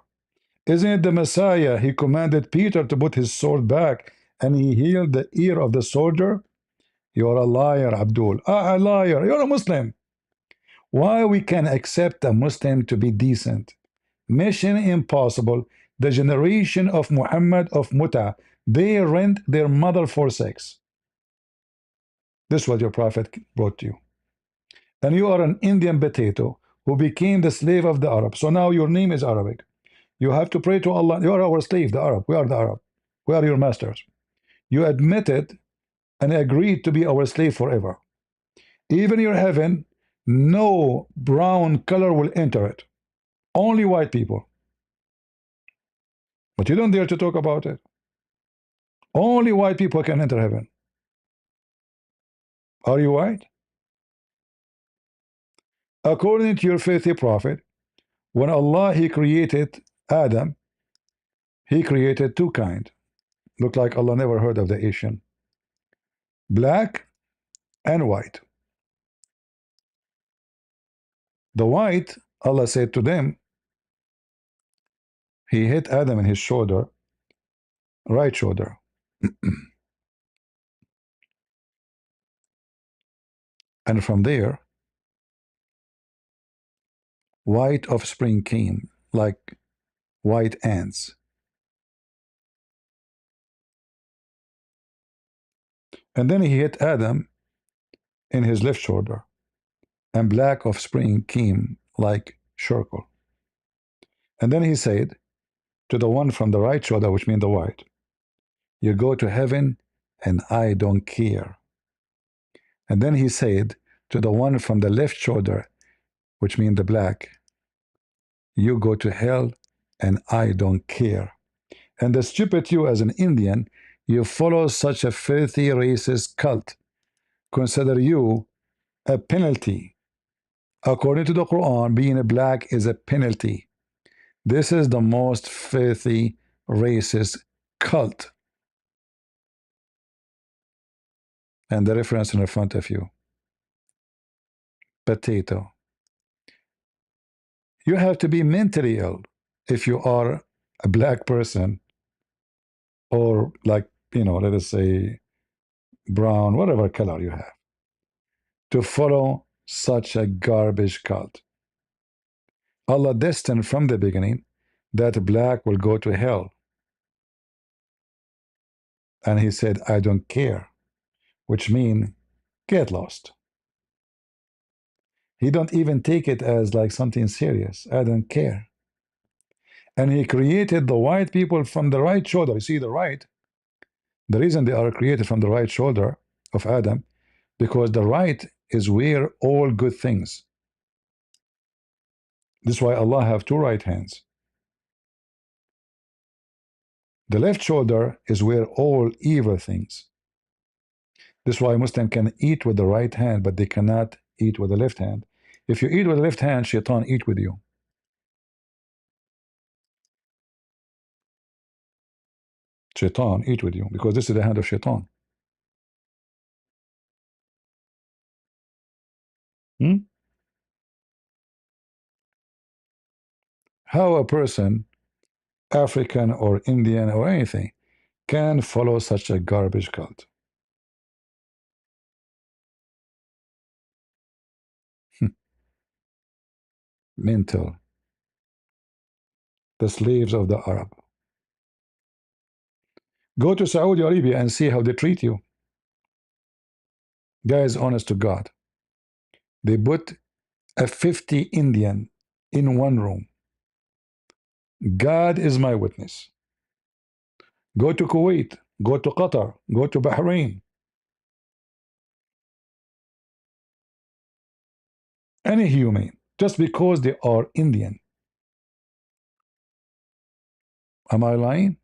Isn't it the Messiah? He commanded Peter to put his sword back and he healed the ear of the soldier. You are a liar, Abdul. A liar. You're a Muslim. Why we can accept a Muslim to be decent? Mission impossible. The generation of Muhammad of Muta, they rent their mother for sex. This is what your prophet brought to you. And you are an Indian potato who became the slave of the Arab. So now your name is Arabic. You have to pray to Allah. You are our slave, the Arab. We are the Arab. We are your masters. You admitted and agreed to be our slave forever. Even your heaven, no brown color will enter it. Only white people. But you don't dare to talk about it. Only white people can enter heaven. Are you white? According to your faithful prophet, when Allah he created Adam, he created two kind. Look like Allah never heard of the Asian. Black and white. The white, Allah said to them, he hit Adam in his shoulder, right shoulder. And from there, white offspring came, like white ants. And then he hit Adam in his left shoulder, and black offspring came like charcoal. And then he said to the one from the right shoulder, which means the white, you go to heaven and I don't care. And then he said to the one from the left shoulder, which means the black, you go to hell and I don't care. And the stupid you as an Indian, you follow such a filthy racist cult. Consider you a penalty. According to the Quran, being black is a penalty. This is the most filthy, racist cult. And the reference in front of you. Potato. You have to be mentally ill if you are a black person, or like, let us say brown, whatever color you have, to follow such a garbage cult. Allah destined from the beginning that black will go to hell. And he said, I don't care, which means get lost. He don't even take it as like something serious. I don't care. And he created the white people from the right shoulder. You see the right, the reason they are created from the right shoulder of Adam, because the right is where all good things. This is why Allah have two right hands. The left shoulder is where all evil things. This is why Muslim can eat with the right hand, but they cannot eat with the left hand. If you eat with the left hand, shaitan eat with you. Shaitan eat with you, because this is the hand of shaitan. How a person, African or Indian or anything, can follow such a garbage cult? Mental. The slaves of the Arab. Go to Saudi Arabia and see how they treat you. Guys, honest to God, they put a 50 Indian in one room. God is my witness. Go to Kuwait, go to Qatar, go to Bahrain. Any human, just because they are Indian. Am I lying?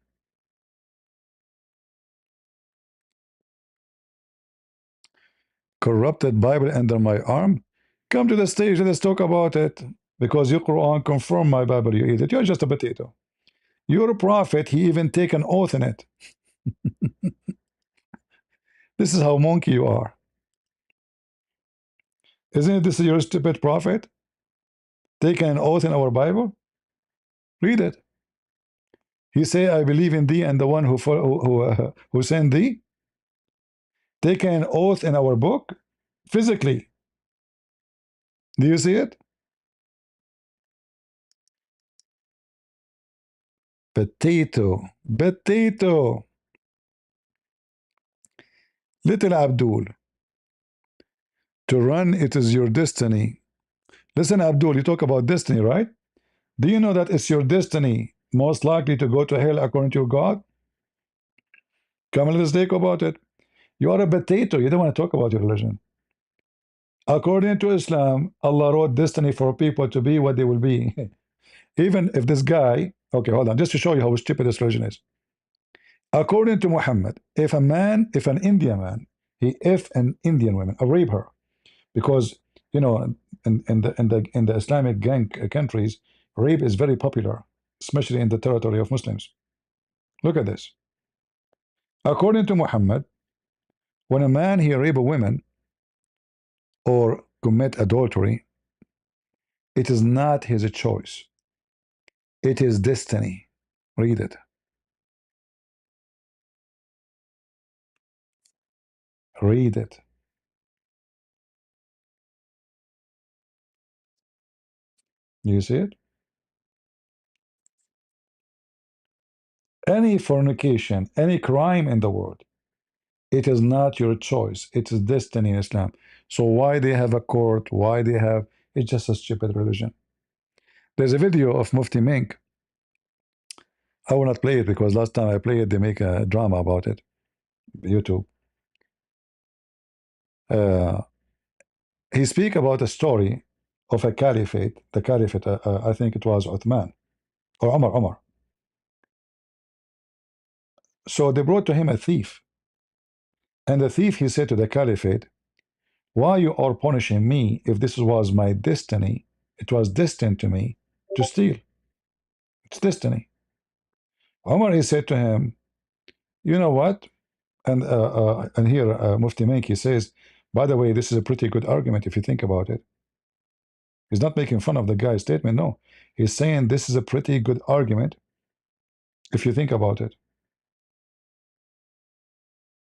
Corrupted Bible under my arm? Come to the stage and let's talk about it. Because your Quran confirm my Bible, you eat it. You're just a potato. You're a prophet, he even take an oath in it. This is how monkey you are. Isn't this your stupid prophet? Taking an oath in our Bible? Read it. He say, I believe in thee and the one who sent thee. Taking an oath in our book, physically. Do you see it? Potato. Potato. Little Abdul. To run, it is your destiny. Listen, Abdul, you talk about destiny, right? Do you know that it's your destiny most likely to go to hell according to God? Come and let's talk about it. You are a potato. You don't want to talk about your religion. According to Islam, Allah wrote destiny for people to be what they will be. Even if this guy, okay, hold on, just to show you how stupid this religion is. According to Muhammad, if an Indian man, if an Indian woman, rape her, because in the Islamic gang countries, rape is very popular, especially in the territory of Muslims. Look at this. According to Muhammad, when a man he rape a woman or commit adultery, it is not his choice. It is destiny. Read it. Read it. You see it? Any fornication, any crime in the world, it is not your choice. It is destiny in Islam. So why they have a court? Why they have? It's just a stupid religion. There's a video of Mufti Mink. I will not play it because last time I played it, they make a drama about it. YouTube. He speak about a story of a caliphate. The caliphate, I think it was Uthman or Umar. So they brought to him a thief. And the thief, he said to the caliphate, why you are punishing me if this was my destiny? It was destined to me to steal. It's destiny. Omar, he said to him, you know what? And here Mufti Menki says, by the way, this is a pretty good argument if you think about it. He's not making fun of the guy's statement. No, he's saying this is a pretty good argument if you think about it.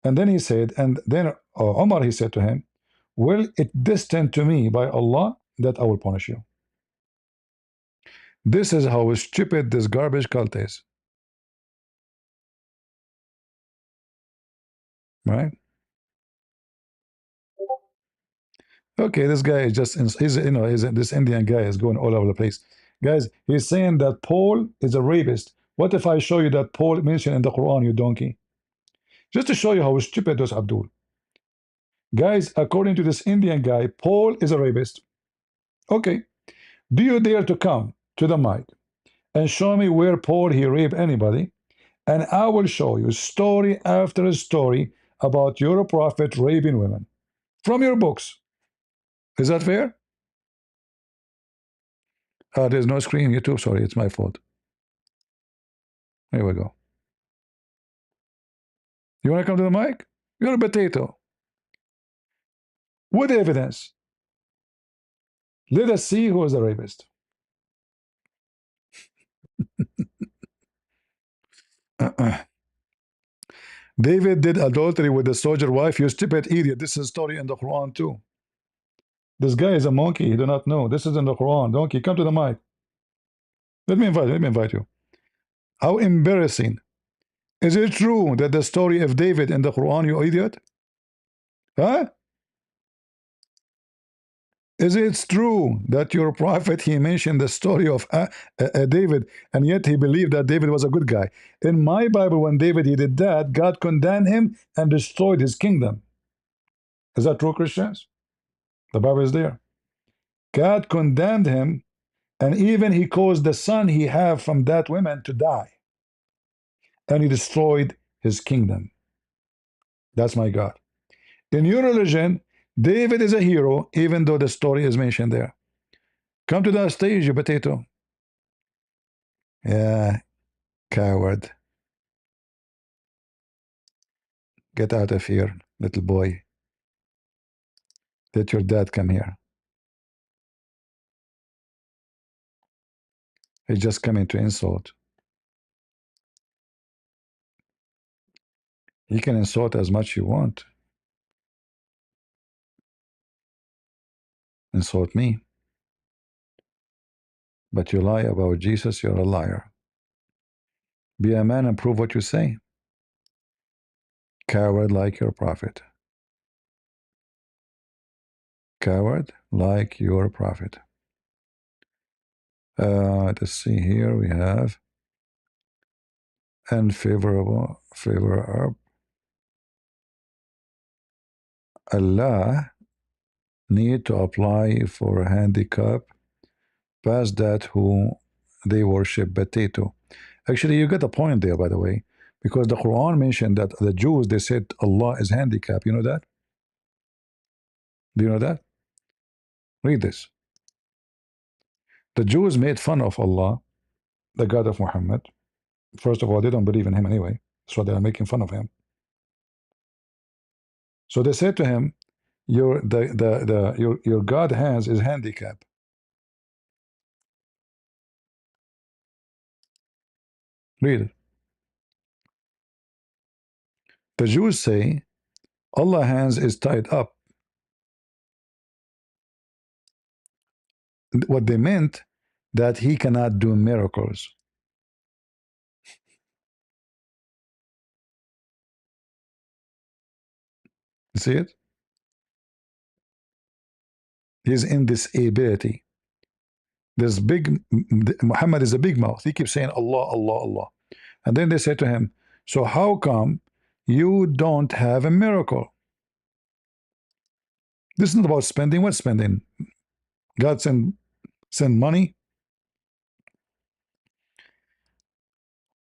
And then he said, and then Omar, he said to him, well, it destined to me by Allah that I will punish you. This is how stupid this garbage cult is. Right? Okay, this guy is just, he's, you know, this Indian guy is going all over the place. Guys, he's saying that Paul is a rapist. What if I show you that Paul mentioned in the Quran, you donkey? Just to show you how stupid was Abdul. Guys, according to this Indian guy, Paul is a rapist. Okay. Do you dare to come to the mic and show me where Paul he raped anybody? And I will show you story after story about your prophet raping women from your books. Is that fair? There's no screen on YouTube. Sorry, it's my fault. Here we go. You want to come to the mic? You're a potato. With evidence. Let us see who is the rapist. David did adultery with the soldier wife. You stupid idiot. This is a story in the Quran too. This guy is a monkey. He do not know. This is in the Quran. Donkey, come to the mic. Let me invite you. How embarrassing. Is it true that the story of David in the Quran, you idiot? Huh? Is it true that your prophet, he mentioned the story of David, and yet he believed that David was a good guy? In my Bible, when David he did that, God condemned him and destroyed his kingdom. Is that true, Christians? The Bible is there. God condemned him, and even he caused the son he had from that woman to die. And he destroyed his kingdom. That's my God. In your religion, David is a hero, even though the story is mentioned there. Come to the stage, you potato. Yeah, coward. Get out of here, little boy. Let your dad come here. He's just coming to insult. You can insult as much you want. Insult me. But you lie about Jesus, you're a liar. Be a man and prove what you say. Coward like your prophet. Coward like your prophet. Let's see here. We have unfavorable, favor up. Allah need to apply for a handicap past that who they worship potato. Actually, you get a point there, by the way, because the Quran mentioned that the Jews, they said Allah is handicapped. You know that? Do you know that? Read this. The Jews made fun of Allah, the God of Muhammad. First of all, they don't believe in him anyway, so they are making fun of him. So they said to him, your God hands is handicapped. Read it. The Jews say Allah hands is tied up. What they meant that he cannot do miracles. You see it? He's in disability. This big Muhammad is a big mouth. He keeps saying Allah, Allah, Allah. And then they say to him, so how come you don't have a miracle? This is not about spending. What spending? God send money.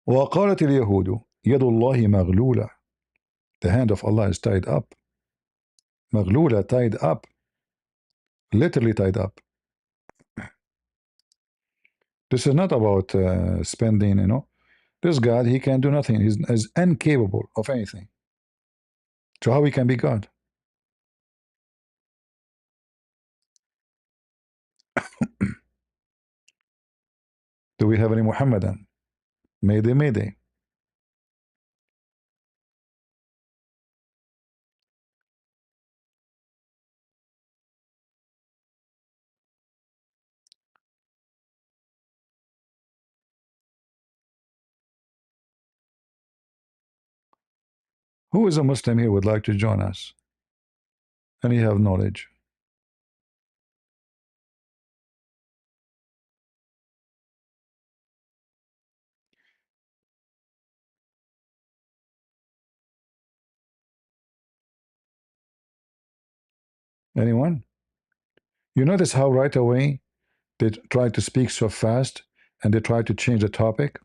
وقالت اليهود يد الله مغلولة. The hand of Allah is tied up. مغلولة, tied up. literally tied up. This is not about spending, you know. This God, he can do nothing. He's incapable of anything. So how he can be God? Do we have any Muhammadan? Mayday, mayday. Who is a Muslim here would like to join us? And you have knowledge. Anyone? You notice how right away they try to speak so fast and they try to change the topic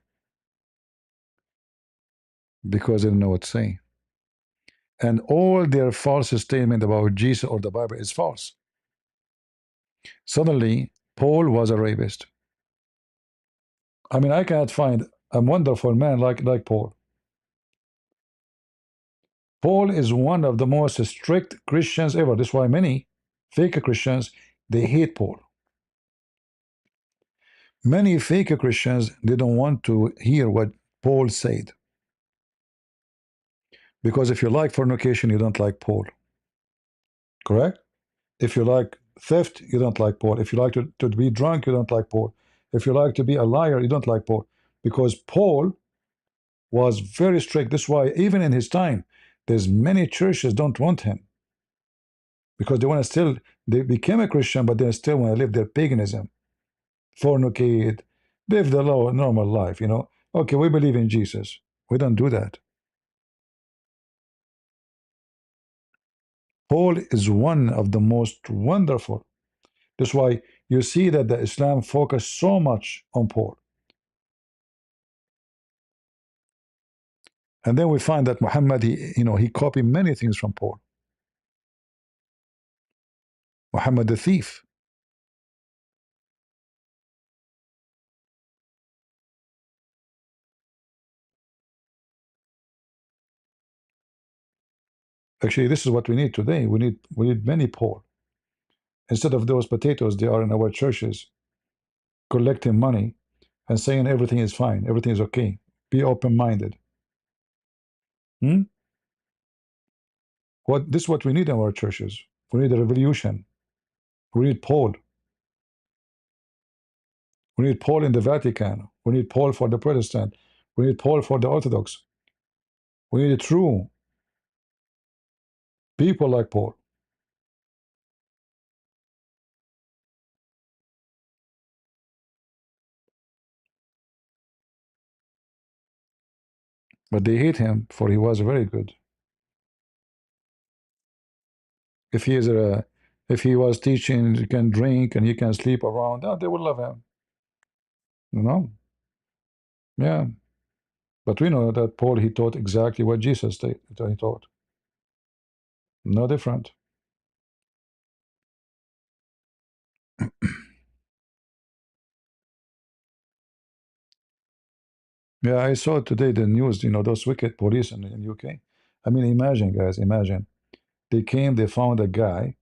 because they don't know what to say. And all their false statement about Jesus or the Bible is false. Suddenly, Paul was a rapist. I mean, I cannot find a wonderful man like Paul. Paul is one of the most strict Christians ever. That's why many fake Christians, they hate Paul. Many fake Christians, they don't want to hear what Paul said. Because if you like fornication, you don't like Paul. Correct? If you like theft, you don't like Paul. If you like to be drunk, you don't like Paul. If you like to be a liar, you don't like Paul. Because Paul was very strict. That's why even in his time, there's many churches don't want him. Because they want to still, they became a Christian, but they still want to live their paganism. Fornicate, live the low, normal life, you know. Okay, we believe in Jesus. We don't do that. Paul is one of the most wonderful. That's why you see that the Islam focused so much on Paul. And then we find that Muhammad, he copied many things from Paul. Muhammad the thief. Actually, this is what we need today. We need many Paul. Instead of those potatoes, they are in our churches collecting money and saying everything is fine, everything is okay. Be open-minded. This is what we need in our churches. We need a revolution. We need Paul. We need Paul in the Vatican. We need Paul for the Protestant. We need Paul for the Orthodox. We need true people like Paul. But they hate him, for he was very good. If he was teaching, you can drink and you can sleep around, they would love him. You know? Yeah. But we know that Paul, he taught exactly what Jesus he taught. No different. Yeah, I saw today the news, those wicked police in UK. I mean, imagine, guys, imagine. They found a guy.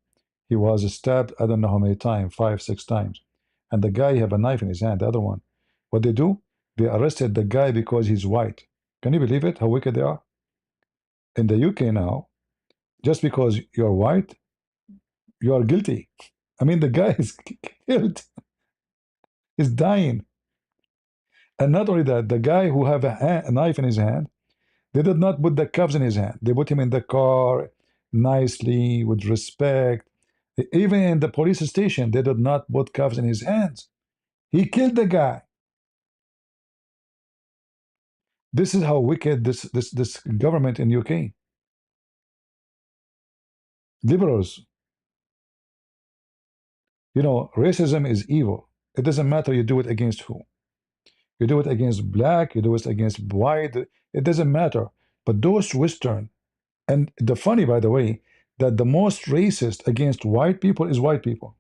He was stabbed, I don't know how many times, 5, 6 times. And the guy have a knife in his hand, the other one. What they do? They arrested the guy because he's white. Can you believe it? How wicked they are? In the UK now, just because you're white, you are guilty. I mean, the guy is killed, is dying. And not only that, the guy who have a knife in his hand, they did not put the cuffs in his hand. They put him in the car nicely, with respect. Even in the police station, they did not put cuffs in his hands. He killed the guy. This is how wicked this government in UK. Liberals. Racism is evil. It doesn't matter you do it against who. You do it against black, you do it against white, it doesn't matter. But those Western, and the funny, by the way, that the most racist against white people is white people.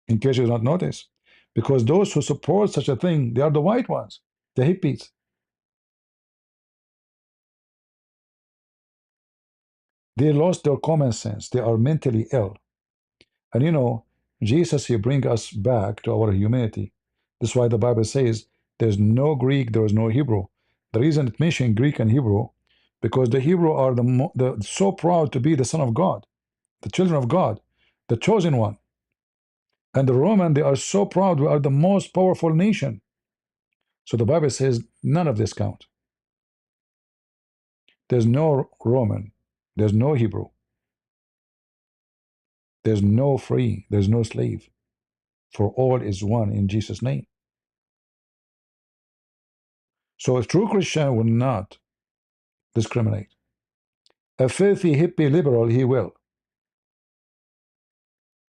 in case you did not notice. Because those who support such a thing, they are the white ones, the hippies. They lost their common sense. They are mentally ill. And you know, Jesus, he bring us back to our humanity. That's why the Bible says there's no Greek, there is no Hebrew. The reason it mentions Greek and Hebrew, because the Hebrew are so proud to be the son of God, the children of God, the chosen one. And the Roman, they are so proud, we are the most powerful nation. So the Bible says none of this count. There's no Roman, there's no Hebrew, there's no free, there's no slave. For all is one in Jesus' name. So a true Christian will not discriminate. A filthy hippie liberal, he will,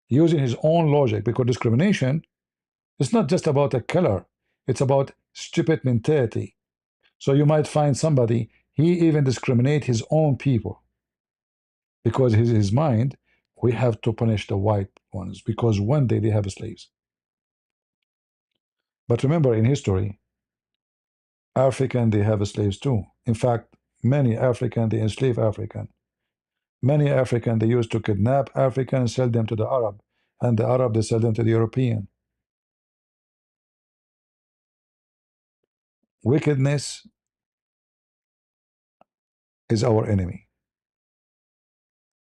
using his own logic, because discrimination is not just about a color, it's about stupid mentality. So you might find somebody, he even discriminate his own people, because his mind, we have to punish the white ones, because one day they have slaves. But remember, in history, African, they have slaves too. In fact, many African, they enslave African. Many African, they used to kidnap African and sell them to the Arab, and the Arab, they sell them to the European. Wickedness is our enemy,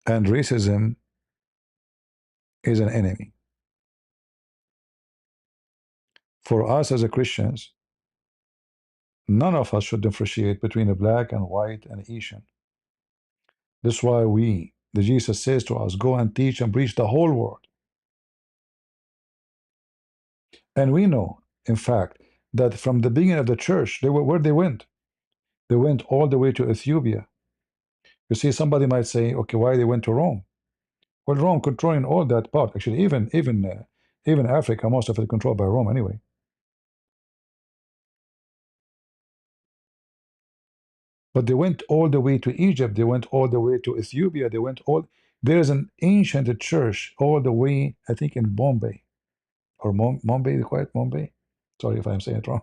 and racism is an enemy. For us as a Christians, none of us should differentiate between a black and white and Asian. That's why the Jesus says to us, go and teach and preach the whole world. And we know, in fact, that from the beginning of the church, where they went. They went all the way to Ethiopia. You see, somebody might say, okay, why they went to Rome? Well, Rome controlling all that part. Actually, even Africa, most of it controlled by Rome anyway. But they went all the way to Egypt. They went all the way to Ethiopia. There's an ancient church all the way, I think, in Bombay or Mumbai, quite Mumbai. Sorry if I'm saying it wrong.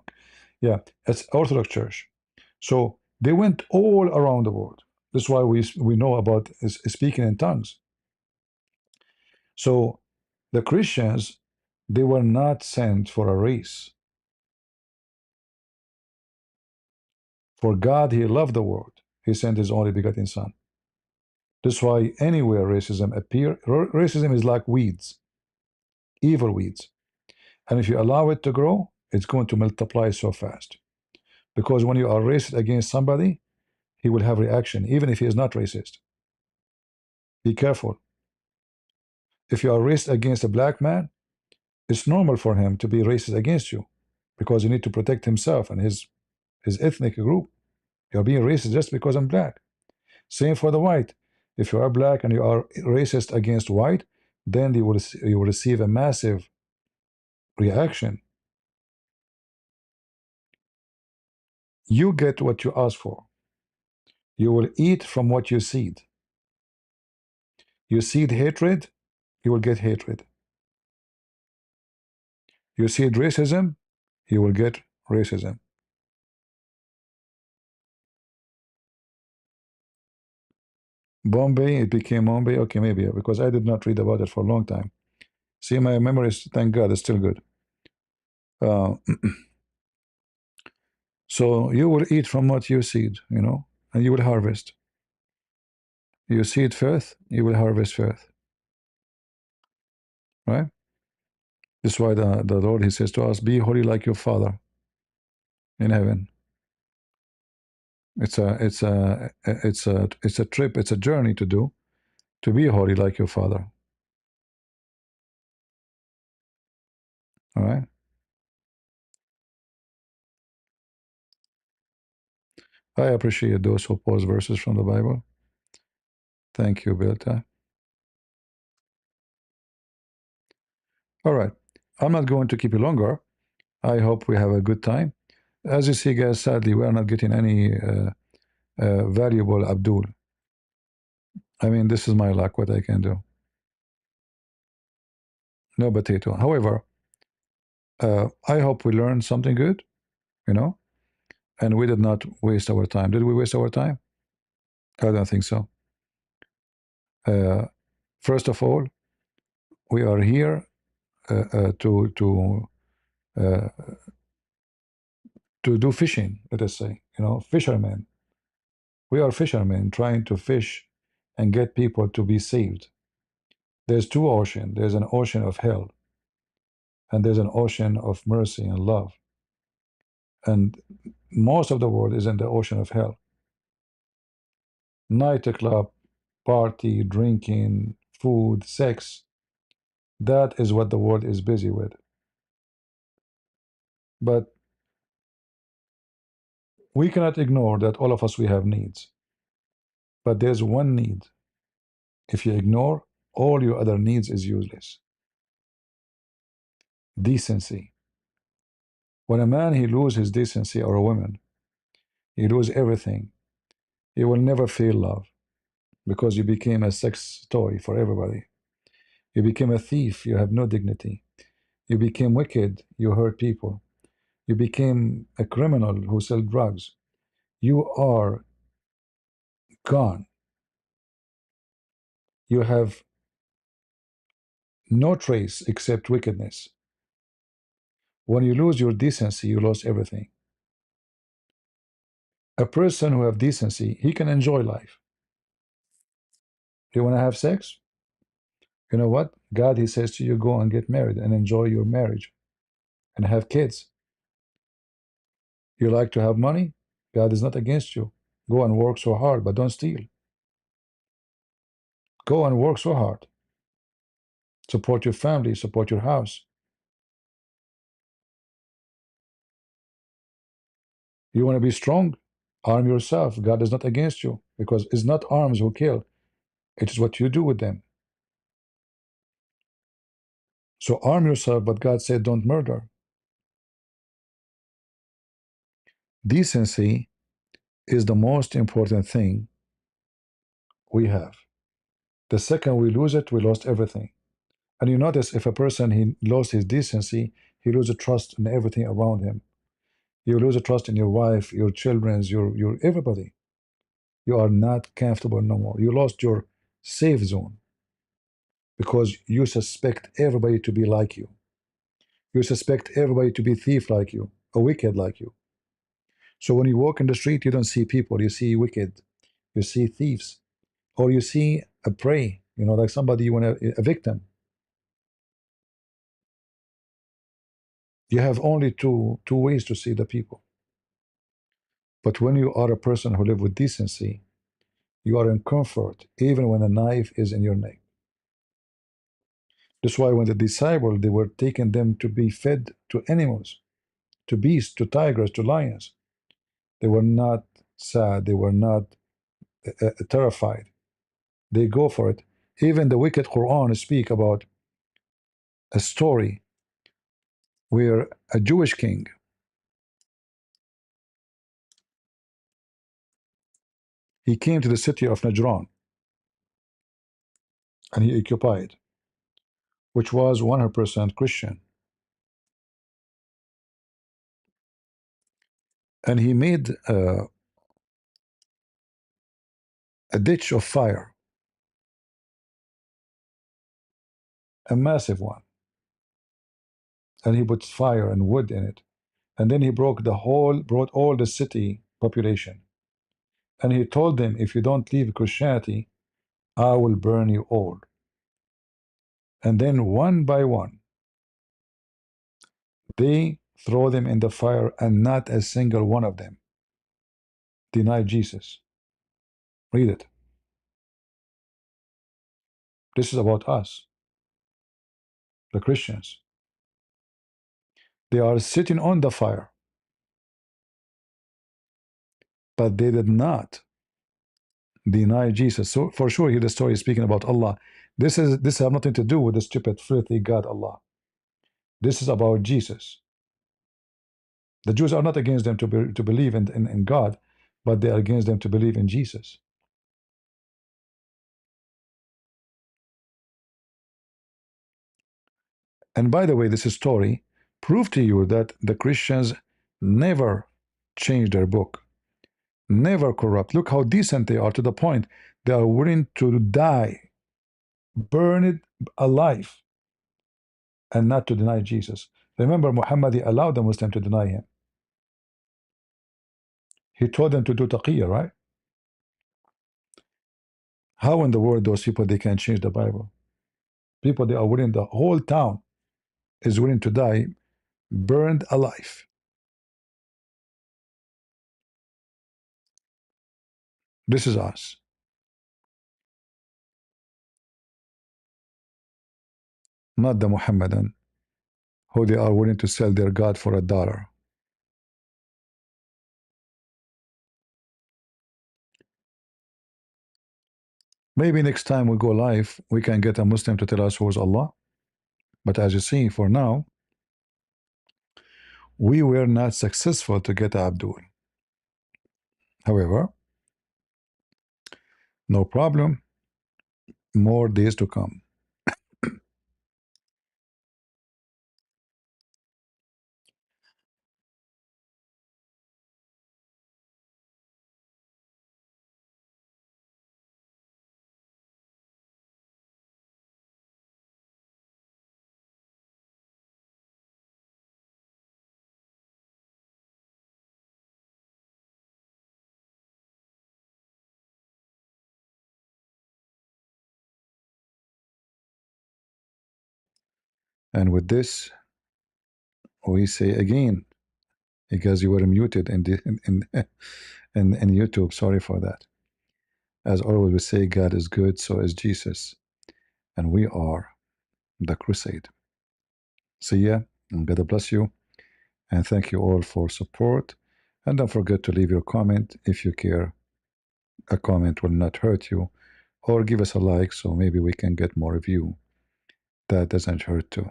Yeah, it's Orthodox Church. So they went all around the world. That's why we know about speaking in tongues. So the Christians, they were not sent for a race. For God, He loved the world. He sent His only begotten Son. That's why anywhere racism appears, racism is like weeds, evil weeds. And if you allow it to grow, it's going to multiply so fast. Because when you are racist against somebody, he will have reaction, even if he is not racist. Be careful. If you are racist against a black man, it's normal for him to be racist against you, because he need to protect himself and his ethnic group. You're being racist just because I'm black. Same for the white. If you are black and you are racist against white, then you will receive a massive reaction. You get what you ask for. You will eat from what you seed. You seed hatred, you will get hatred. You seed racism, you will get racism. Bombay, it became Bombay. Okay, maybe, because I did not read about it for a long time. See, my memory is, thank God, is still good. Uh, so you will eat from what you seed, and you will harvest. You seed filth, you will harvest filth. Right? This is why the Lord, He says to us, be holy like your Father in heaven. It's a trip, it's a journey to do, to be holy like your Father. All right? I appreciate those who post verses from the Bible. Thank you, Bilta. All right. I'm not going to keep you longer. I hope we have a good time. As you see, guys, sadly, we are not getting any valuable Abdul. I mean, this is my luck, what I can do. no potato. However, I hope we learned something good, you know, and we did not waste our time. Did we waste our time? I don't think so. Uh, First of all, we are here uh, to do fishing. Let us say, you know, fishermen. We are fishermen trying to fish and get people to be saved. There's two oceans. There's an ocean of hell, and there's an ocean of mercy and love. And most of the world is in the ocean of hell. Nightclub, party, drinking, food, sex. That is what the world is busy with. But we cannot ignore that all of us, we have needs. But there's one need. If you ignore, all your other needs is useless. Decency. When a man, he lose his decency, or a woman, he lose everything. He will never feel love because you became a sex toy for everybody. You became a thief. You have no dignity. You became wicked. You hurt people. You became a criminal who sell drugs. You are gone. You have no trace except wickedness. When you lose your decency, you lost everything. A person who have decency, he can enjoy life. You want to have sex? You know what? God, he says to you, go and get married and enjoy your marriage and have kids. You like to have money? God is not against you. Go and work so hard, but don't steal. Go and work so hard. Support your family, support your house. You want to be strong? Arm yourself. God is not against you because it's not arms who kill. It is what you do with them. So arm yourself, but God said don't murder. Decency is the most important thing we have. The second we lose it, we lost everything. And you notice if a person, he lost his decency, he loses trust in everything around him. You lose a trust in your wife, your children, your everybody. You are not comfortable no more. You lost your safe zone because you suspect everybody to be like you. You suspect everybody to be thief like you, or wicked like you. So when you walk in the street, you don't see people, you see wicked, you see thieves, or you see a prey, you know, like somebody you want to, a victim. You have only two ways to see the people. But when you are a person who live with decency, you are in comfort, even when a knife is in your neck. That's why when the disciples, they were taking them to be fed to animals, to beasts, to tigers, to lions. They were not sad. They were not terrified. They go for it. Even the wicked Quran speak about a story where a Jewish king, he came to the city of Najran and he occupied, which was 100% Christian. And he made a ditch of fire, a massive one. And he put fire and wood in it. And then he brought all the city population. And he told them, if you don't leave Christianity, I will burn you all. And then one by one, they throw them in the fire, and not a single one of them denied Jesus. Read it. This is about us, the Christians. They are sitting on the fire, but they did not deny Jesus. So for sure, here the story is speaking about Allah. This has nothing to do with the stupid, filthy God Allah. This is about Jesus. The Jews are not against them to believe in God, but they are against them to believe in Jesus. And by the way, this story proved to you that the Christians never change their book, never corrupt. Look how decent they are, to the point they are willing to die, burned alive, and not to deny Jesus. Remember, Muhammad allowed the Muslim to deny him. He told them to do taqiyya, right? How in the world those people, they can change the Bible? People, they are willing, the whole town is willing to die, burned alive. This is us. Not the Muhammadan, who they are willing to sell their God for $1. Maybe next time we go live, we can get a Muslim to tell us who is Allah. But as you see, for now, we were not successful to get Abdul. However, no problem, more days to come. And with this, we say again, because you were muted in YouTube, sorry for that. As always, we say God is good, so is Jesus. And we are the crusade. See ya, and God bless you. And thank you all for support. And don't forget to leave your comment if you care. A comment will not hurt you. Or give us a like so maybe we can get more of you. That doesn't hurt too.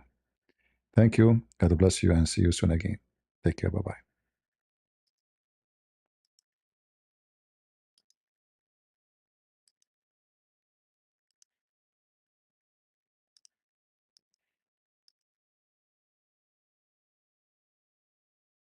Thank you. God bless you and see you soon again. Take care. Bye bye.